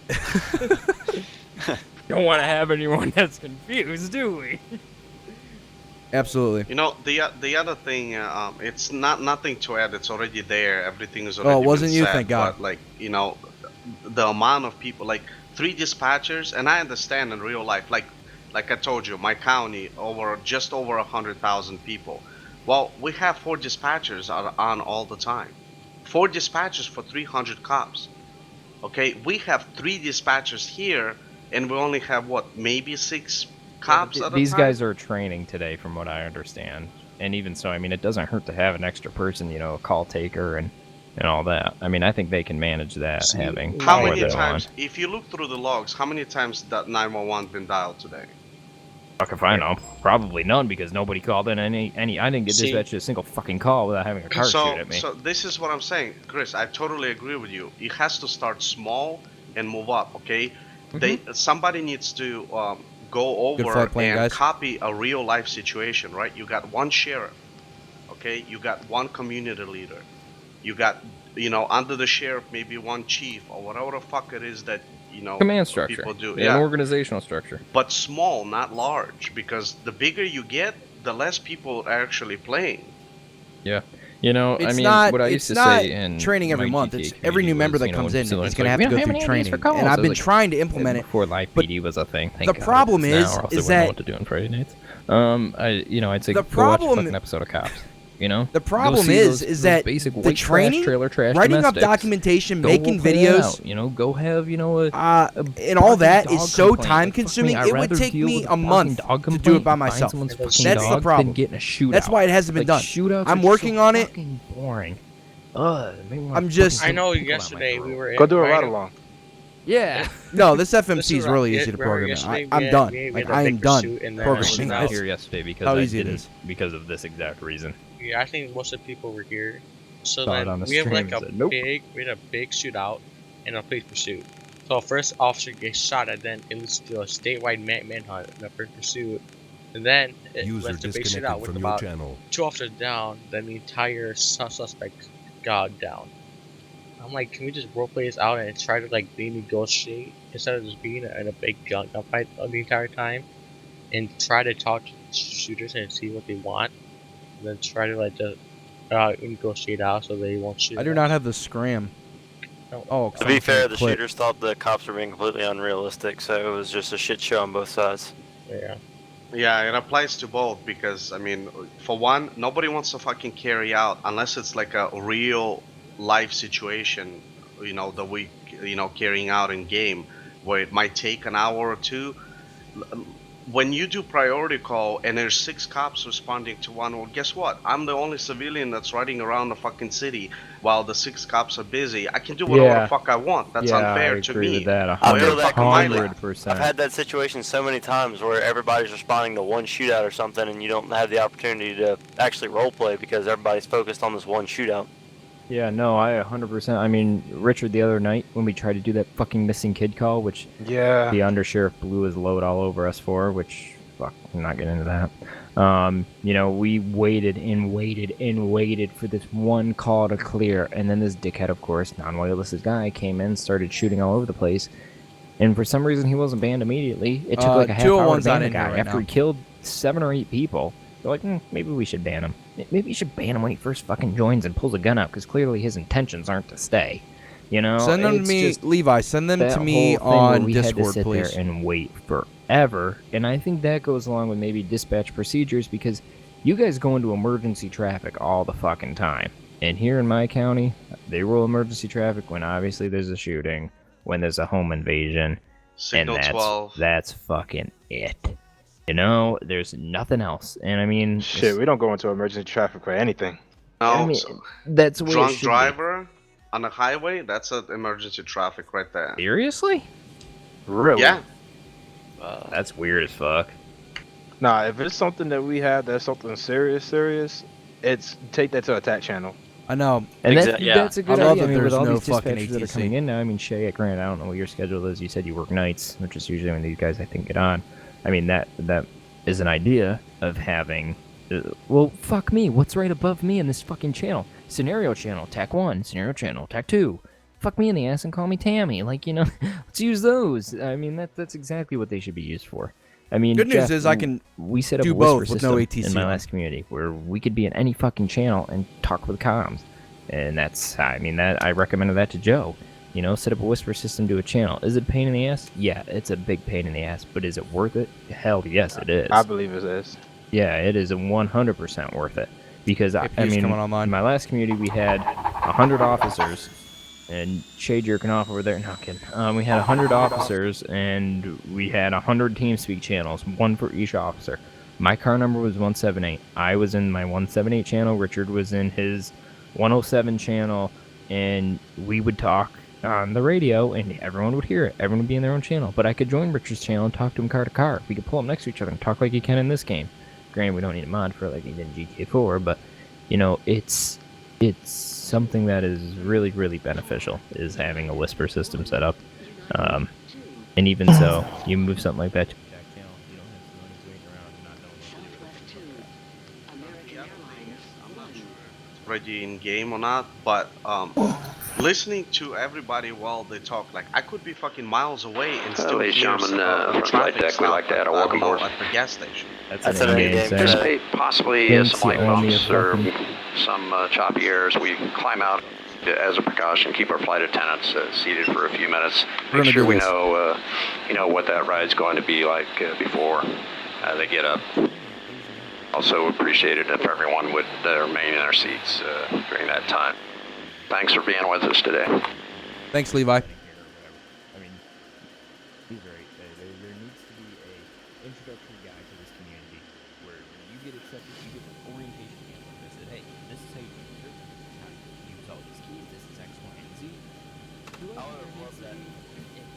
Don't want to have anyone that's confused, do we? Absolutely. You know, the other thing, it's nothing to add. It's already there. Everything is already it wasn't been you, said, thank God. But, like, you know, the amount of people, like 3 dispatchers, and I understand in real life, like like I told you, my county just over 100,000 people. Well, we have 4 dispatchers on all the time. 4 dispatchers for 300 cops. Okay, we have 3 dispatchers here, and we only have what, maybe 6 cops at a time? These guys are training today, from what I understand. And even so, I mean, it doesn't hurt to have an extra person, a call taker and all that. I mean, I think they can manage that. How many times, if you look through the logs, how many times that 911 been dialed today? Fuck if I know. Probably none, because nobody called in any. I didn't get dispatched a single fucking call without having a car shoot at me. So this is what I'm saying, Chris. I totally agree with you. It has to start small and move up. Okay, somebody needs to go over and copy a real life situation, right? You got 1 sheriff, okay? You got 1 community leader. You got, under the sheriff, maybe 1 chief or whatever the fuck it is that, command structure. People do. An organizational structure. But small, not large, because the bigger you get, the less people are actually playing. Yeah. I mean, what I used to say in training every month. It's every new member that comes in is going to have to go through training, and I've been trying to implement it before live PD was a thing. The problem is that I wouldn't know what to do on Friday nights. I'd say go watch a fucking episode of Cops. The problem is that the training, writing up documentation, making videos, go have and all that is so time consuming. It would take me a month to do it by myself. That's the problem. That's why it hasn't been done. I'm working on it. Boring. I'm just. I know yesterday we were. Go do a ride along. Yeah. No, this FMC is really easy to program. I'm done. I am done programming. I was here yesterday because how easy it is. Because of this exact reason. Yeah, I think most of the people were here. So then we have like a big shootout and a police pursuit. So our first officer gets shot, and then it leads to a statewide manhunt in the first pursuit. And then it led to a big shootout with about 2 officers down. Then the entire suspect got down. I'm like, can we just roleplay this out and try to like negotiate instead of just being in a big gunfight the entire time, and try to talk to shooters and see what they want, and then try to like just negotiate out so they won't shoot. I do not have the scram. No. Oh, to be fair, the shooters thought the cops were being completely unrealistic, so it was just a shit show on both sides. Yeah. Yeah, it applies to both because, I mean, for one, nobody wants to fucking carry out unless it's like a real life situation, that we, carrying out in game, where it might take an hour or 2. When you do priority call and there's 6 cops responding to 1, well, guess what? I'm the only civilian that's riding around the fucking city while the 6 cops are busy. I can do whatever the fuck I want. That's unfair to me. I feel that completely. I've had that situation so many times where everybody's responding to 1 shootout or something, and you don't have the opportunity to actually roleplay because everybody's focused on this 1 shootout. Yeah, no, I 100%. I mean, Richard, the other night when we tried to do that fucking missing kid call, which the undersheriff blew his load all over us for, which, fuck, I'm not getting into that. We waited and waited and waited for this 1 call to clear, and then this dickhead, of course, non-loyalist guy, came in, started shooting all over the place, and for some reason he wasn't banned immediately. It took like a half hour to ban the guy after he killed 7 or 8 people. They're like, maybe we should ban him. Maybe you should ban him when he first fucking joins and pulls a gun out, because clearly his intentions aren't to stay. Send them to me, Levi. Send them to me on Discord, had to sit please. There and wait forever, and I think that goes along with maybe dispatch procedures, because you guys go into emergency traffic all the fucking time. And here in my county, they roll emergency traffic when obviously there's a shooting, when there's a home invasion, Signal and 12. That's fucking it. There's nothing else. And I mean, shit, we don't go into emergency traffic for anything. No, I mean, that's the way drunk it should driver on the highway. That's an emergency traffic right there. Seriously? Really? Yeah. That's weird as fuck. Nah, if it's something that we have that's something serious, it's take that to attack channel. I know. And that's a good idea. I mean, with all these fucking dispatchers that are coming in now, I mean, Shay, granted, I don't know what your schedule is. You said you work nights, which is usually when these guys, I think, get on. I mean, that is an idea of having... well, fuck me. What's right above me in this fucking channel? Scenario channel, TAC 1. Scenario channel, TAC 2. Fuck me in the ass and call me Tammy. Like, let's use those. I mean, that's exactly what they should be used for. I mean, good Jeff, news is I can we set up do a whisper both with system no ATC in my last community where we could be in any fucking channel and talk with comms. And that's, I mean, that I recommended that to Joe. You know, set up a whisper system to a channel. Is it a pain in the ass? Yeah, it's a big pain in the ass, but is it worth it? Hell yes, it is. I believe it is. Yeah, it is 100% worth it. Because, I mean, in my last community, we had 100 officers, and Shay jerking off over there. No, kidding. We had 100 officers, and we had 100 TeamSpeak channels, one for each officer. My car number was 178. I was in my 178 channel. Richard was in his 107 channel, and we would talk on the radio, and everyone would hear it. Everyone would be in their own channel. But I could join Richard's channel and talk to him car to car. We could pull them next to each other and talk like you can in this game. Granted, we don't need a mod for it like you did in GTA 4, but, you know, it's something that is really, really beneficial, is having a whisper system set up. And even so, you move something like that to a back channel, you don't have someone who's waiting around and not knowing what to do with it. I'm not sure if it's ready in game or not, but listening to everybody while they talk, like I could be fucking miles away and still hear from Flight Deck. We like that. I welcome aboard at the gas station. That's an in-game thing. Anticipate possibly some light bumps or some choppy airs. We climb out as a precaution, keep our flight attendants seated for a few minutes. Make sure we know, what that ride's going to be like before they get up. Also appreciate it if everyone would remain in their seats during that time. Thanks for being with us today. Thanks, Levi. I mean, he's right. There needs to be a introductory guide to this community where you get accepted, you get an orientation manual that says, hey, this is how you do it. This is how you use all these keys. This is X, Y, and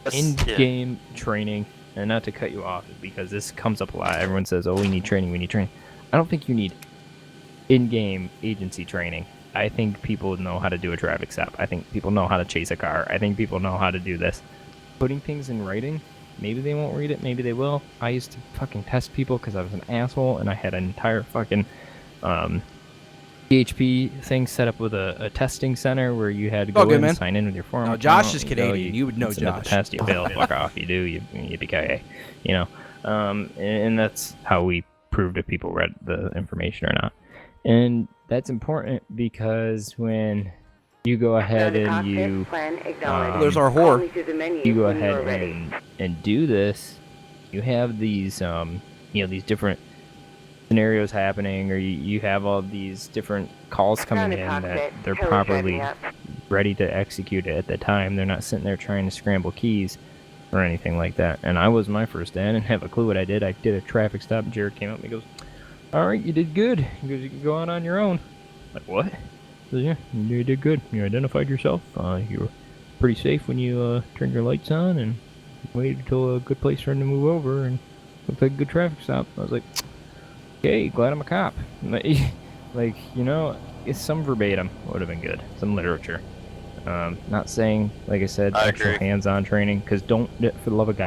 Z. In-game training, and not to cut you off, because this comes up a lot. Everyone says, oh, we need training, we need training. I don't think you need in-game agency training. I think people know how to do a traffic stop. I think people know how to chase a car. I think people know how to do this. Putting things in writing, maybe they won't read it, maybe they will. I used to fucking test people because I was an asshole, and I had an entire fucking PHP thing set up with a testing center where you had to go in and sign in with your form. No, Josh is Canadian. You would know Josh. The test, you fail, fuck off. You do, you yippee-ki-yay. You know, and that's how we proved if people read the information or not. And that's important because when you go ahead and you there's our whore. You go ahead and do this, you have these these different scenarios happening, or you have all these different calls coming in that they're properly ready to execute it at the time. They're not sitting there trying to scramble keys or anything like that. And I was my first day. I didn't have a clue what I did. I did a traffic stop, and Jared came up and he goes, all right, you did good. He goes, you can go on your own. I'm like, what? He goes, yeah, you did good. You identified yourself. You were pretty safe when you turned your lights on and waited until a good place for him to move over, and looked like a good traffic stop. I was like, okay, glad I'm a cop. Like, you know, it's some verbatim would have been good. Some literature. Not saying, like I said, actual hands-on training, because don't, for the love of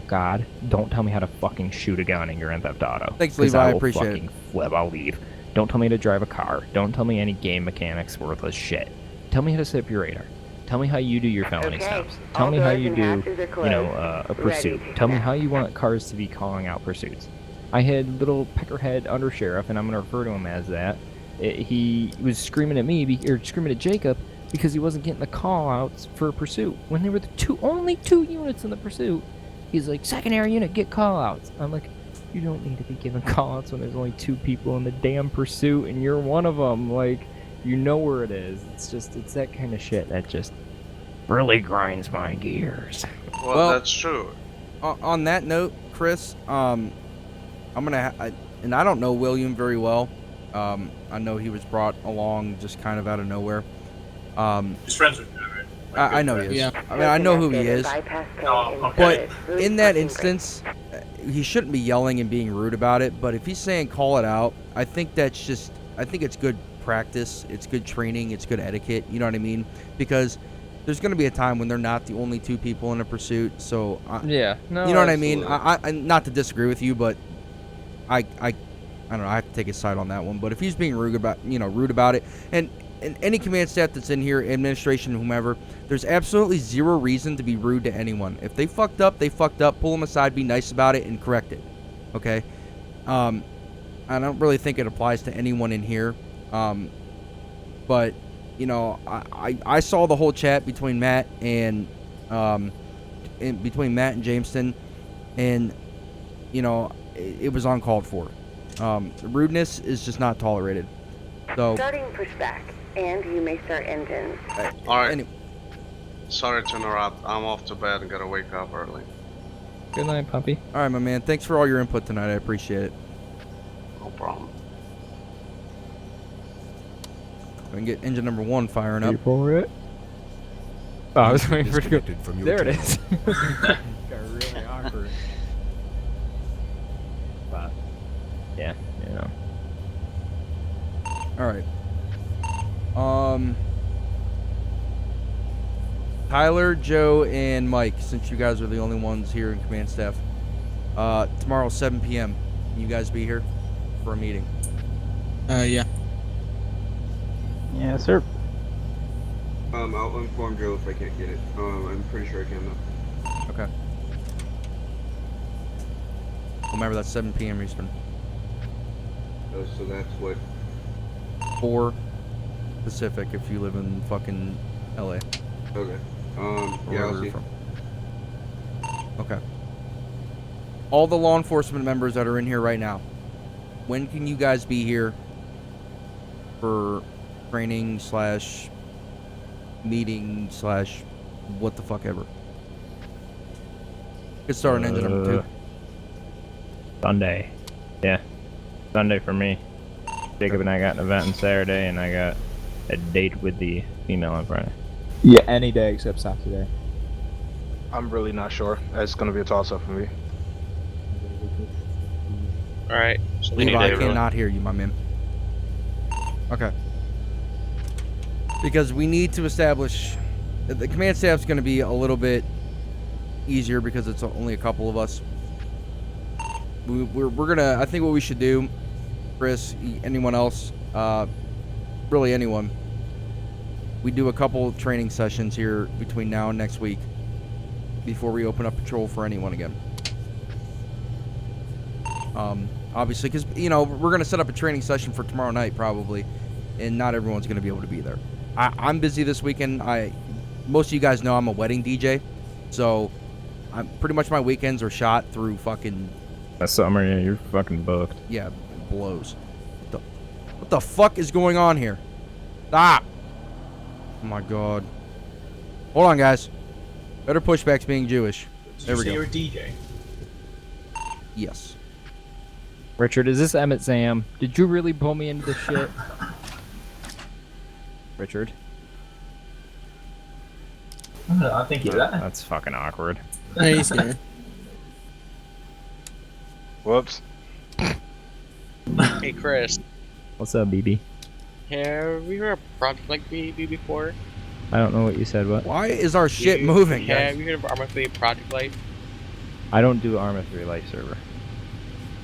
God, don't tell me how to fucking shoot a gun in your Grand Theft Auto. Thanks, Levi. I appreciate it. Flip, I'll leave. Don't tell me how to drive a car. Don't tell me any game mechanics worthless shit. Tell me how to set up your radar. Tell me how you do your felony stops. Tell me how you do, a pursuit. Tell me how you want cars to be calling out pursuits. I had little peckerhead undersheriff, and I'm going to refer to him as that. He was screaming at me, or screaming at Jacob, because he wasn't getting the call-outs for a pursuit. When there were only two units in the pursuit, he's like, secondary unit, get call-outs. I'm like, you don't need to be giving call-outs when there's only two people in the damn pursuit, and you're one of them. Like, you know where it is. It's that kind of shit that just really grinds my gears. Well, that's true. On that note, Chris, I'm gonna, and I don't know William very well. I know he was brought along just kind of out of nowhere. He's friends with me, right? I know he is. Yeah. I mean, I know who he is. Oh, okay. But in that instance, he shouldn't be yelling and being rude about it. But if he's saying call it out, I think it's good practice. It's good training. It's good etiquette. You know what I mean? Because there's going to be a time when they're not the only two people in a pursuit. So yeah, no, you know what I mean? I not to disagree with you, but I don't know. I have to take his side on that one. But if he's being rude about it, and any command staff that's in here, administration, whomever, there's absolutely zero reason to be rude to anyone. If they fucked up, they fucked up. Pull them aside, be nice about it, and correct it. Okay? I don't really think it applies to anyone in here. But, you know, I saw the whole chat between Matt and Jameson, and you know, it was uncalled for. Rudeness is just not tolerated. So starting pushback, and you may start engines. Alright. Sorry to interrupt. I'm off to bed and gotta wake up early. Good night, puppy. All right, my man. Thanks for all your input tonight. I appreciate it. No problem. We can get engine number 1 firing up. For it. Oh, I was waiting for it to go. From your There it channel. is. Got really awkward. But yeah, you know. All right. Tyler, Joe, and Mike, since you guys are the only ones here in command staff, tomorrow 7 p.m. Can you guys be here for a meeting? Yeah. Yeah, sir. I'll inform Joe if I can't get it. I'm pretty sure I can though. Okay. Remember, that's 7 p.m. Eastern. So that's what? 4 Pacific if you live in fucking LA. Okay. Or Yeah, I'll wherever see. you're from. Okay. All the law enforcement members that are in here right now, when can you guys be here for training / meeting / what the fuck ever? Could start on engine number 2. Sunday. Yeah. Sunday for me. Jacob and I got an event on Saturday, and I got a date with the female on Friday. Yeah, any day except Saturday. I'm really not sure. It's gonna be a toss-up for me. Alright. So Levi, I cannot hear you, my man. Okay. Because we need to establish... The command staff's going to be a little bit easier because it's only a couple of us. We're going to... I think what we should do, Chris, anyone else, really anyone, we do a couple training sessions here between now and next week before we open up patrol for anyone again. Obviously, because, you know, we're going to set up a training session for tomorrow night probably, and not everyone's going to be able to be there. I'm busy this weekend. Most of you guys know I'm a wedding DJ, so pretty much my weekends are shot through fucking... That summer, yeah, you're fucking booked. Yeah, it blows. What the fuck is going on here? Stop! Oh my god. Hold on, guys. Better pushbacks being Jewish. There we go. You're a DJ. Yes. Richard, is this Emmett Sam? Did you really pull me into this shit? Richard? I think you're that. That's fucking awkward. Hey, he's here. Whoops. Hey, Chris. What's up, BB? Have you heard of a project like BB before? I don't know what you said, what? Why is our shit moving, guys? Have you heard of Arma 3 Project Life? I don't do Arma 3 Life server.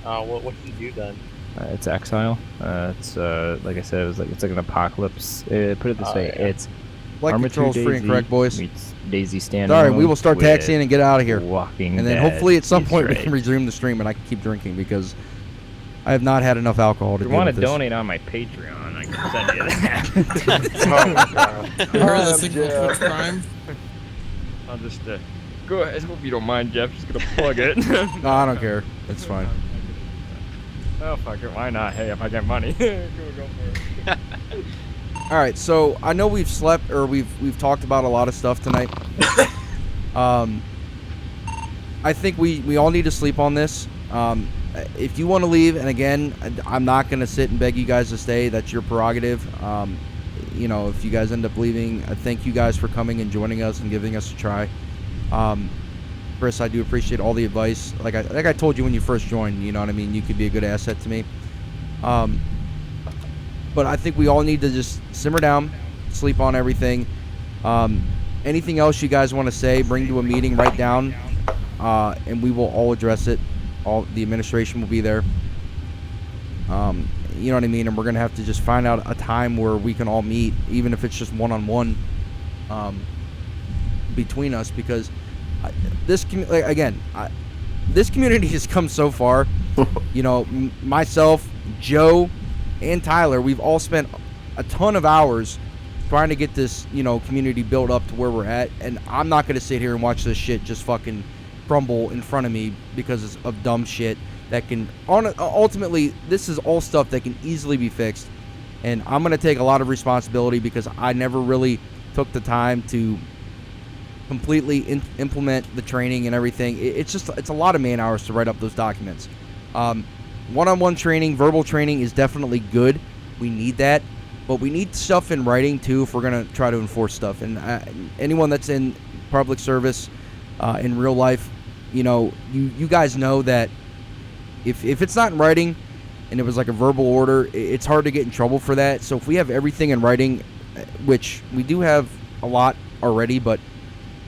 What do you do then? It's Exile. It's like I said, it's like an apocalypse. Put it this way, yeah. it's Like Arma 2 controls free and correct, boys. meets Daisy Standalone. Sorry, we will start with taxiing and get out of here. Walking and then Dead hopefully at some point we Easter can resume the stream and I can keep drinking because I have not had enough alcohol to If you deal want with to this. donate on my Patreon, I can send you that. Oh my god. Remember the signal Twitch Prime? I'll just go ahead. I hope you don't mind, Jeff. Just gonna plug it. No, I don't care. It's fine. Oh fuck it, why not? Hey, if I get money, go for it. All right, so I know we've slept or we've talked about a lot of stuff tonight. I think we all need to sleep on this. If you want to leave, and again, I'm not going to sit and beg you guys to stay. That's your prerogative. You know, if you guys end up leaving, thank you guys for coming and joining us and giving us a try. Chris, I do appreciate all the advice. Like I told you when you first joined, you know what I mean? You could be a good asset to me. But I think we all need to just simmer down, sleep on everything. Anything else you guys want to say, bring to a meeting, write down, and we will all address it. All the administration will be there. You know what I mean? And we're gonna have to just find out a time where we can all meet, even if it's just one-on-one between us, because this community has come so far. You know, myself, Joe, and Tyler, we've all spent a ton of hours trying to get this, you know, community built up to where we're at, and I'm not gonna sit here and watch this shit just fucking crumble in front of me because of dumb shit that can ultimately, this is all stuff that can easily be fixed, and I'm gonna take a lot of responsibility because I never really took the time to completely implement the training and everything. It's a lot of man hours to write up those documents. One-on-one training, verbal training is definitely good. We need that, but we need stuff in writing too if we're gonna try to enforce stuff. And anyone that's in public service in real life, you know, you guys know that if it's not in writing and it was like a verbal order, it's hard to get in trouble for that. So if we have everything in writing, which we do have a lot already, but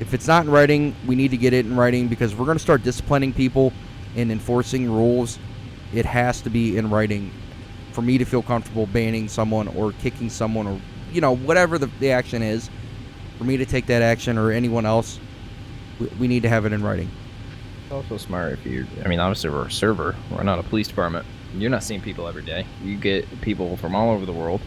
if it's not in writing, we need to get it in writing because we're going to start disciplining people and enforcing rules. It has to be in writing for me to feel comfortable banning someone or kicking someone or, you know, whatever the action is. For me to take that action or anyone else, we need to have it in writing. It's also smart if you're, I mean, obviously we're a server. We're not a police department. You're not seeing people every day. You get people from all over the world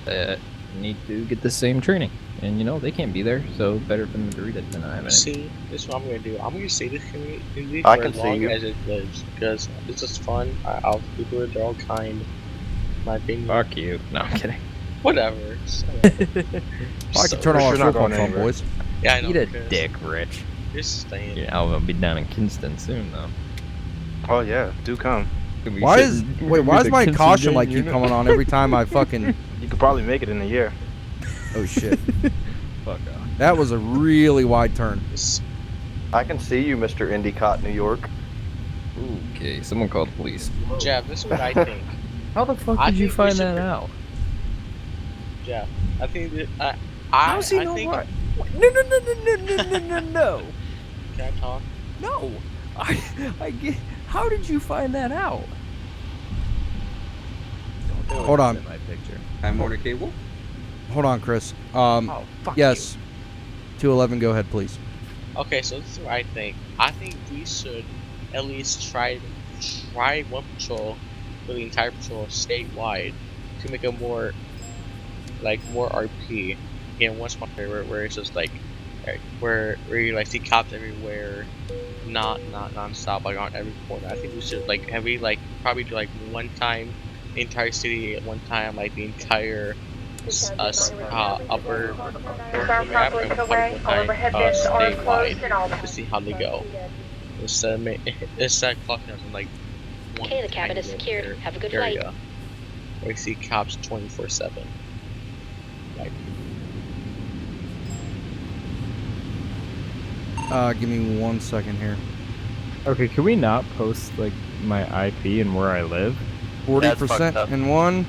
that need to get the same training. And, you know, they can't be there, so better for them to read it than not have it. See, this is what I'm going to do. I'm going to see this community I for can as see long you. as it lives, because this is fun. I'll people they're all kind. My opinion. Fuck you. No, I'm kidding. Whatever. I can turn all our phone phone, boys. Yeah, I know. Eat a dick, Rich. Just staying. Yeah, I'll be down in Kinston soon, though. Oh yeah, do come. Why is my caution light keep coming on every time I fucking... You could probably make it in a year. Oh shit. Fuck off. That was a really wide turn. I can see you, Mr. Endicott, New York. Okay, someone called the police. Jeff, this is what I think. How the fuck did you find that out? Jeff, I think that How's he I know think. what? No. Can I talk? No. I get. How did you find that out? Hold on. My picture. Time Warner Cable. Hold on, Chris. Oh, fuck yes. 211, go ahead, please. Okay, so this is what I think. I think we should at least try one patrol for the entire patrol statewide to make it more RP. And one spot where it's just like where you like see cops everywhere, not non-stop like on every corner. I think we should probably do like one time the entire city at one time, like the entire upper map and one time statewide to see how they go. Instead of clocking us in like one Okay, the cabin is secured. Have a good flight. area where you see cops 24/7. Give me 1 second here. Okay, can we not post like my IP and where I live? 40% in one.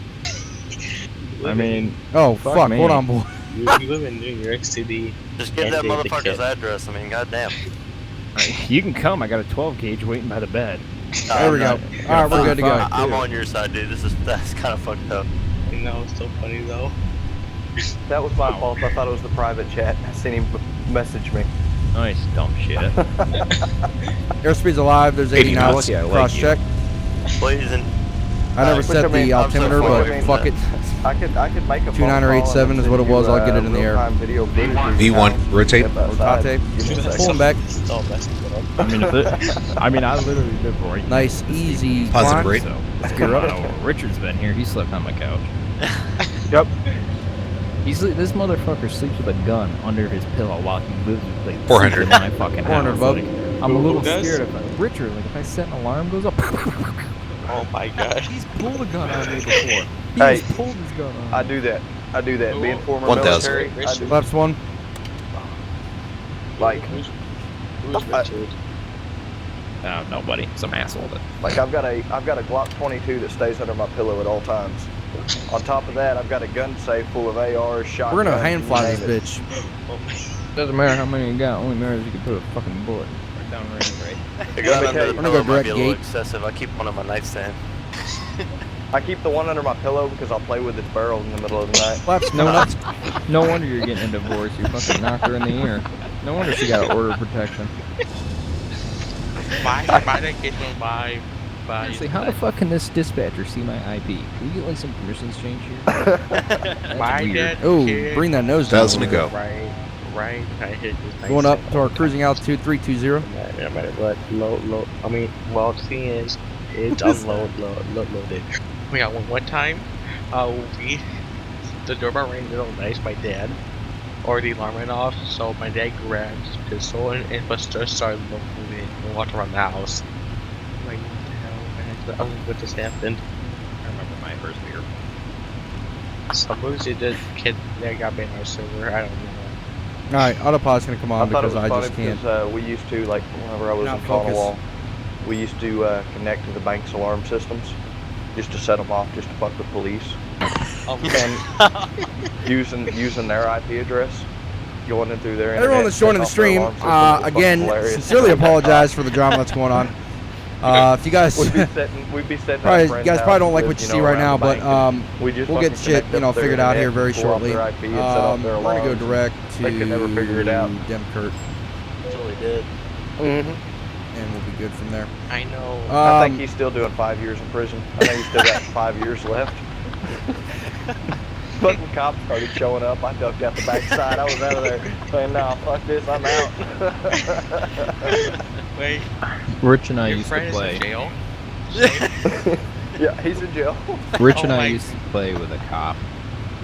I mean, oh fuck! me. Hold on, boy. You live in New York City. Just give that motherfucker's address. I mean, goddamn. You can come. I got a 12 gauge waiting by the bed. There we go. All right, we're good to go. I'm on your side, dude. That's kind of fucked up. You know, it's so funny though. That was my fault. I thought it was the private chat. I seen him message me. Nice dumb shit. Airspeed's alive. There's 80 knots. Cross check. Please and. I never set the altimeter, but fuck it. I could make a 2987 is what it was. I'll get it in the air. V1, rotate. Rotate. Pull him back. I mean, I literally live right. Nice, easy. Positive rate. So let's get up. Richard's been here. He slept on my couch. Yep. This motherfucker sleeps with a gun under his pillow while he lives with like 400. in my fucking 400 house. above. Like, I'm a little scared of Richard. Like if I set an alarm goes up. Oh my god. He's pulled a gun on me before. Hey, pulled his gun on me. I do that. Being former 1,000. military, I do Left one. like. Who's Richard? Nobody. Some asshole. Like I've got a Glock 22 that stays under my pillow at all times. On top of that, I've got a gun safe full of ARs, shotguns. We're gonna hand fly this bitch. Doesn't matter how many you got. Only matters you can put a fucking bullet right down right. The gun under the We're gonna pillow go might direct be a little gate. excessive. I keep one on my nightstand. I keep the one under my pillow because I'll play with its barrel in the middle of the night. Left. No wonder you're getting a divorce. You fucking knocked her in the ear. No wonder she got order protection. My dad gave me my Actually, how the fuck can this dispatcher see my IP? Can we get like some permissions change here? That's My weird. dad Oh, kid, bring that nose down. Doesn't it go? Right. I hit this Going up to our cruising altitude 320. No matter what, low. I mean, well, the thing is, it's unloaded. We got one time, the doorbell rang real nice, my dad, or the alarm went off, so my dad grabbed his pistol and just started moving and walked around the house. I'm like, what the hell? What just happened? I remember my first beer. Suppose it did kid that got banned on our server, I don't know. Alright, autopilot's gonna come on because I just funny can't. because we used to, like, whenever I was Not in focus. Cornwall, we used to connect to the bank's alarm systems just to set them off, just to fuck with police. And using their IP address, going in through their internet. Everyone that's joining the stream, again, sincerely apologize for the drama that's going on. If you guys, we'd be setting probably, up you guys probably don't like what you see right now, but we just we'll get shit, figured out here very shortly. We're gonna go direct to They could never figure it out. Demkert, That's what we did. and we'll be good from there. I know. I think he's still doing 5 years in prison. I think he's still got 5 years left. But when cops started showing up, I ducked out the backside. I was out of there saying, "Nah, fuck this, I'm out." Wait. Rich and I Your used to friend is play. in jail? Yeah, he's in jail. Rich and Oh I my- used to play with a cop,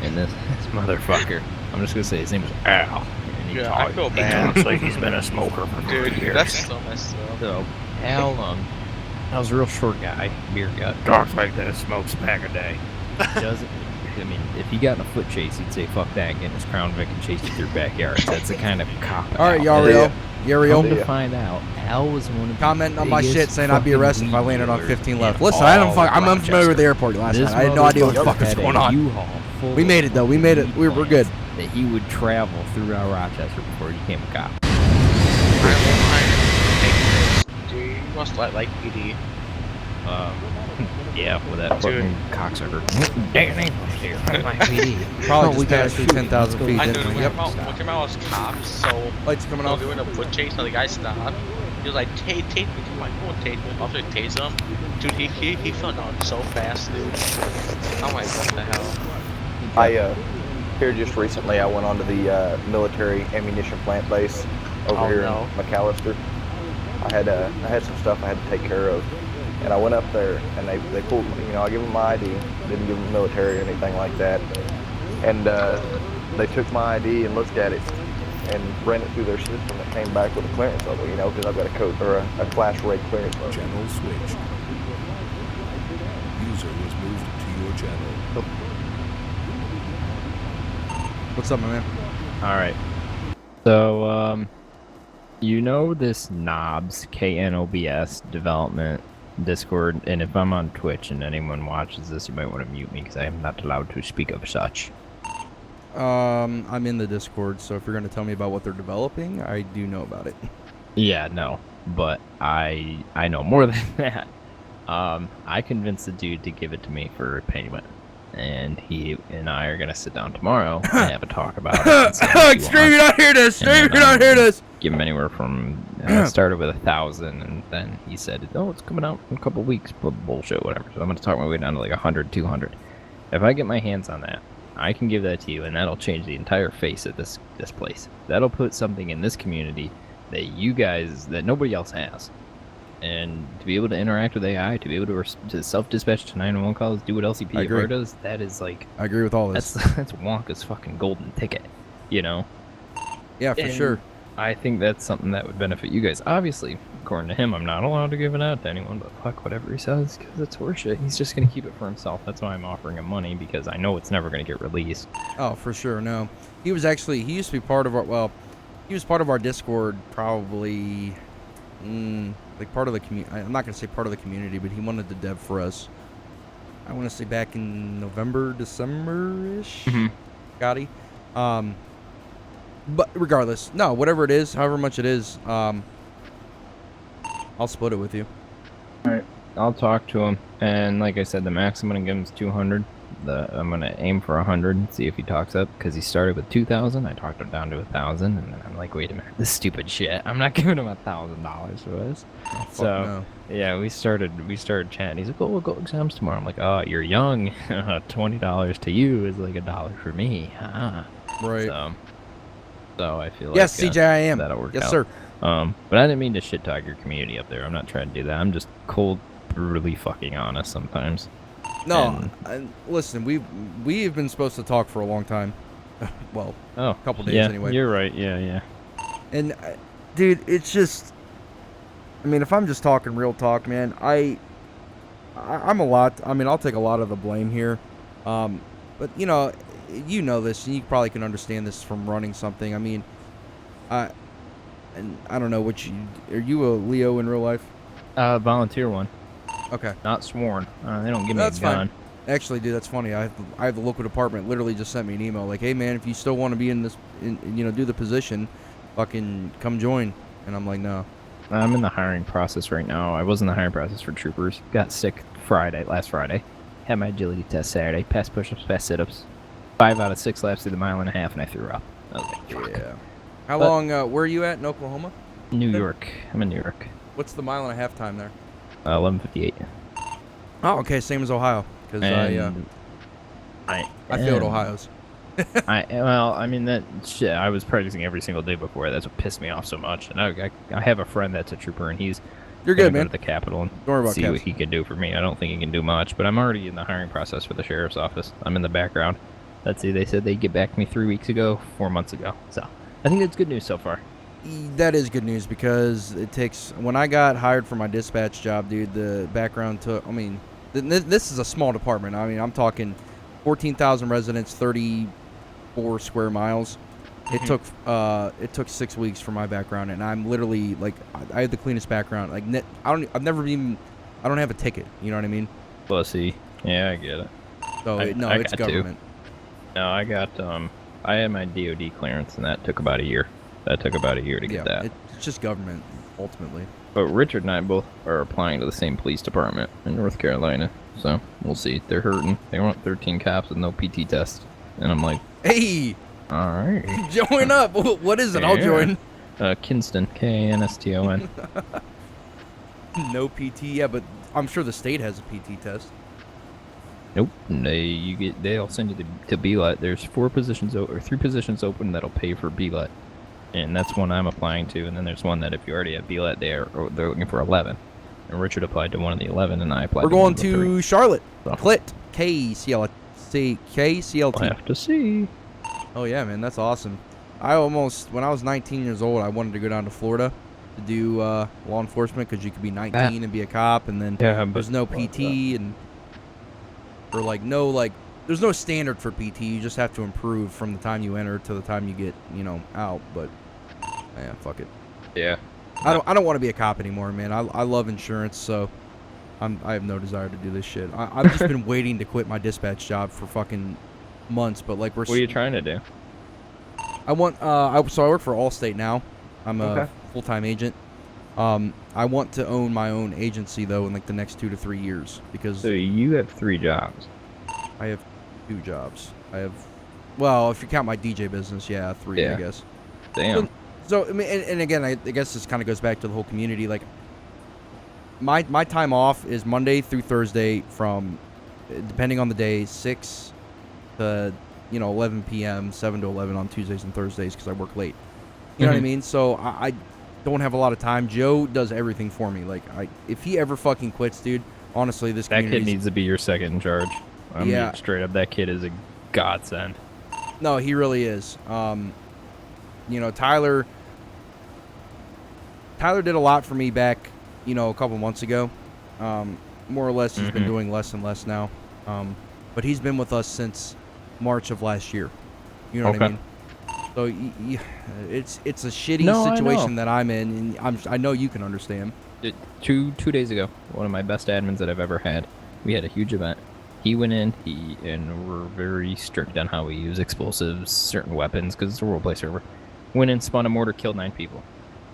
and this motherfucker. I'm just gonna say his name was Al. And he Yeah, I feel he bad. talks like he's been a smoker for 40 Dude, years. that's so messed up. So Al, I was a real short guy, beer gut. Talks like this, smokes a pack a day. Doesn't. I mean, if he got in a foot chase, he'd say "fuck that," and get in his Crown Vic and chase you through backyards. That's the kind of cop. All right, Al Yariel. is. Yariel. Come to find out, Al was one of the Commenting on my biggest shit saying I'd be fucking arrested if I weed landed on dealers 15 left. in Listen, all I'm unfamiliar with the airport last This night. I had no idea what the motherfucker fuck was had a going on. U-Haul full We made it though. We made it. We're good. That he would travel throughout Rochester before he became a cop. Dude, you must like PD. Yeah, with that fucking cocksucker. Dan English here. Probably just passed through 10,000 feet. I know, didn't we? when came out was cops, so Lights coming off. doing a foot chase, and the guy stopped. He was like, tase me. I'm like, won't tase me. Officer tased him. Dude, he fell down so fast, dude. I'm like, what the hell? Here just recently, I went onto the military ammunition plant base over here in McAllister. I had some stuff I had to take care of, and I went up there, and they pulled, I give them my ID, didn't give them military or anything like that, and they took my ID and looked at it, and ran it through their system. That came back with a clearance level, because I've got a code or a class rate clearance level. Channel switched. User was moved to your channel. What's up, my man? Alright. So, this Knobs, Knobs development Discord, and if I'm on Twitch and anyone watches this, you might want to mute me because I am not allowed to speak of such. I'm in the Discord, so if you're going to tell me about what they're developing, I do know about it. Yeah, no, but I know more than that. I convinced the dude to give it to me for payment, and he and I are gonna sit down tomorrow and have a talk about it. Stream, you don't hear this! Stream, you don't hear this! Give him anywhere from started with 1,000, and then he said, "Oh, it's coming out in a couple weeks." Bullshit, whatever. So I'm gonna talk my way down to like 100, 200. If I get my hands on that, I can give that to you, and that'll change the entire face of this place. That'll put something in this community that you guys, that nobody else has. And to be able to interact with AI, to be able to self-dispatch to 911 calls, do what LCPFR does, that is like... I agree with all this. That's Wonka's fucking golden ticket, Yeah, for sure. I think that's something that would benefit you guys. Obviously, according to him, I'm not allowed to give it out to anyone, but fuck whatever he says, because it's horseshit. He's just going to keep it for himself. That's why I'm offering him money, because I know it's never going to get released. Oh, for sure, no. He was actually, he used to be part of our, he was part of our Discord probably... like part of the community. I'm not gonna say part of the community, but he wanted to dev for us. I want to say back in November, December-ish. Got he. But regardless, no, whatever it is, however much it is, I'll split it with you. All right, I'll talk to him, and like I said, the max I'm gonna give him is 200. I'm gonna aim for 100 and see if he talks up, because he started with 2,000. I talked him down to 1,000, and then I'm like, wait a minute, this stupid shit. I'm not giving him $1,000 for this. Oh, so no. yeah, we started chatting. He's like, oh, we'll go exams tomorrow. I'm like, oh, you're young. $20 to you is like $1 for me. Right. So I feel like yes, CJ, I am. That'll work yes, out. sir. But I didn't mean to shit talk your community up there. I'm not trying to do that. I'm just cold, brutally fucking honest sometimes. No, listen, we've been supposed to talk for a long time. Well, a couple days anyway. You're right. Yeah. And, dude, it's just, I mean, if I'm just talking real talk, man, I'm a lot. I mean, I'll take a lot of the blame here. But you know this, and you probably can understand this from running something. I mean, I don't know are you a Leo in real life? Volunteer one. Okay. Not sworn. They don't give me That's a gun. Fine. Actually, dude, that's funny. I have the local department literally just sent me an email like, hey man, if you still want to be in this, do the position, fucking come join. And I'm like, no. I'm in the hiring process right now. I was in the hiring process for troopers. Got sick last Friday. Had my agility test Saturday. Passed push-ups, passed sit-ups. 5 out of 6 laps through the 1.5 miles, and I threw up. I was like, fuck. Yeah. How long, where are you at in Oklahoma? New York. I'm in New York. What's the 1.5 mile time there? 11:58. Oh, okay, same as Ohio. Because I failed Ohio's. I mean that shit. I was practicing every single day before. That's what pissed me off so much. And I have a friend that's a trooper, and you're good, man. Go to the Capitol and Don't worry about see what he can do for me. I don't think he can do much, but I'm already in the hiring process for the sheriff's office. I'm in the background. Let's see. They said they'd get back to me 3 weeks ago, 4 months ago. So I think that's good news so far. That is good news because it takes. When I got hired for my dispatch job, dude, the background took. I mean, this is a small department. I mean, I'm talking 14,000 residents, 34 square miles. It took 6 weeks for my background, and I'm literally like, I have the cleanest background. Like, I don't have a ticket. You know what I mean? Pussy. Yeah, I get it. So it's government. No, I got I had my DOD clearance, and that took about a year. That took about a year to get that. It's just government, ultimately. But Richard and I both are applying to the same police department in North Carolina, so we'll see. They're hurting. They want 13 cops with no PT test, and I'm like, hey, all right, join up. What is it? I'll join. Kinston, Kinston. No PT, yeah, but I'm sure the state has a PT test. Nope. They'll send you to BLET. There's 3 positions open that'll pay for BLET. And that's one I'm applying to, and then there's one that if you already have BLET, they're looking for 11. And Richard applied to one of the 11, and I applied to one of the 3. We're going to Charlotte. So. Kpit. Kclt. We'll have to see. Oh, yeah, man. That's awesome. When I was 19 years old, I wanted to go down to Florida to do law enforcement because you could be 19 and be a cop, and then there's no PT, there's no standard for PT. You just have to improve from the time you enter to the time you get, out. But yeah, fuck it. Yeah. I don't want to be a cop anymore, man. I love insurance, so I have no desire to do this shit. I've just been waiting to quit my dispatch job for fucking months, but like What are you trying to do? I work for Allstate now. I'm a full-time agent. I want to own my own agency though in like the next 2 to 3 years because. So you have 3 jobs. I have 2 jobs. Well, if you count my DJ business, 3, I guess. Damn. So I mean, and again, I guess this kind of goes back to the whole community. Like, my time off is Monday through Thursday from, depending on the day, 6 to 11 p.m., 7 to 11 on Tuesdays and Thursdays because I work late. You know what I mean? So I don't have a lot of time. Joe does everything for me. Like, if he ever fucking quits, dude, honestly, that kid needs to be your second in charge. Straight up, that kid is a godsend. No, he really is. Tyler did a lot for me back, a couple months ago. More or less, he's been doing less and less now. But he's been with us since March of last year. You know what I mean? So it's a shitty situation that I'm in, and I know you can understand. 2 days ago, one of my best admins that I've ever had, we had a huge event. He went in, and we're very strict on how we use explosives, certain weapons, because it's a roleplay server. Went in, spun a mortar, killed 9 people.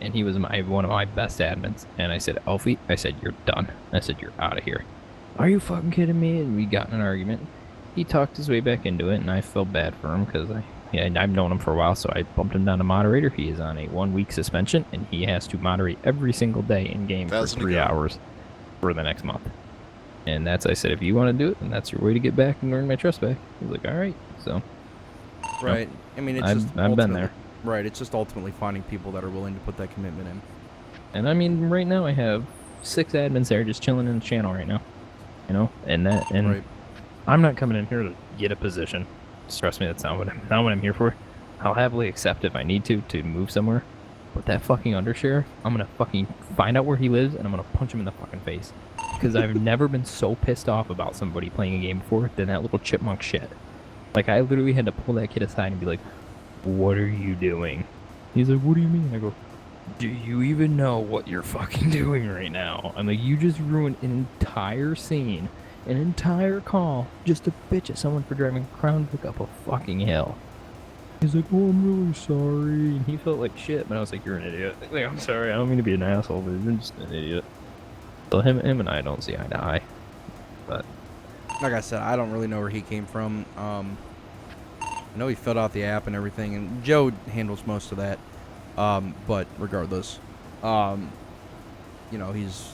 And he was one of my best admins. And I said, Alfie, you're done. I said, you're out of here. Are you fucking kidding me? And we got in an argument. he talked his way back into it, and I felt bad for him because I've known him for a while, so I bumped him down to moderator. He is on a 1-week suspension, and he has to moderate every single day in game for 3 hours for the next month. And I said, if you want to do it, then that's your way to get back and earn my trust back. He's like, all right. So, right. I mean, it's I've been there. Right. It's just ultimately finding people that are willing to put that commitment in. And I mean, right now I have 6 admins there just chilling in the channel right now. You know, and right. I'm not coming in here to get a position. Just trust me, that's not what I'm here for. I'll happily accept if I need to move somewhere. But that fucking undersheriff, I'm gonna fucking find out where he lives and I'm gonna punch him in the fucking face. Because I've never been so pissed off about somebody playing a game before than that little chipmunk shit. Like, I literally had to pull that kid aside and be like, what are you doing? He's like, what do you mean? I go, do you even know what you're fucking doing right now? I'm like, you just ruined an entire scene, an entire call, just to bitch at someone for driving Crown Vic up a fucking hill. He's like, oh, I'm really sorry. And he felt like shit, but I was like, you're an idiot. Like, I'm sorry, I don't mean to be an asshole, but you're just an idiot. So him and I don't see eye to eye. But like I said, I don't really know where he came from. I know he filled out the app and everything, and Joe handles most of that. But regardless, you know, he's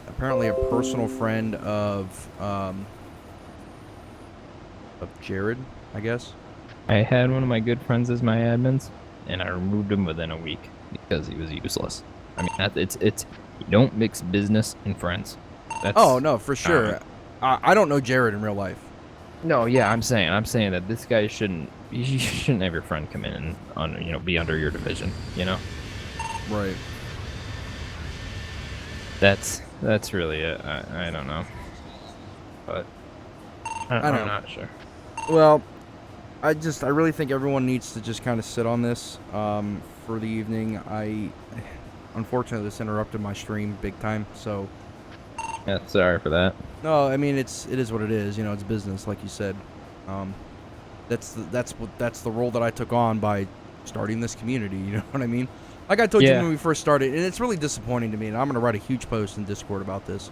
apparently a personal friend of Jared, I guess. I had one of my good friends as my admins, and I removed him within a week because he was useless. I mean, it's you don't mix business and friends. Oh no, for sure. I don't know Jared in real life. No, yeah, I'm saying that this guy shouldn't have your friend come in and be under your division, you know? Right. That's really it. I don't know, but I'm not sure. Well, I really think everyone needs to just kind of sit on this for the evening. Unfortunately, this interrupted my stream big time, so. Yeah, sorry for that. No, I mean it is what it is. You know, it's business, like you said. That's the role that I took on by starting this community. You know what I mean? Like I told you when we first started, and it's really disappointing to me. And I'm gonna write a huge post in Discord about this.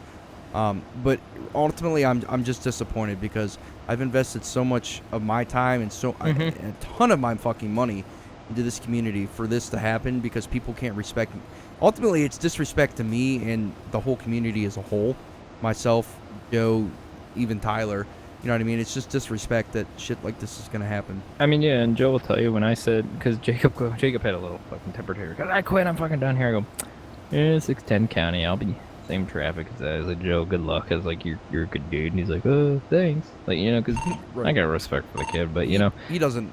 But ultimately, I'm just disappointed because I've invested so much of my time and a ton of my fucking money into this community for this to happen because people can't respect me. Ultimately, it's disrespect to me and the whole community as a whole. Myself, Joe, even Tyler. You know what I mean? It's just disrespect that shit like this is gonna happen. I mean, yeah, and Joe will tell you when I said, because Jacob had a little fucking temper tantrum. Because I quit, I'm fucking done here. I go, yeah, 610 County, I'll be same traffic as that. I was like, Joe, good luck. I was like, you're a good dude. And he's like, oh, thanks. Like, you know, because I got respect for the kid, but you know. He doesn't.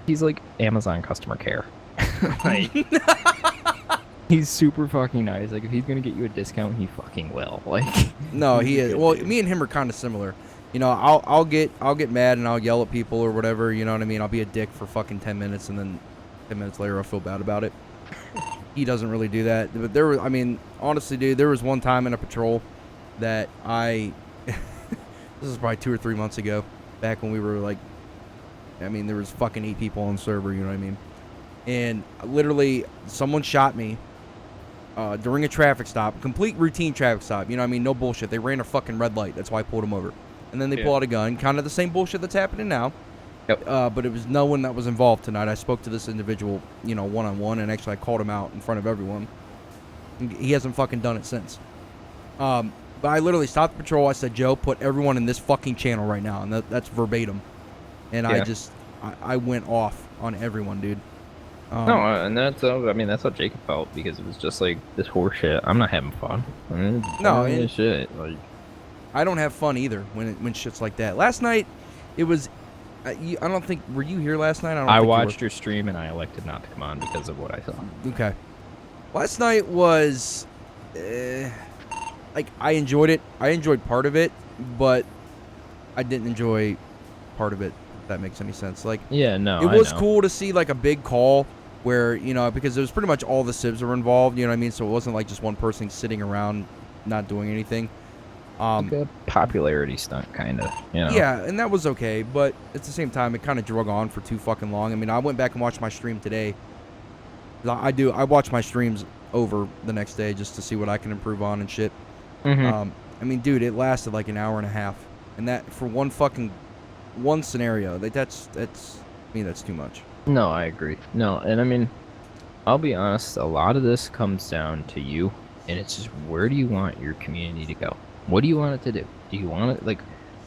He's like Amazon customer care. Like, he's super fucking nice. Like, if he's gonna get you a discount, he fucking will. Like, no, he is. Well, me and him are kind of similar. You know, I'll get mad and I'll yell at people or whatever. You know what I mean? I'll be a dick for fucking 10 minutes, and then 10 minutes later I'll feel bad about it. He doesn't really do that. But honestly, dude, there was one time in a patrol that this is probably 2 or 3 months ago, back when we were like, there was fucking 8 people on the server, you know what I mean? And literally, someone shot me during a traffic stop, complete routine traffic stop, you know what I mean? No bullshit. They ran a fucking red light. That's why I pulled them over. And then they pull out a gun, kind of the same bullshit that's happening now. Yep. But it was no one that was involved tonight. I spoke to this individual, one-on-one, and actually I called him out in front of everyone. He hasn't fucking done it since. But I literally stopped the patrol. I said, Joe, put everyone in this fucking channel right now. And that's verbatim. And I went off on everyone, dude. No, and that's how Jacob felt, because it was just like this horse shit. I'm not having fun. Shit. Like, I don't have fun either when shit's like that. Last night, it was. I don't think. Were you here last night? I watched your stream and I elected not to come on because of what I saw. Okay. Last night was, like, I enjoyed it. I enjoyed part of it, but I didn't enjoy part of it. If that makes any sense. Like, yeah, no. It was cool to see like a big call where because it was pretty much all the civs were involved. You know what I mean? So it wasn't like just one person sitting around not doing anything. Like a popularity stunt, kind of. Yeah, and that was okay, but at the same time, it kind of drug on for too fucking long. I mean, I went back and watched my stream today. I watch my streams over the next day just to see what I can improve on and shit. Mm-hmm. I mean, dude, it lasted like an hour and a half. and that for one scenario, like that's too much. No, I agree. No, and I mean, I'll be honest, a lot of this comes down to you, and it's just where do you want your community to go? What do you want it to do? Do you want it, like,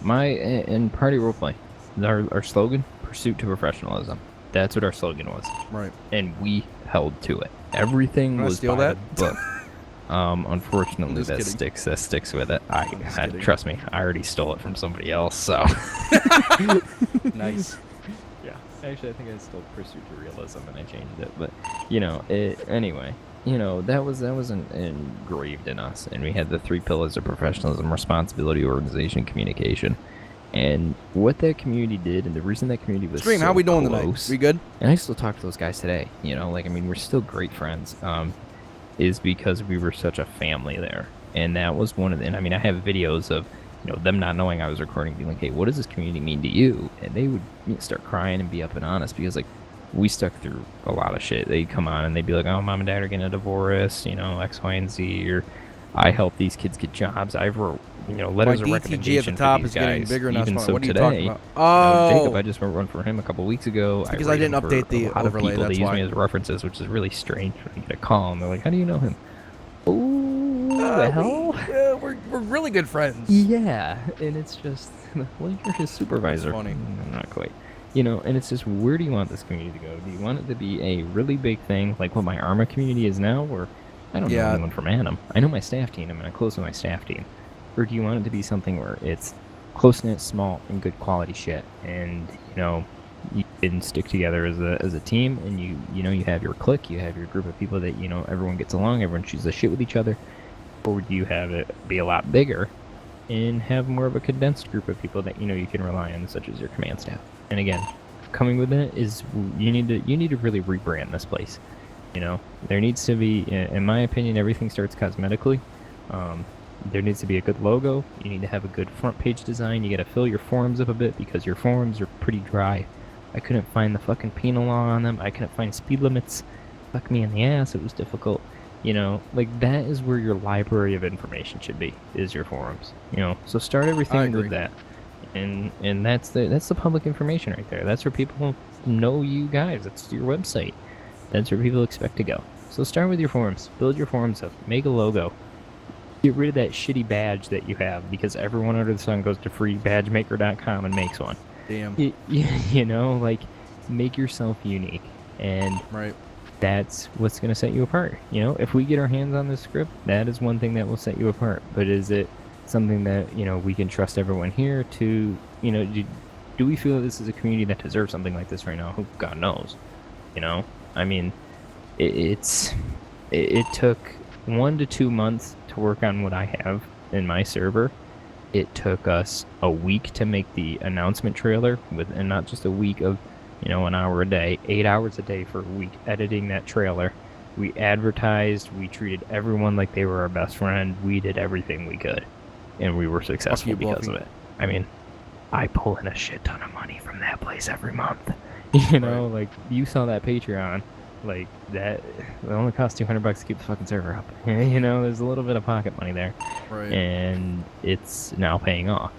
in Party Roleplay, our slogan, Pursuit to Professionalism. That's what our slogan was. Right. And we held to it. Everything was steal by that? the book. Unfortunately, that sticks with it. Trust me, I already stole it from somebody else, so. Nice. Yeah. Actually, I think I stole Pursuit to Realism and I changed it, but anyway, that was engraved in us, and we had the 3 pillars of professionalism, responsibility, organization, communication. And what that community did, and the reason that community was Stream, so how we doing close, tonight? We good? And I still talk to those guys today. We're still great friends. Is because we were such a family there, and that was one of the. And I have videos of them not knowing I was recording, being like, "Hey, what does this community mean to you?" And they would start crying and be up and honest because we stuck through a lot of shit. They'd come on and they'd be like, "Oh, mom and dad are getting a divorce, X, Y, and Z," or I help these kids get jobs. I wrote letters of recommendation at the top for these is getting guys. bigger and Even so what are you today, talking about? Oh, Jacob, I just wrote one for him a couple weeks ago. It's because I didn't update the overlay. People, That's they use why. me as references, which is really strange when you get a call and they're like, "How do you know him?" The hell? We're really good friends. Yeah, and it's just well, you're his supervisor. That's funny. Not quite. And it's just, where do you want this community to go? Do you want it to be a really big thing, like what my ARMA community is now, or I don't know anyone from Annam. I know my staff team. I'm close with my staff team. Or do you want it to be something where it's close-knit, small, and good quality shit, and you can stick together as a team, and you have your clique, you have your group of people that everyone gets along, everyone shoots the shit with each other? Or do you have it be a lot bigger and have more of a condensed group of people that you can rely on, such as your command staff? And again, coming with it is you need to really rebrand this place. There needs to be, in my opinion, everything starts cosmetically. There needs to be a good logo. You need to have a good front page design. You got to fill your forums up a bit because your forums are pretty dry. I couldn't find the fucking penal law on them. I couldn't find speed limits. Fuck me in the ass. It was difficult. That is where your library of information should be, is your forums. So start everything with that. And that's the public information right there. That's where people know you guys. That's your website. That's where people expect to go. So start with your forums. Build your forums up. Make a logo. Get rid of that shitty badge that you have, because everyone under the sun goes to freebadgemaker.com and makes one. Damn. Make yourself unique. And right. That's what's going to set you apart. If we get our hands on this script, that is one thing that will set you apart. But is it something that, we can trust everyone here to, do we feel that this is a community that deserves something like this right now? Who God knows. It took 1 to 2 months to work on what I have in my server. It took us a week to make the announcement trailer, and not just a week of an hour a day, 8 hours a day for a week editing that trailer. We advertised, we treated everyone like they were our best friend. We did everything we could, and we were successful because of it. I pull in a shit ton of money from that place every month. You saw that Patreon, that it only costs $200 to keep the fucking server up. There's a little bit of pocket money there, right? And it's now paying off.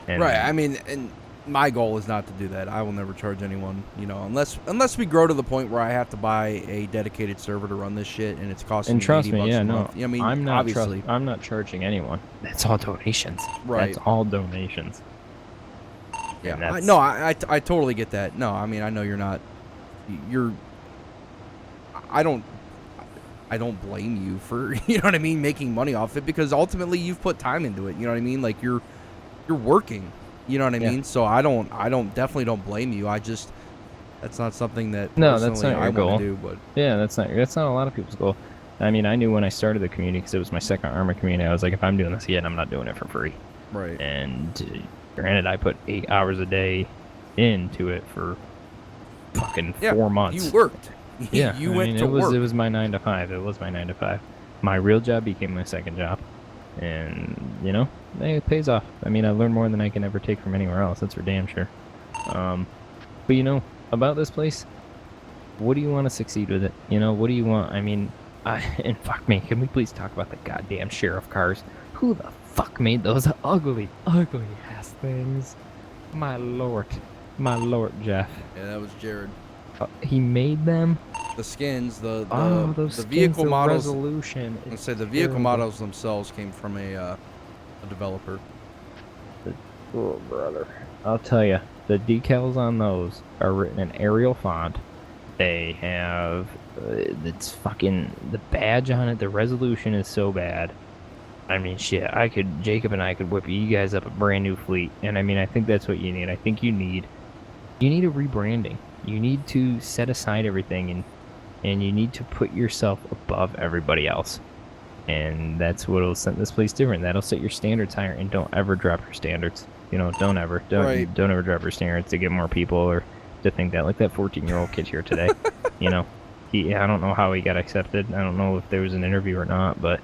Right. And my goal is not to do that. I will never charge anyone, unless we grow to the point where I have to buy a dedicated server to run this shit, and it's costing me $80 a month. I'm not charging anyone. That's all donations. Right. That's all donations. Yeah. I totally get that. No, I know you're not. I don't blame you for making money off it, because ultimately you've put time into it. You're working. You know what I mean? So I definitely don't blame you. That's not something that that's not your goal. Do, but yeah, that's not a lot of people's goal. I knew when I started the community, because it was my second ARMA community, I was like, if I'm doing this again, I'm not doing it for free. Right. And granted, I put 8 hours a day into it for fucking 4 months. You worked. Yeah, you went to work. It was my 9 to 5. It was my 9 to 5. My real job became my second job, and it pays off. I learned more than I can ever take from anywhere else. That's for damn sure. But about this place, what do you want to succeed with it? What do you want? And fuck me, can we please talk about the goddamn sheriff cars? Who the fuck made those ugly, ugly ass ass things. My lord, Jeff. Yeah, that was Jared. He made them. The skins, the those the skins, vehicle the models. resolution. Let's say the vehicle models themselves came from a developer. Oh, brother. I'll tell you, the decals on those are written in Arial font. They have, it's fucking, the badge on it, the resolution is so bad. I mean, shit, Jacob and I could whip you guys up a brand new fleet. And I mean, I think that's what you need. I think you need a rebranding. You need to set aside everything and you need to put yourself above everybody else. And that's what'll set this place different. That'll set your standards higher, and don't ever drop your standards. You know, don't ever drop your standards to get more people or to think that, like that 14-year-old kid here today. You know, I don't know how he got accepted. I don't know if there was an interview or not, but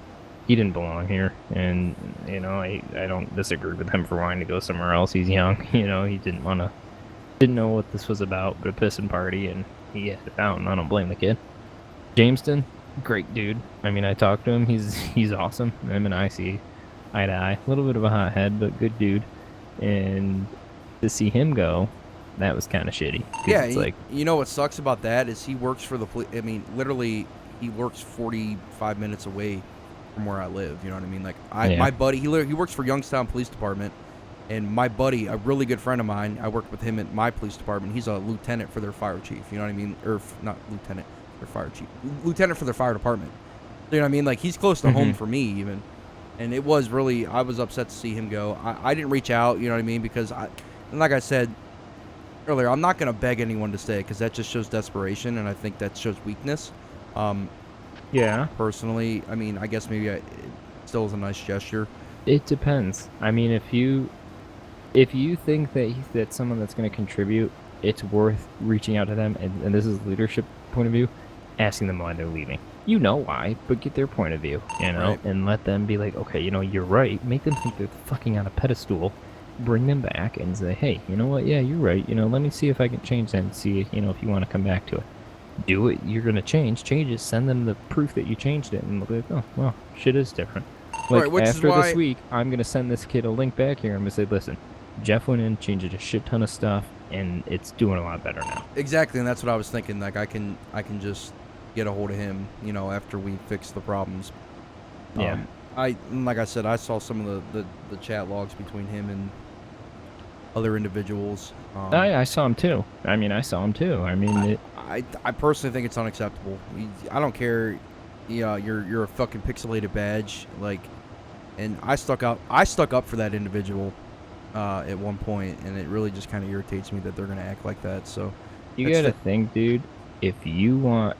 he didn't belong here. And you know, I don't disagree with him for wanting to go somewhere else. He's young. You know, he didn't know what this was about, but a pissing party, and he had it out, and I don't blame the kid. Jamestown, great dude. I mean, I talked to him. He's awesome. Him and I see eye to eye. A little bit of a hothead, but good dude. And to see him go, that was kind of shitty. Yeah, it's you know what sucks about that is he works for the police. I mean, literally, he works 45 minutes away from where I live. You know what I mean? Like, my buddy, he works for Youngstown Police Department, and my buddy, a really good friend of mine, I worked with him at my police department. He's a lieutenant for their fire chief. You know what I mean? Or not lieutenant. Their fire chief, lieutenant for their fire department. You know what I mean? Like, he's close to home for me even, and it was really, I was upset to see him go. I didn't reach out, you know what I mean, because like I said earlier, I'm not gonna beg anyone to stay because that just shows desperation, and I think that shows weakness. Yeah. Personally, I mean, I guess maybe it still is a nice gesture. It depends. I mean, if you think that that's someone that's going to contribute, it's worth reaching out to them, and this is leadership point of view, asking them why they're leaving. You know why, but get their point of view, you know, and let them be like, okay, you know, you're right. Make them think they're fucking on a pedestal. Bring them back and say, hey, you know what? Yeah, you're right. You know, let me see if I can change that and see, you know, if you want to come back to it. Do it. You're going to change it. Send them the proof that you changed it, and they'll be like, oh, well, shit is different. Like, after this week, I'm going to send this kid a link back here. I'm going to say, listen, Jeff went in, changed a shit ton of stuff, and it's doing a lot better now. Exactly, and that's what I was thinking. Like, I can just get a hold of him, you know, after we fix the problems. Yeah. Like I said, I saw some of the chat logs between him and other individuals. I saw him too. I mean, I mean, I personally think it's unacceptable. I don't care. Yeah, you're a fucking pixelated badge, like, and I stuck up for that individual at one point, and it really just kind of irritates me that they're gonna act like that. So you gotta think, dude. If you want,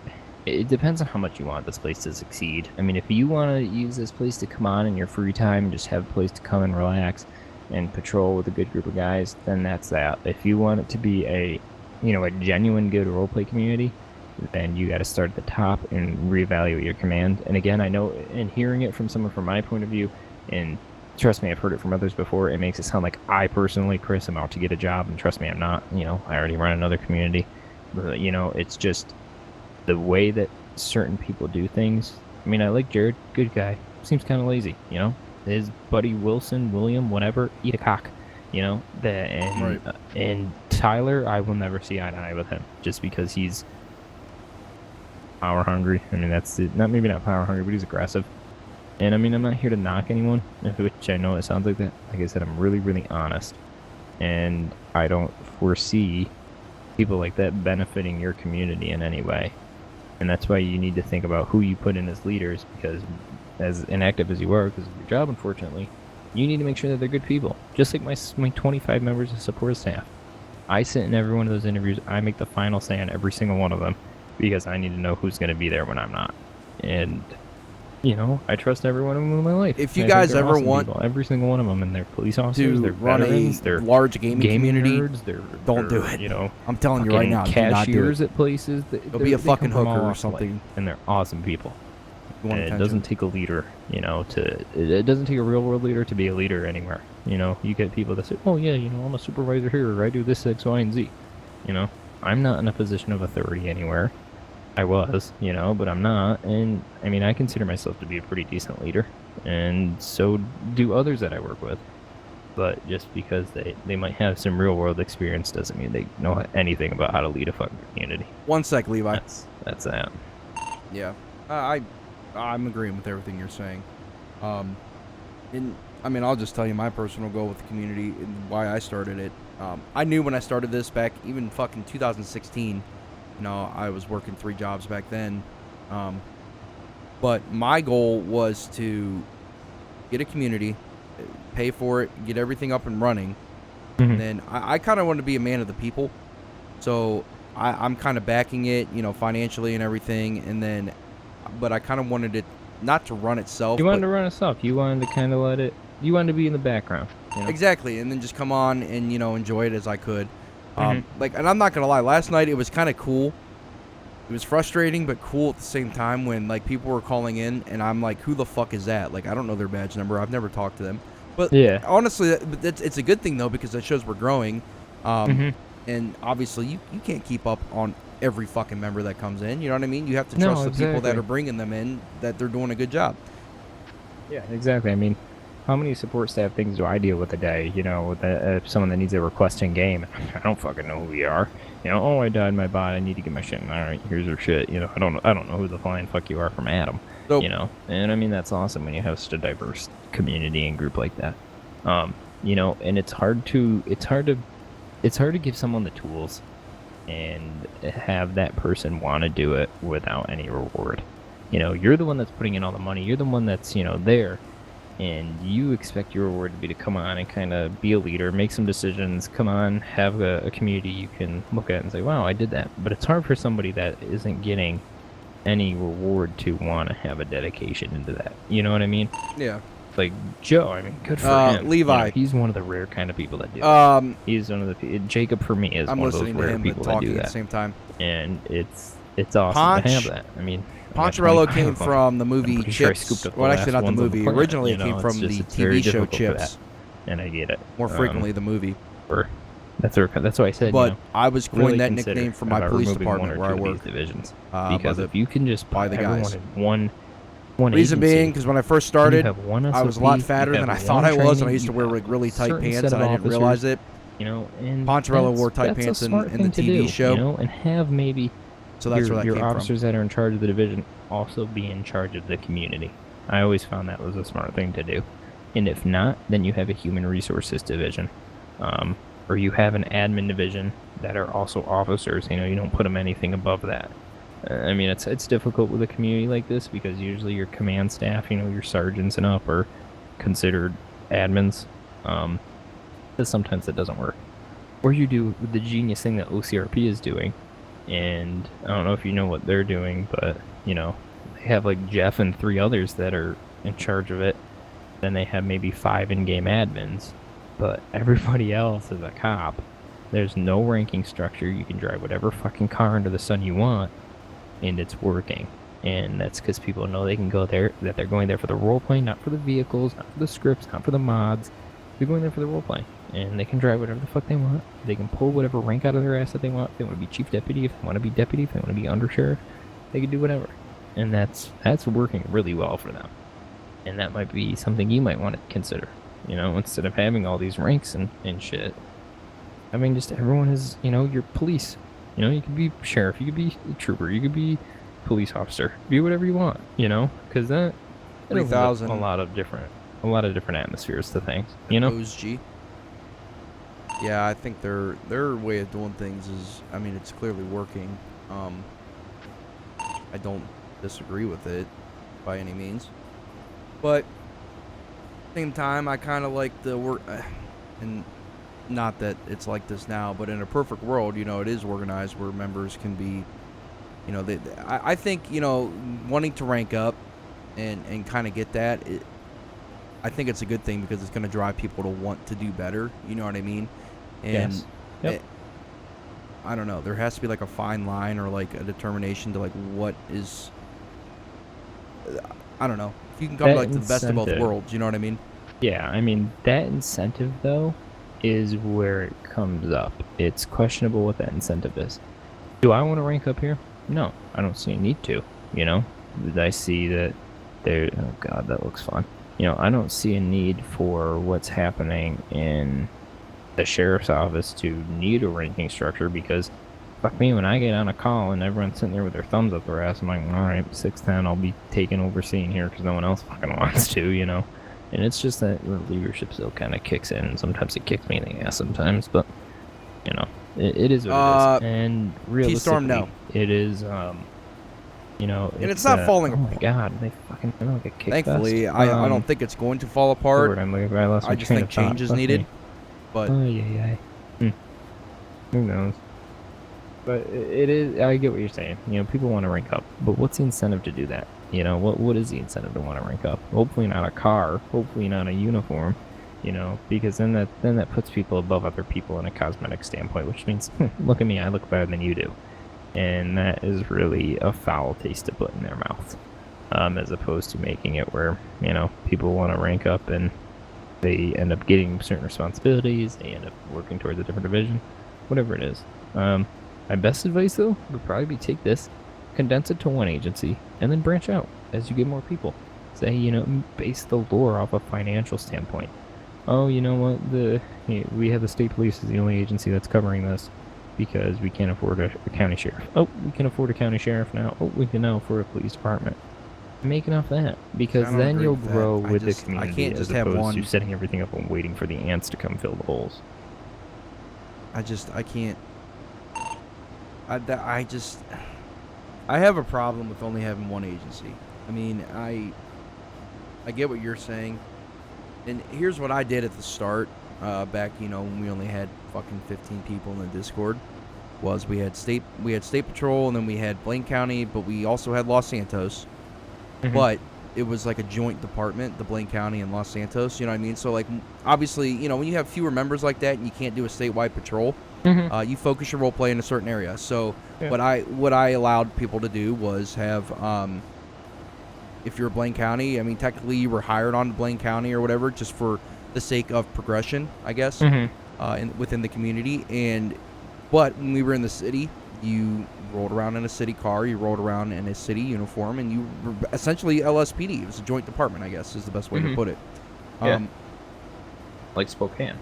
it depends on how much you want this place to succeed. I mean, if you want to use this place to come on in your free time and just have a place to come and relax and patrol with a good group of guys, then that's that. If you want it to be a genuine good roleplay community, then you got to start at the top and reevaluate your command. And again, I know, and hearing it from someone from my point of view, and trust me, I've heard it from others before, it makes it sound like I personally, Chris, am out to get a job, and trust me, I'm not. You know, I already run another community. But, you know, it's just the way that certain people do things. I mean, I like Jared, good guy, seems kind of lazy, you know? His buddy William, whatever, eat a cock, you know? And Tyler, I will never see eye to eye with him, just because he's power hungry. I mean, that's it. Maybe not power hungry, but he's aggressive. And I mean, I'm not here to knock anyone, which I know it sounds like that. Like I said, I'm really, really honest. And I don't foresee people like that benefiting your community in any way. And that's why you need to think about who you put in as leaders, because as inactive as you are, because of your job, unfortunately, you need to make sure that they're good people. Just like my 25 members of support staff. I sit in every one of those interviews. I make the final say on every single one of them, because I need to know who's going to be there when I'm not. And, you know, I trust every one of them in my life. If you guys ever want people, every single one of them, and they're police officers, they're run veterans, a large gaming community, nerds, don't do it. You know, I'm telling you right now, cashiers at places. They'll be a fucking hooker or something, and they're awesome people. And it doesn't take a leader, you know, it doesn't take a real world leader to be a leader anywhere. You know, you get people that say, oh yeah, you know, I'm a supervisor here, or I do this, X, Y, and Z. You know, I'm not in a position of authority anywhere. I was, you know, but I'm not. And I mean, I consider myself to be a pretty decent leader, and so do others that I work with. but just because they might have some real world experience doesn't mean they know anything about how to lead a fucking community. 1 sec, Levi. That's that. Yeah, I'm agreeing with everything you're saying. And I mean, I'll just tell you my personal goal with the community and why I started it. I knew when I started this back, even fucking 2016. You know, I was working 3 jobs back then. But my goal was to get a community, pay for it, get everything up and running. Mm-hmm. And then I kind of want to be a man of the people. So I'm kind of backing it, you know, financially and everything. And then, but I kind of wanted it not to run itself. You wanted to run itself. You wanted to kind of let it, you wanted to be in the background. You know? Exactly. And then just come on and, you know, enjoy it as I could. Like, and I'm not going to lie, last night it was kind of cool. It was frustrating, but cool at the same time when, like, people were calling in, and I'm like, who the fuck is that? Like, I don't know their badge number. I've never talked to them. But yeah, honestly, it's a good thing, though, because it shows we're growing. And obviously, you can't keep up on every fucking member that comes in. You know what I mean? You have to trust the people that are bringing them in, that they're doing a good job. Yeah, exactly. I mean, how many support staff things do I deal with a day? You know, with someone that needs a request in game. I don't fucking know who we are. You know, oh, I died in my bot. I need to get my shit. All right, here's your shit. You know, I don't know who the flying fuck you are from Adam. Nope. You know, and I mean that's awesome when you have such a diverse community and group like that. You know, and it's hard to give someone the tools and have that person want to do it without any reward. You know, you're the one that's putting in all the money. You're the one that's, you know, there. And you expect your reward to be to come on and kind of be a leader, make some decisions, come on, have a community you can look at and say, wow, I did that. But it's hard for somebody that isn't getting any reward to want to have a dedication into that. You know what I mean? Yeah. Like Joe, I mean, good for him. Levi. You know, he's one of the rare kind of people that do that. He's one of the Jacob for me is one of those rare people that do that. At the same time. And it's awesome to have that. I mean, Poncherello came from the movie Chips. Well, actually, not the movie. Originally, it came from the TV show Chips. And I get it. More frequently, the movie. That's why I said. But you know, I was coined really that nickname from my police department where I work. Divisions. Because if you can just buy the guys one reason agency, being, because when I first started, SOP, I was a lot fatter than I thought I was, and I used to wear like really tight pants, and I didn't realize it. You know, and Poncherello wore tight pants in the TV show. You know, and have maybe. So that's where that came from. Your officers that are in charge of the division also be in charge of the community. I always found that was a smart thing to do. And if not, then you have a human resources division. Or you have an admin division that are also officers. You know, you don't put them anything above that. I mean, it's difficult with a community like this because usually your command staff, you know, your sergeants and up are considered admins. Because sometimes it doesn't work. Or you do the genius thing that OCRP is doing. And I don't know if you know what they're doing, but, you know, they have like Jeff and 3 others that are in charge of it. Then they have maybe 5 in-game admins. But everybody else is a cop. There's no ranking structure. You can drive whatever fucking car under the sun you want. And it's working. And that's because people know they can go there, that they're going there for the roleplay, not for the vehicles, not for the scripts, not for the mods. They're going there for the roleplay. And they can drive whatever the fuck they want. They can pull whatever rank out of their ass that they want. If they want to be chief deputy, if they want to be deputy, if they want to be undersheriff, they can do whatever. And that's working really well for them. And that might be something you might want to consider. You know, instead of having all these ranks and shit. I mean, just everyone is, you know, your police. You know, you could be sheriff, you could be trooper, you could be police officer. Be whatever you want, you know? Because that opens up a lot of different atmospheres to things, you know? OSG. Yeah, I think their way of doing things is, I mean, it's clearly working. I don't disagree with it by any means. But at the same time, I kind of like the work, and not that it's like this now, but in a perfect world, you know, it is organized where members can be, you know, I think, you know, wanting to rank up and kind of get that, I think it's a good thing because it's going to drive people to want to do better. You know what I mean? And yes. Yep. I don't know. There has to be like a fine line or like a determination to like what is. I don't know. If you can come to like the best of both worlds, you know what I mean? Yeah, I mean that incentive though is where it comes up. It's questionable what that incentive is. Do I want to rank up here? No, I don't see a need to. You know, I see that there. Oh god, that looks fun. you know, I don't see a need for what's happening in the sheriff's office to need a ranking structure, because fuck me, when I get on a call and everyone's sitting there with their thumbs up their ass, I'm like, alright, 610, I'll be taking overseeing here because no one else fucking wants to, you know? And it's just that the leadership still kind of kicks in, and sometimes it kicks me in the ass sometimes, but, you know, it is what it is. And realistically, T-Storm, no. It is, you know, and it's not falling apart. Oh my god, they fucking like a kick Thankfully, fest. I don't think it's going to fall apart. I just think change is needed. But who knows? But it is. I get what you're saying. You know, people want to rank up, but what's the incentive to do that? You know, what is the incentive to want to rank up? Hopefully not a car. Hopefully not a uniform. You know, because then that puts people above other people in a cosmetic standpoint, which means, look at me, I look better than you do. And that is really a foul taste to put in their mouth, as opposed to making it where, you know, people want to rank up and they end up getting certain responsibilities, they end up working towards a different division, whatever it is. My best advice, though, would probably be take this, condense it to one agency, and then branch out as you get more people. Say, you know, base the lore off a financial standpoint. Oh, you know what, we have the state police as the only agency that's covering this, because we can't afford a county sheriff. Oh, we can afford a county sheriff now. Oh, we can now afford a police department. Make enough of that, because then you'll grow with the community as opposed to setting everything up and waiting for the ants to come fill the holes. I can't. I have a problem with only having one agency. I mean, I get what you're saying, and here's what I did at the start. Back, you know, when we only had fucking 15 people in the Discord, was we had state patrol, and then we had Blaine County, but we also had Los Santos. But it was like a joint department, the Blaine County and Los Santos. You know what I mean? So like, obviously, you know, when you have fewer members like that and you can't do a statewide patrol, you focus your role play in a certain area. So what I allowed people to do was have, if you're Blaine County, I mean, technically you were hired on Blaine County or whatever, just for the sake of progression, I guess, within the community. But when we were in the city, you rolled around in a city car, you rolled around in a city uniform, and you were essentially LSPD. It was a joint department, I guess, is the best way to put it. Like Spokane.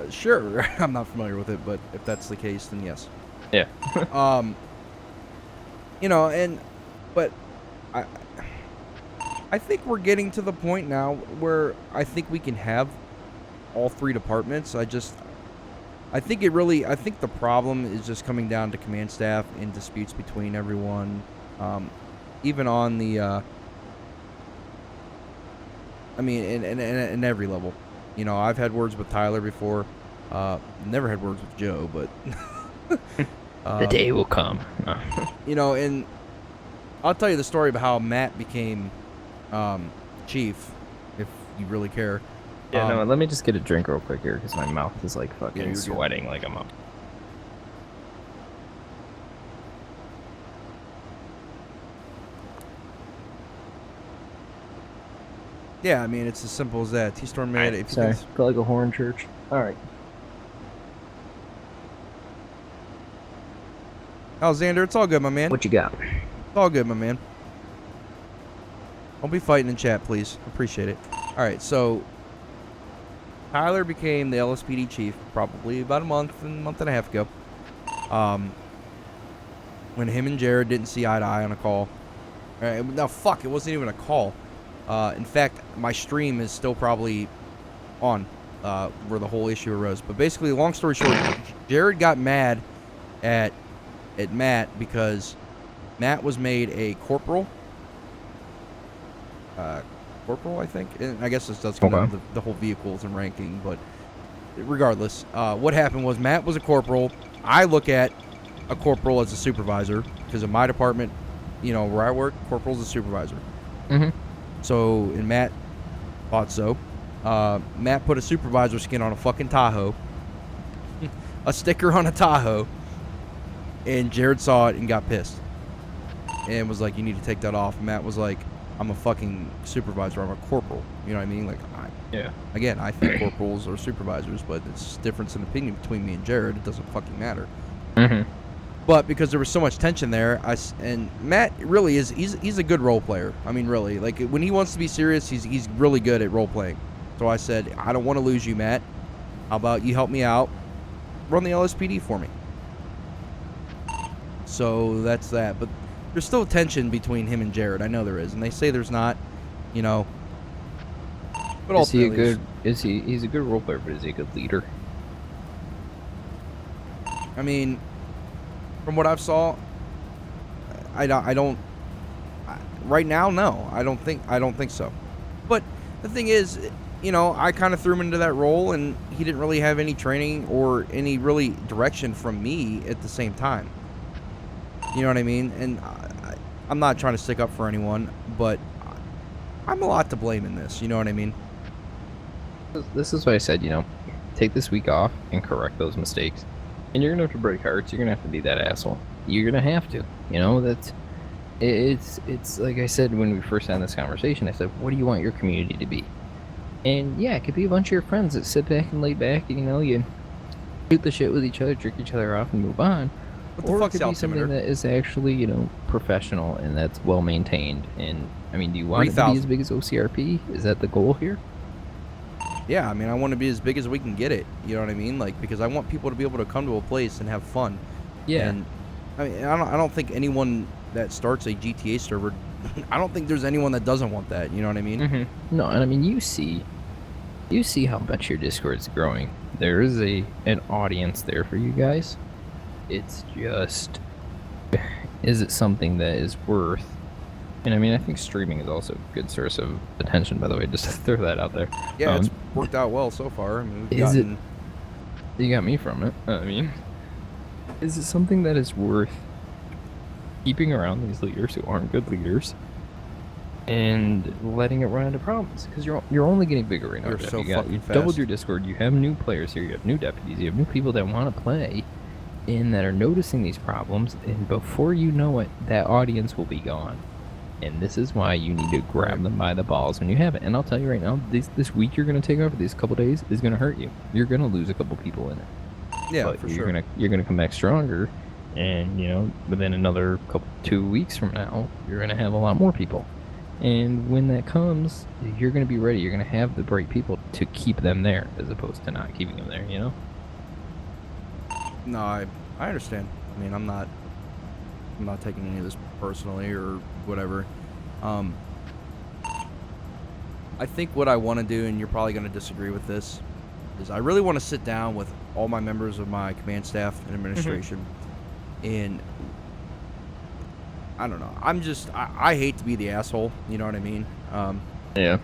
Sure. I'm not familiar with it, but if that's the case, then yes. Yeah. You know, but I think we're getting to the point now where I think we can have all three departments. I think the problem is just coming down to command staff and disputes between everyone, even on the, I mean, in every level. You know, I've had words with Tyler before. Never had words with Joe, but the day will come. You know, and I'll tell you the story about how Matt became chief, if you really care. Yeah, no, let me just get a drink real quick here, because my mouth is like fucking sweating like I'm up. Yeah, I mean, it's as simple as that. T-Storm made it. Sorry, felt like a horn church. Alright. Oh, Xander, it's all good, my man. What you got? It's all good, my man. Don't be fighting in chat, please. Appreciate it. Alright, so Tyler became the LSPD chief probably about a month and a half ago. When him and Jared didn't see eye to eye on a call. No, fuck, it wasn't even a call. In fact, my stream is still probably on where the whole issue arose. But basically, long story short, Jared got mad at Matt because Matt was made a corporal. I think, and I guess this does come down to the whole vehicles and ranking, but regardless, what happened was Matt was a corporal. I look at a corporal as a supervisor, because in my department, you know, where I work, corporal's a supervisor. So, and Matt thought so. Matt put a supervisor skin on a fucking Tahoe, a sticker on a Tahoe, and Jared saw it and got pissed and was like, you need to take that off. And Matt was like, I'm a fucking supervisor, I'm a corporal. You know what I mean? Like, again, I think corporals are supervisors, but it's difference in opinion between me and Jared. It doesn't fucking matter. But because there was so much tension there, and Matt really is, he's a good role player. I mean, really, like when he wants to be serious, he's really good at role playing. So I said, I don't want to lose you, Matt. How about you help me out? Run the LSPD for me. So that's that. But there's still tension between him and Jared. I know there is, and they say there's not, you know. But is he a good? He's a good role player, but is he a good leader? I mean, from what I've saw, I don't. Right now, no, I don't think so. But the thing is, you know, I kind of threw him into that role, and he didn't really have any training or any really direction from me at the same time. You know what I mean? And I'm not trying to stick up for anyone, but I'm a lot to blame in this. You know what I mean? This is why I said, you know, take this week off and correct those mistakes. And you're gonna have to break hearts. You're gonna have to be that asshole. You're gonna have to. You know, it's like I said when we first had this conversation. I said, what do you want your community to be? And yeah, it could be a bunch of your friends that sit back and lay back, and you know, you shoot the shit with each other, jerk each other off, and move on. Or it could be something that is actually, you know, professional and that's well maintained. And I mean, do you want it to be as big as OCRP? Is that the goal here? Yeah, I mean, I want to be as big as we can get it. You know what I mean? Like, because I want people to be able to come to a place and have fun. Yeah. And I mean, I don't think anyone that starts a GTA server, I don't think there's anyone that doesn't want that. You know what I mean? Mm-hmm. No, and I mean, you see how much your Discord's growing. There is an audience there for you guys. It's just, is it something that is worth? And I mean, I think streaming is also a good source of attention, by the way, just to throw that out there. Yeah, it's worked out well so far. I mean, you got me from it. I mean, is it something that is worth keeping around these leaders who aren't good leaders and letting it run into problems? Because you're only getting bigger right now. You're so fucking you've fast. doubled your Discord. You have new players here. You have new deputies. You have new people that want to play and that are noticing these problems. And before you know it, that audience will be gone. And this is why you need to grab them by the balls when you have it. And I'll tell you right now, this week you're going to take off, these couple days, is going to hurt you. You're going to lose a couple people in it. Yeah, but for you're sure. You're going to come back stronger. And, you know, within another 2 weeks from now, you're going to have a lot more people. And when that comes, you're going to be ready. You're going to have the right people to keep them there as opposed to not keeping them there, you know? No, I understand. I mean, I'm not taking any of this personally or whatever. I think what I want to do, and you're probably going to disagree with this, is I really want to sit down with all my members of my command staff and administration, and I don't know. I hate to be the asshole. You know what I mean? Yeah,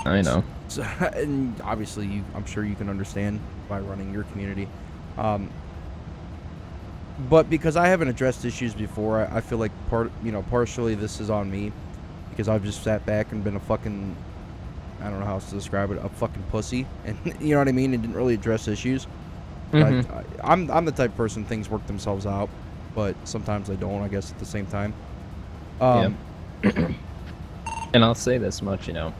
I know. So, and obviously, I'm sure you can understand by running your community. But because I haven't addressed issues before, I feel like partially this is on me, because I've just sat back and been a fucking, I don't know how else to describe it, a fucking pussy, and you know what I mean, and didn't really address issues. I'm the type of person, things work themselves out, but sometimes they don't, I guess, at the same time. Yeah. And I'll say this much, you know,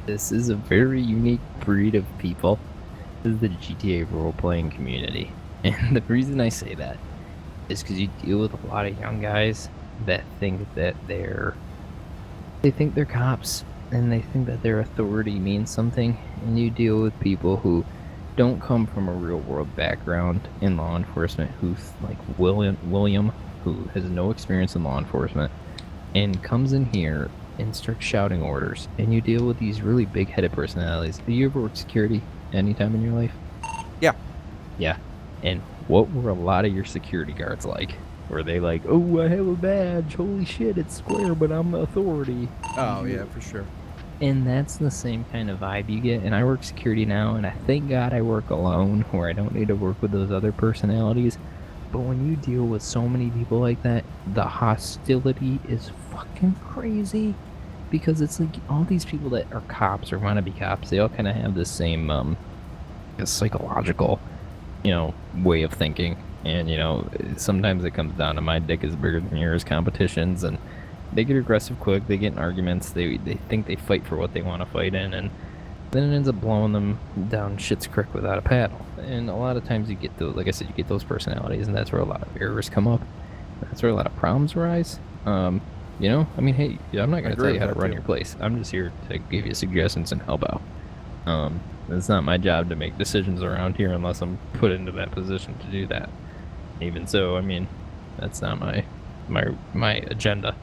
this is a very unique breed of people. This is the GTA role-playing community. And the reason I say that is because you deal with a lot of young guys that think that they're cops, and they think that their authority means something, and you deal with people who don't come from a real world background in law enforcement, who's like William, who has no experience in law enforcement, and comes in here and starts shouting orders, and you deal with these really big-headed personalities. Have you ever worked security any time in your life? Yeah. Yeah. And what were a lot of your security guards like? Were they like, oh, I have a badge, holy shit, it's square, but I'm the authority? Oh, yeah, for sure. And that's the same kind of vibe you get. And I work security now, and I thank God I work alone, where I don't need to work with those other personalities. But when you deal with so many people like that, the hostility is fucking crazy. Because it's like all these people that are cops or want to be cops, they all kind of have the same psychological, you know, way of thinking. And, you know, sometimes it comes down to my dick is bigger than yours competitions, and they get aggressive quick, they get in arguments, they think they fight for what they want to fight in, and then it ends up blowing them down shit's creek without a paddle. And a lot of times you get those, like I said, you get those personalities, and that's where a lot of errors come up. That's where a lot of problems arise. You know, I mean, hey, I'm not going to tell you how to run your place. I'm just here to give you suggestions and help out. It's not my job to make decisions around here unless I'm put into that position to do that. Even so, I mean, that's not my agenda.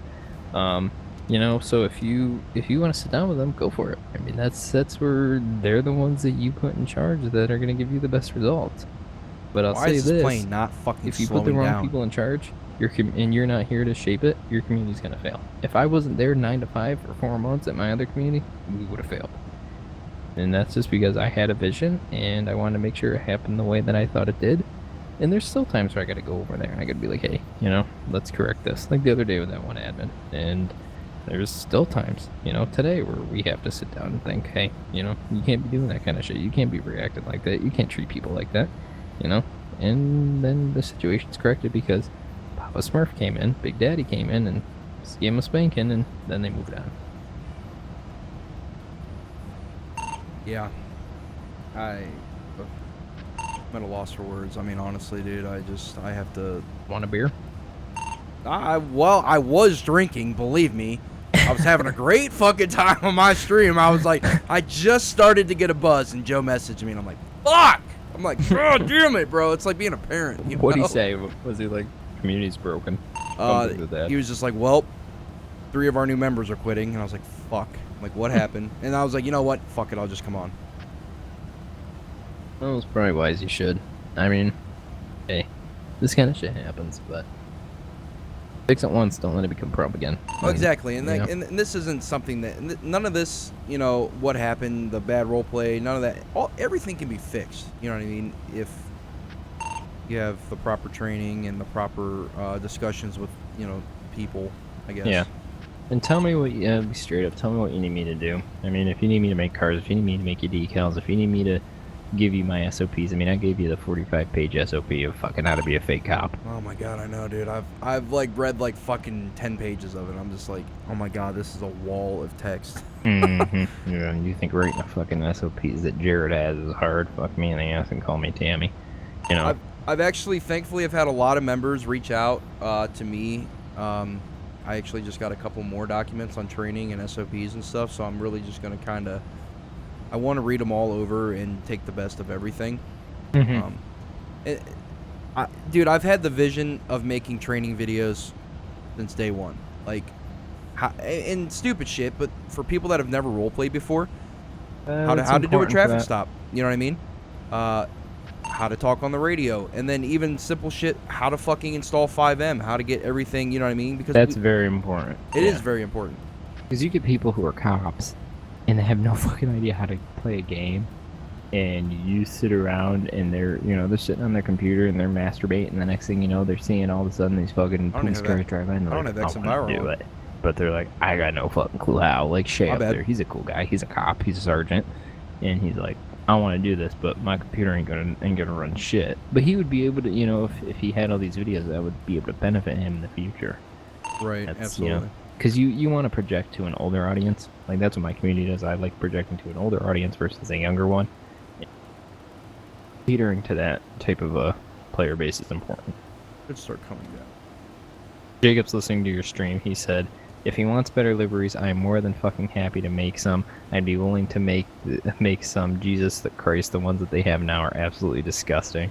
You know, so if you want to sit down with them, go for it. I mean, that's where they're the ones that you put in charge that are going to give you the best results. But I'll say this: plane not fucking if you put the wrong people in charge, and you're not here to shape it, your community's going to fail. If I wasn't there 9 to 5 for 4 months at my other community, we would have failed. And that's just because I had a vision and I wanted to make sure it happened the way that I thought it did. And there's still times where I got to go over there and I got to be like, hey, you know, let's correct this. Like the other day with that one admin. And there's still times, you know, today where we have to sit down and think, hey, you know, you can't be doing that kind of shit. You can't be reacting like that. You can't treat people like that, you know. And then the situation's corrected because Papa Smurf came in, Big Daddy came in and gave him a spanking, and then they moved on. Yeah. I'm at a loss for words. I mean, honestly, dude, I have to... Want a beer? Well, I was drinking, believe me. I was having a great fucking time on my stream. I was like, I just started to get a buzz, and Joe messaged me, and I'm like, fuck! I'm like, oh, damn it, bro. It's like being a parent, you know? What'd he say? Was he like, community's broken? He was just like, well, 3 of our new members are quitting, and I was like, fuck. I'm like, what happened? And I was like, you know what? Fuck it, I'll just come on. Well, it's probably wise you should. I mean, hey, this kind of shit happens, but fix it once, don't let it become a problem again. Oh, exactly, and, and this isn't something that, none of this, you know, what happened, the bad role play, none of that, everything can be fixed, you know what I mean, if you have the proper training and the proper discussions with, you know, people, I guess. Yeah. And tell me what, be straight up, tell me what you need me to do. I mean, if you need me to make cars, if you need me to make you decals, if you need me to give you my SOPs, I mean, I gave you the 45-page SOP of fucking how to be a fake cop. Oh my god, I know, dude. I've like read like fucking 10 pages of it. I'm just like, oh my god, this is a wall of text. Yeah, you think writing a fucking SOPs that Jared has is hard? Fuck me in the ass and call me Tammy. You know. I've actually, thankfully, I've had a lot of members reach out to me. I actually just got a couple more documents on training and SOPs and stuff, so I'm really just going to kind of, I want to read them all over and take the best of everything. Dude, I've had the vision of making training videos since day one. Like, and stupid shit, but for people that have never roleplayed before, how to do a traffic stop, you know what I mean? How to talk on the radio, and then even simple shit, how to fucking install 5M, how to get everything, you know what I mean? Because that's very important. It is very important. Because you get people who are cops, and they have no fucking idea how to play a game, and you sit around and they're, you know, they're sitting on their computer and they're masturbating, and the next thing you know, they're seeing all of a sudden these fucking police cars drive in. I don't have X and Y do it, but they're like, I got no fucking clue how. Like Shay up there, he's a cool guy, he's a cop, he's a sergeant, and he's like, I want to do this, but my computer ain't gonna run shit. But he would be able to, you know, if he had all these videos, that would be able to benefit him in the future. Right, absolutely. You know, because you want to project to an older audience. Like, that's what my community does. I like projecting to an older audience versus a younger one. Catering to that type of a player base is important. Should start coming down. Jacob's listening to your stream. He said, if he wants better liveries, I am more than fucking happy to make some. I'd be willing to make some. Jesus Christ, the ones that they have now are absolutely disgusting.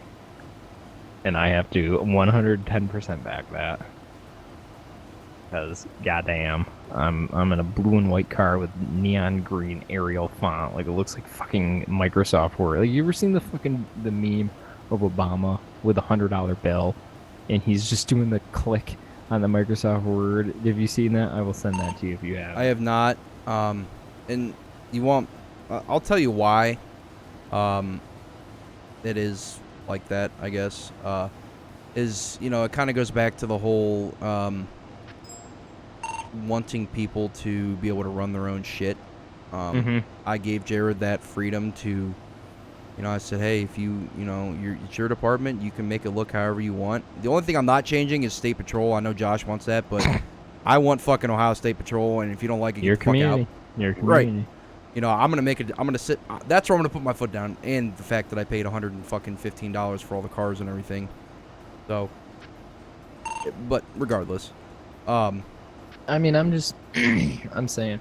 And I have to 110% back that. Because, goddamn, I'm in a blue and white car with neon green Arial font. Like, it looks like fucking Microsoft Word. Like, you ever seen the meme of Obama with a $100 bill, and he's just doing the click on the Microsoft Word? Have you seen that? I will send that to you if you have. I have not. And you want... I'll tell you why it is like that, I guess. Is, you know, it kind of goes back to the whole... wanting people to be able to run their own shit. I gave Jared that freedom to, you know, I said, hey, if you know, it's your department, you can make it look however you want. The only thing I'm not changing is State Patrol. I know Josh wants that, but I want fucking Ohio State Patrol, and if you don't like it, your get the fuck out. Your community. You know, I'm gonna sit. That's where I'm gonna put my foot down, and the fact that I paid $115 for all the cars and everything. So, but regardless, I mean, I'm just, I'm saying.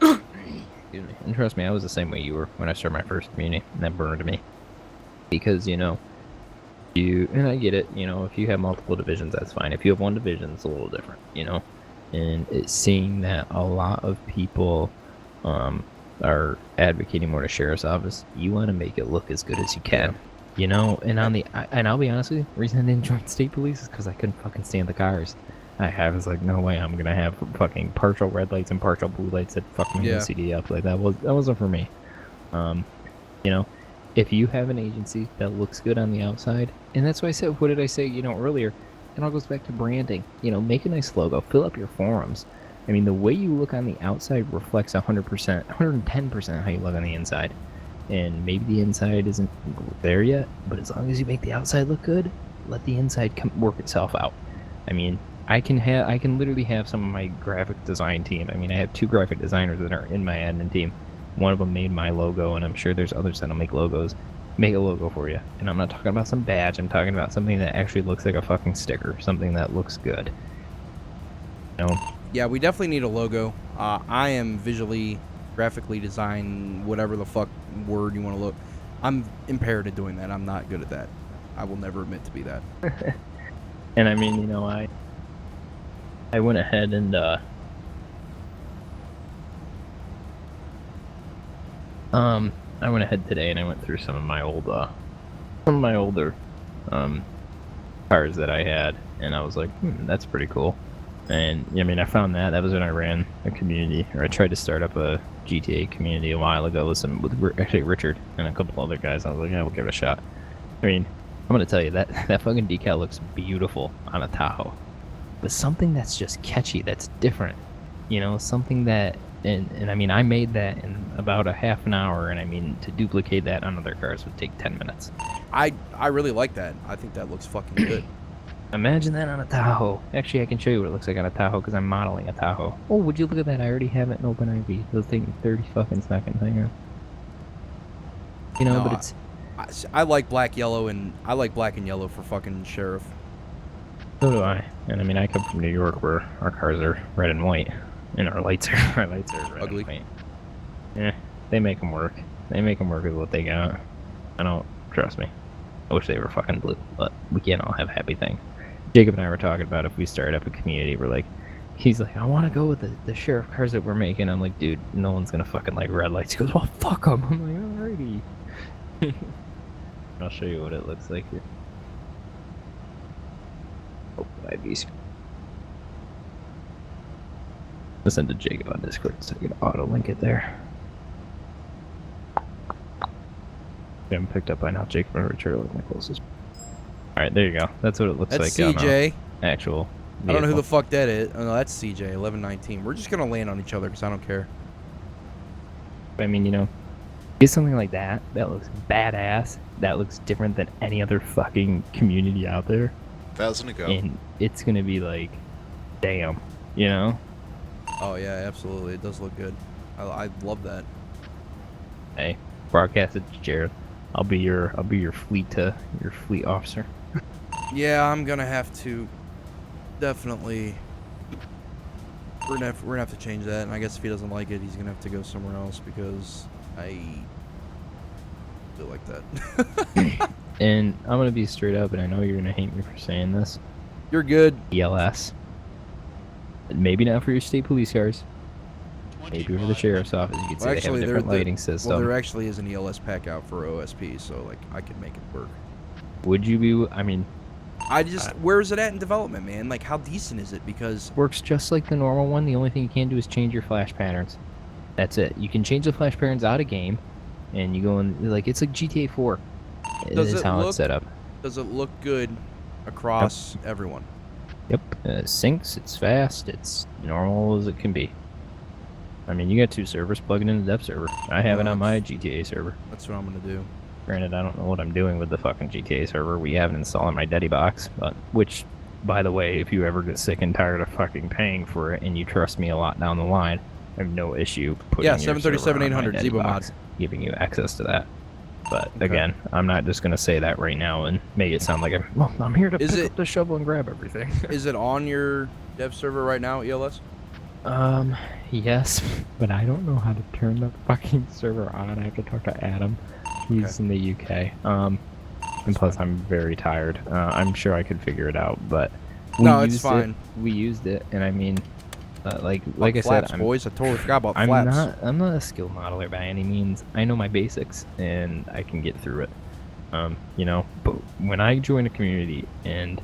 Excuse me. And trust me, I was the same way you were when I started my first community, and that burned me. Because, you know, and I get it, you know, if you have multiple divisions, that's fine. If you have one division, it's a little different, you know. And it's seeing that a lot of people are advocating more to sheriff's office, you want to make it look as good as you can, you know. And and I'll be honest with you, the reason I didn't join state police is because I couldn't fucking stand the cars. I was like, no way, I'm gonna have fucking partial red lights and partial blue lights that fuck me in the CD up. Like that wasn't for me. You know, if you have an agency that looks good on the outside, and that's why I said, what did I say, you know, earlier? It all goes back to branding. You know, make a nice logo, fill up your forums. I mean, the way you look on the outside reflects 100%, 110% how you look on the inside. And maybe the inside isn't there yet, but as long as you make the outside look good, let the inside work itself out. I mean, I can literally have some of my graphic design team. I mean, I have 2 graphic designers that are in my admin team. One of them made my logo, and I'm sure there's others that'll make logos. Make a logo for you. And I'm not talking about some badge, I'm talking about something that actually looks like a fucking sticker, something that looks good. You know? Yeah, we definitely need a logo. I am visually, graphically design, whatever the fuck word you want to look. I'm impaired at doing that. I'm not good at that. I will never admit to be that. And I mean, you know, I went ahead and I went ahead today and I went through some of my older cars that I had, and I was like, that's pretty cool. And I mean, I found that was when I ran a community, or I tried to start up a GTA community a while ago with actually Richard and a couple other guys. I was like, yeah, we'll give it a shot. I mean, I'm gonna tell you that fucking decal looks beautiful on a Tahoe, but something that's just catchy, that's different, you know, something that, and I mean, I made that in about a half an hour, and I mean, to duplicate that on other cars would take 10 minutes. I really like that. I think that looks fucking good. Imagine that on a Tahoe. Actually, I can show you what it looks like on a Tahoe because I'm modeling a Tahoe. Oh, would you look at that? I already have it in OpenIV. It'll take me 30 fucking seconds. Hang on. You know, no, but it's... I like black, yellow, and I like black and yellow for fucking sheriff. So do I. And I mean, I come from New York where our cars are red and white, and our lights are red ugly. And white. Yeah, they make them work. They make them work with what they got. I don't, trust me. I wish they were fucking blue, but we can't all have happy things. Jacob and I were talking about if we started up a community, we're like, he's like, I want to go with the sheriff cars that we're making. I'm like, dude, no one's gonna fucking like red lights. He goes, well, fuck them. I'm like, alrighty. I'll show you what it looks like here. Oh, IVs. Listen to Jacob on Discord so I can auto link it there. I haven't picked up by now. Jacob and Richard are like my closest. Alright, there you go. That's what it looks that's like. CJ. Actual vehicle. I don't know who the fuck that is. Oh, no, that's CJ, 1119. We're just gonna land on each other because I don't care. I mean, you know, get something like that. That looks badass. That looks different than any other fucking community out there. 1,000 to go. And it's gonna be like, damn, you know? Oh yeah, absolutely. It does look good. I love that. Hey, broadcast it to Jared. I'll be your fleet officer. Yeah, I'm gonna have to definitely. We're gonna have to change that, and I guess if he doesn't like it, he's gonna have to go somewhere else because I feel like that. And I'm gonna be straight up, and I know you're gonna hate me for saying this. You're good. ELS. Maybe not for your state police cars. Maybe for the sheriff's office. You could say they have a different lighting system. Well, there actually is an ELS pack out for OSP, so like I could make it work. Would you be? I mean, where is it at in development, man? Like, how decent is it? Because works just like the normal one. The only thing you can do is change your flash patterns. That's it. You can change the flash patterns out of game, and you go in like it's like GTA 4. Is how it's set up. Does it look good across everyone? Yep. Syncs. It's fast. It's normal as it can be. I mean, you got 2 servers plugging in the dev server. I have it on my GTA server. That's what I'm gonna do. Granted, I don't know what I'm doing with the fucking GTA server. We have it installed on my Daddy box, but which, by the way, if you ever get sick and tired of fucking paying for it and you trust me a lot down the line, I have no issue putting Yeah, your 737 server on my 800 Eddie Zebo box, mod. giving you access to that. But Okay. again, I'm not just gonna say that right now and make it sound like I'm here to pick up the shovel and grab everything. Is it on your dev server right now, ELS? Yes, but I don't know how to turn the fucking server on. I have to talk to Adam. He's in the UK. And plus I'm very tired. I'm sure I could figure it out, but it's fine. We used it, and I mean, like I flaps, said, boys. I totally forgot about I'm flaps. I'm not a skill modeler by any means. I know my basics, and I can get through it. You know, but when I join a community and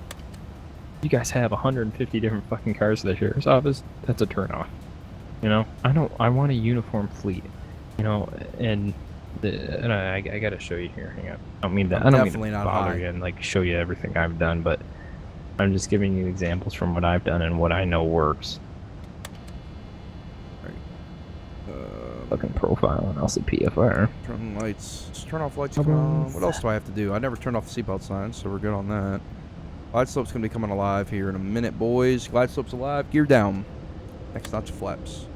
you guys have 150 different fucking cars to the sheriff's office, that's a turnoff. You know, I want a uniform fleet. You know, and I gotta show you here. Hang on. I don't mean to bother you and like show you everything I've done, but I'm just giving you examples from what I've done and what I know works. Fucking profile on LCPFR. Turn lights. Just turn off lights. Come on. What else do I have to do? I never turned off the seatbelt signs, so we're good on that. Glide slope's gonna be coming alive here in a minute, boys. Glide slope's alive. Gear down. Next notch flaps.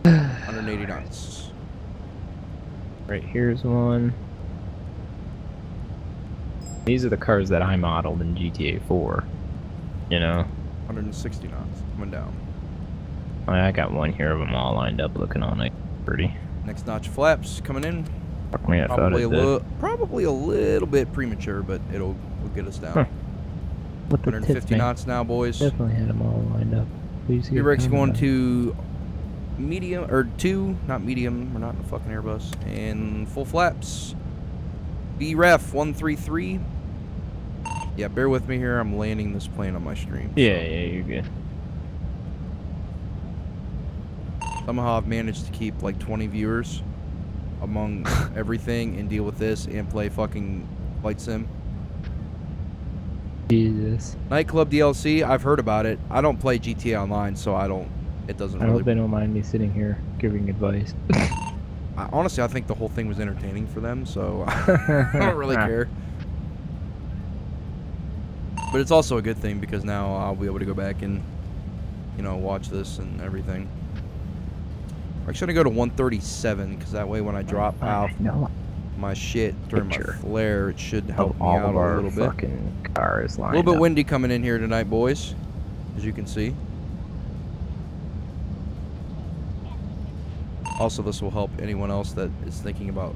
180 knots. Right, here's one. These are the cars that I modeled in GTA 4. You know? 160 knots. Coming down. I got one here of them all lined up looking on it. Pretty. Next notch flaps coming in. Fuck me, I thought it did. Probably a little bit premature, but it'll get us down. 150 knots now, boys. Definitely had them all lined up. Your brakes going to medium, or 2, not medium. We're not in a fucking Airbus. And full flaps. BREF 133. Yeah, bear with me here. I'm landing this plane on my stream. Yeah, you're good. Somehow I've managed to keep like 20 viewers among everything and deal with this and play fucking Flight Sim. Jesus. Nightclub DLC, I've heard about it. I don't play GTA Online, so it doesn't I really... hope they don't mind me sitting here giving advice. Honestly, I think the whole thing was entertaining for them, so I don't really care. But it's also a good thing because now I'll be able to go back and, you know, watch this and everything. I'm actually going to go to 137 because that way when I drop out my shit during my flare, it should help me out a little bit. Fucking cars lined a little bit up. windy coming in here tonight, boys, as you can see. Also, this will help anyone else that is thinking about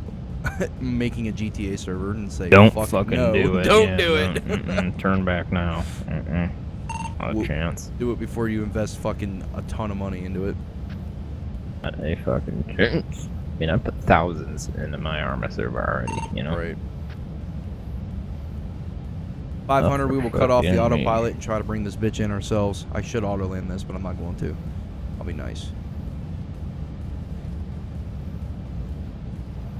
making a GTA server and say, don't fucking no. Do it. Don't do it. Turn back now. Not a chance. Do it before you invest fucking a ton of money into it. Not a fucking chance. I mean, I put thousands into my Arma server already, you know? Right. 500, we will cut off the autopilot and try to bring this bitch in ourselves. I should auto land this, but I'm not going to. I'll be nice.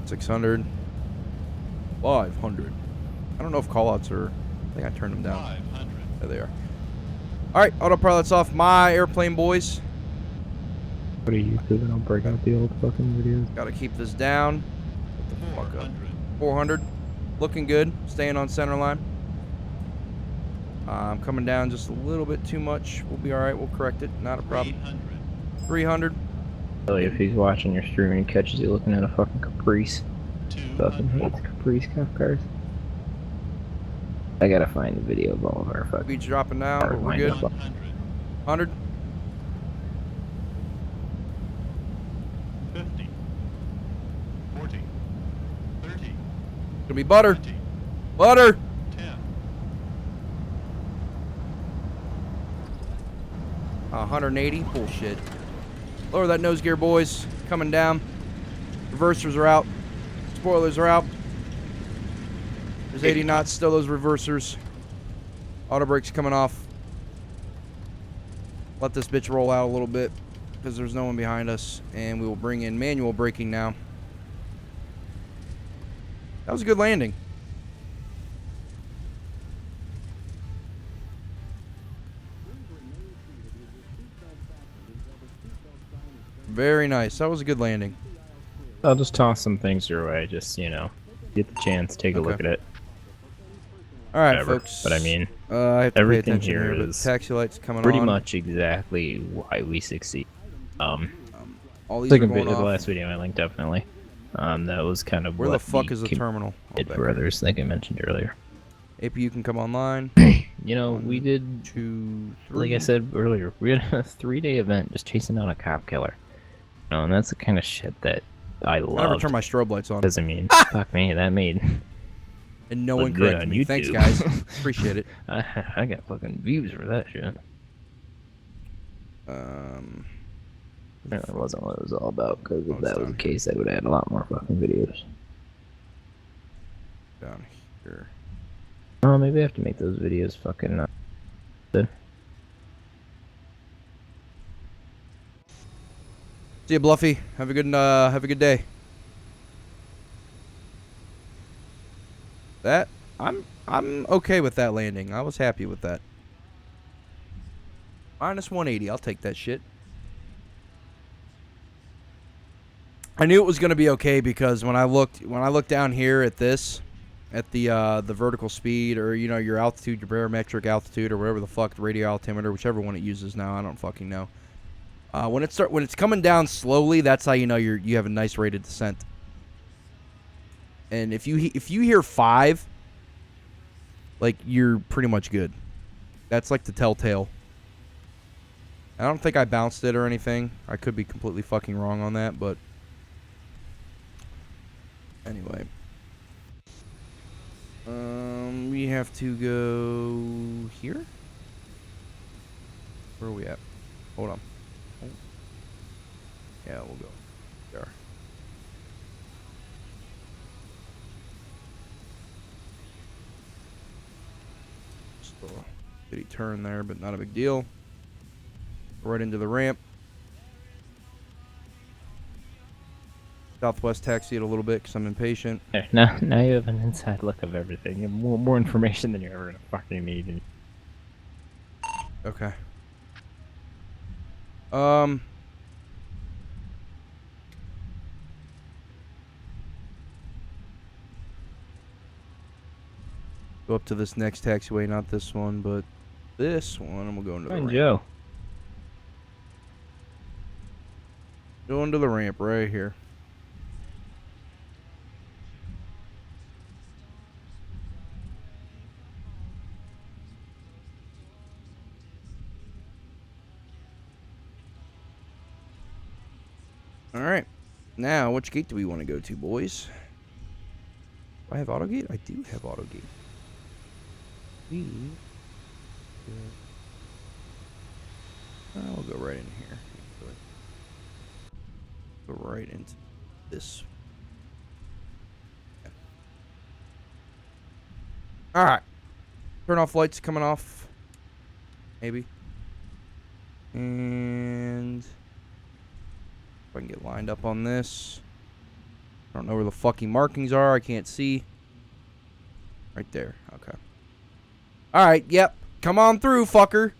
600. 500. I don't know if callouts are... I think I turned them down. 500. There they are. Alright, autopilot's off my airplane, boys. What are you doing? I'll break out the old fucking videos. Gotta keep this down. What the fuck up? 400. Looking good. Staying on center line. I'm coming down just a little bit too much. We'll be alright. We'll correct it. Not a problem. 300. Really, if he's watching your stream and he catches you looking at a fucking Caprice. Fucking hates Caprice cop cars. I gotta find the video of all of our fucking... Beach dropping down, but we're good. 100. 50. 40. 30. Gonna be butter. 20, butter. 10. 180. Bullshit. Lower that nose gear, boys. Coming down. Reversers are out. Spoilers are out. There's 80 knots. Still those reversers. Auto brakes coming off. Let this bitch roll out a little bit because there's no one behind us. And we will bring in manual braking now. That was a good landing. Very nice. That was a good landing. I'll just toss some things your way. Just, you know, get the chance, take a look at it. All right, whatever. folks. But I mean, I have to everything pay attention here here, is taxi lights coming pretty on. much exactly why we succeed. All these It's like are going the off. last video I linked, definitely. That was kind of Where what the fuck is the terminal? did for others, like I mentioned earlier. APU can come online. You know, we did 2, 3. Like I said earlier, we had a 3-day event just chasing down a cop killer. You know, and that's the kind of shit that I love. I never turn my strobe lights on. Because I mean, fuck me, that made. And no look one good corrected on me. YouTube. Thanks, guys. Appreciate it. I got fucking views for that shit. That wasn't what it was all about, because if that was the case, I would add a lot more fucking videos. Down here. Oh, maybe I have to make those videos fucking good. See you, Bluffy. Have a good day. That I'm okay with that landing. I was happy with that. Minus 180. I'll take that shit. I knew it was gonna be okay because when I looked down here at this, at the vertical speed, or you know, your altitude, your barometric altitude, or whatever the fuck, the radio altimeter, whichever one it uses now, I don't fucking know. When it's coming down slowly, that's how you know you have a nice rate of descent. And if you hear 5, like, you're pretty much good. That's like the telltale. I don't think I bounced it or anything. I could be completely fucking wrong on that, but anyway. We have to go here? Where are we at? Hold on. Oh. Yeah, we'll go there. Just a bitty turn there, but not a big deal. Right into the ramp. Southwest taxi it a little bit because I'm impatient. There, now you have an inside look of everything. You have more information than you're ever gonna fucking need. Okay. Go up to this next taxiway, not this one, but this one, and we'll go into the ramp. Joe. Go into the ramp right here. Alright. Now, which gate do we want to go to, boys? Do I have auto gate? I do have auto gate. We'll go right in here. Go right into this. Yeah. Alright. Turn off lights coming off. Maybe. And if I can get lined up on this. I don't know where the fucking markings are. I can't see. Right there. Okay. Alright, yep. Come on through, fucker.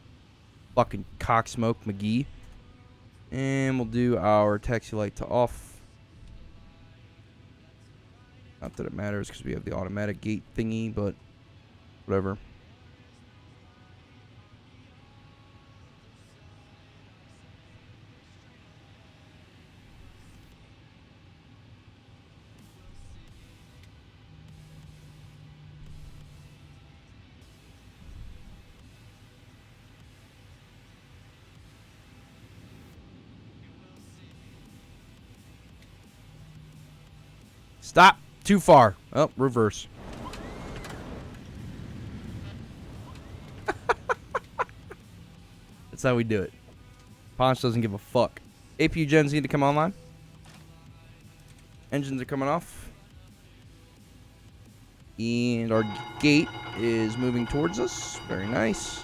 Fucking cocksmoke McGee. And we'll do our taxi light to off. Not that it matters because we have the automatic gate thingy, but whatever. Stop. Too far. Oh, reverse. That's how we do it. Ponch doesn't give a fuck. APU gens need to come online. Engines are coming off. And our gate is moving towards us. Very nice.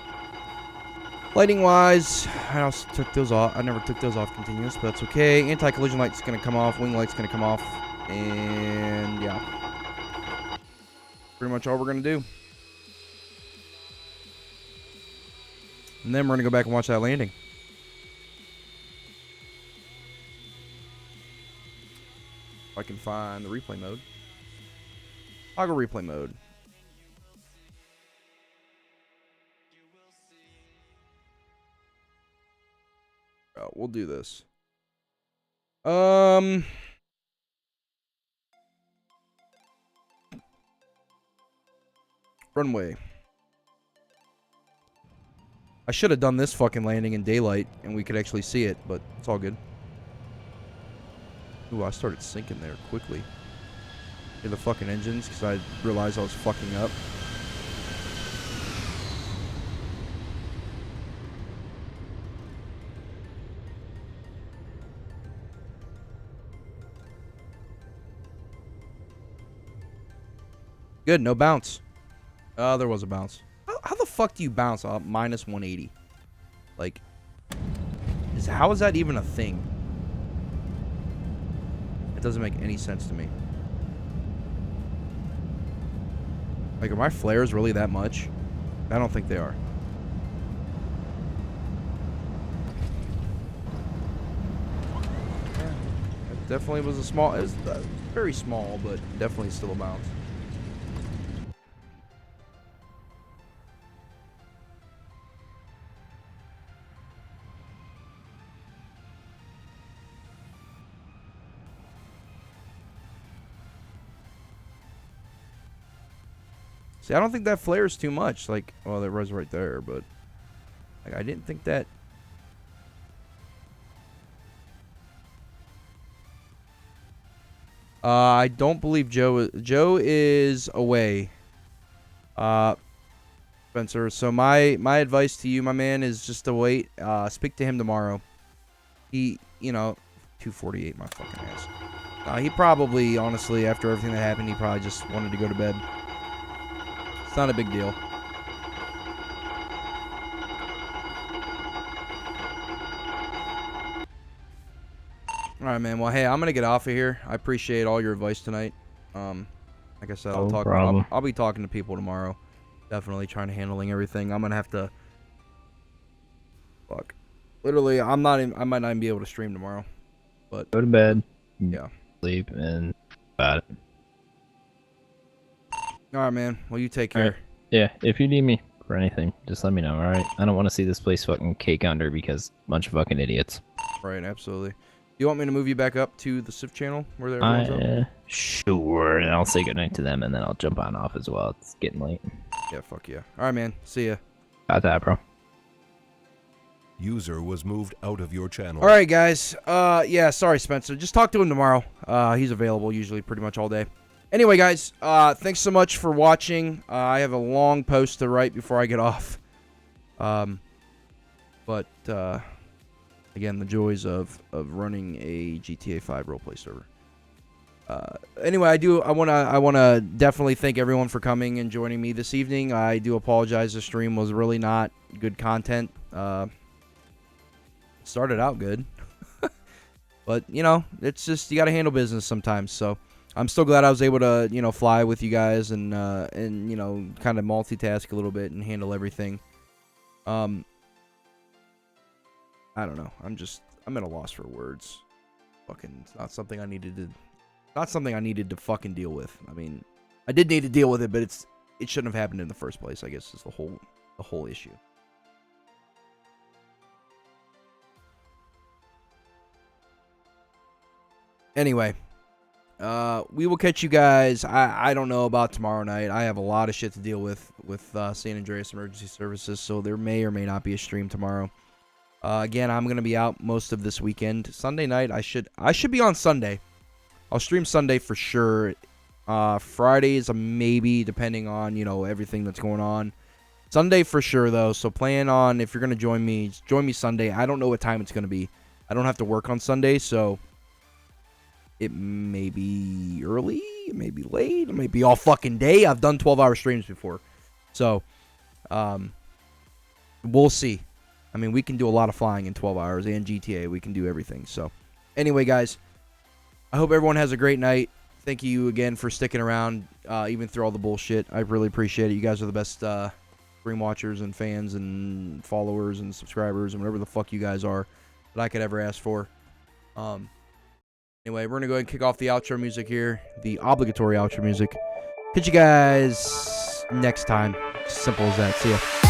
Lighting wise, I also took those off. I never took those off continuous, but that's okay. Anti-collision light's going to come off. Wing light's going to come off. And yeah. Pretty much all we're going to do. And then we're going to go back and watch that landing. If I can find the replay mode. Toggle replay mode. Oh, we'll do this. Runway. I should have done this fucking landing in daylight, and we could actually see it, but it's all good. Ooh, I started sinking there quickly. In the fucking engines, because I realized I was fucking up. Good, no bounce. There was a bounce. How the fuck do you bounce up minus 180? Like, how is that even a thing? It doesn't make any sense to me. Like, are my flares really that much? I don't think they are. It definitely was a small, it was very small, but definitely still a bounce. See, I don't think that flares too much. Like, well, that was right there, but like, I didn't think that. I don't believe Joe is away. Spencer. So my advice to you, my man, is just to wait. Speak to him tomorrow. He, 248, my fucking ass. He probably, honestly, after everything that happened, he probably just wanted to go to bed. It's not a big deal. All right, man. Well, hey, I'm gonna get off of here. I appreciate all your advice tonight. Like I said, I'll be talking to people tomorrow. Definitely trying to handling everything. I'm gonna have to. Fuck. Literally, I might not even be able to stream tomorrow. But go to bed. Yeah. Sleep and about it. All right, man. Well, you take care. Right. Yeah. If you need me for anything, just let me know. All right. I don't want to see this place fucking cake under because a bunch of fucking idiots. Right. Absolutely. You want me to move you back up to the SIF channel where everyone's up? Sure, and I'll say goodnight to them, and then I'll jump on off as well. It's getting late. Yeah, fuck yeah. All right, man. See ya. Got that, bro. User was moved out of your channel. All right, guys. Yeah, sorry, Spencer. Just talk to him tomorrow. He's available usually pretty much all day. Anyway, guys, thanks so much for watching. I have a long post to write before I get off. But again, the joys of running a GTA 5 roleplay server. Anyway, I wanna definitely thank everyone for coming and joining me this evening. I do apologize. The stream was really not good content. Started out good, but it's just you got to handle business sometimes. So I'm still glad I was able to fly with you guys and kind of multitask a little bit and handle everything. I don't know. I'm at a loss for words. Fucking, it's not something I needed to fucking deal with. I mean, I did need to deal with it, but it shouldn't have happened in the first place, I guess, is the whole issue. Anyway, we will catch you guys. I don't know about tomorrow night. I have a lot of shit to deal with San Andreas Emergency Services, so there may or may not be a stream tomorrow. Again, I'm gonna be out most of this weekend. Sunday night, I should be on Sunday. I'll stream Sunday for sure. Fridays, a maybe, depending on everything that's going on. Sunday for sure though. So plan on, if you're gonna join me Sunday. I don't know what time it's gonna be. I don't have to work on Sunday, so it may be early, it may be late, it may be all fucking day. I've done 12-hour streams before, so we'll see. I mean, we can do a lot of flying in 12 hours, and GTA, we can do everything. So, anyway, guys, I hope everyone has a great night. Thank you again for sticking around, even through all the bullshit. I really appreciate it. You guys are the best stream watchers and fans and followers and subscribers and whatever the fuck you guys are that I could ever ask for. Anyway, we're going to go ahead and kick off the outro music here, the obligatory outro music. Catch you guys next time. Simple as that. See ya.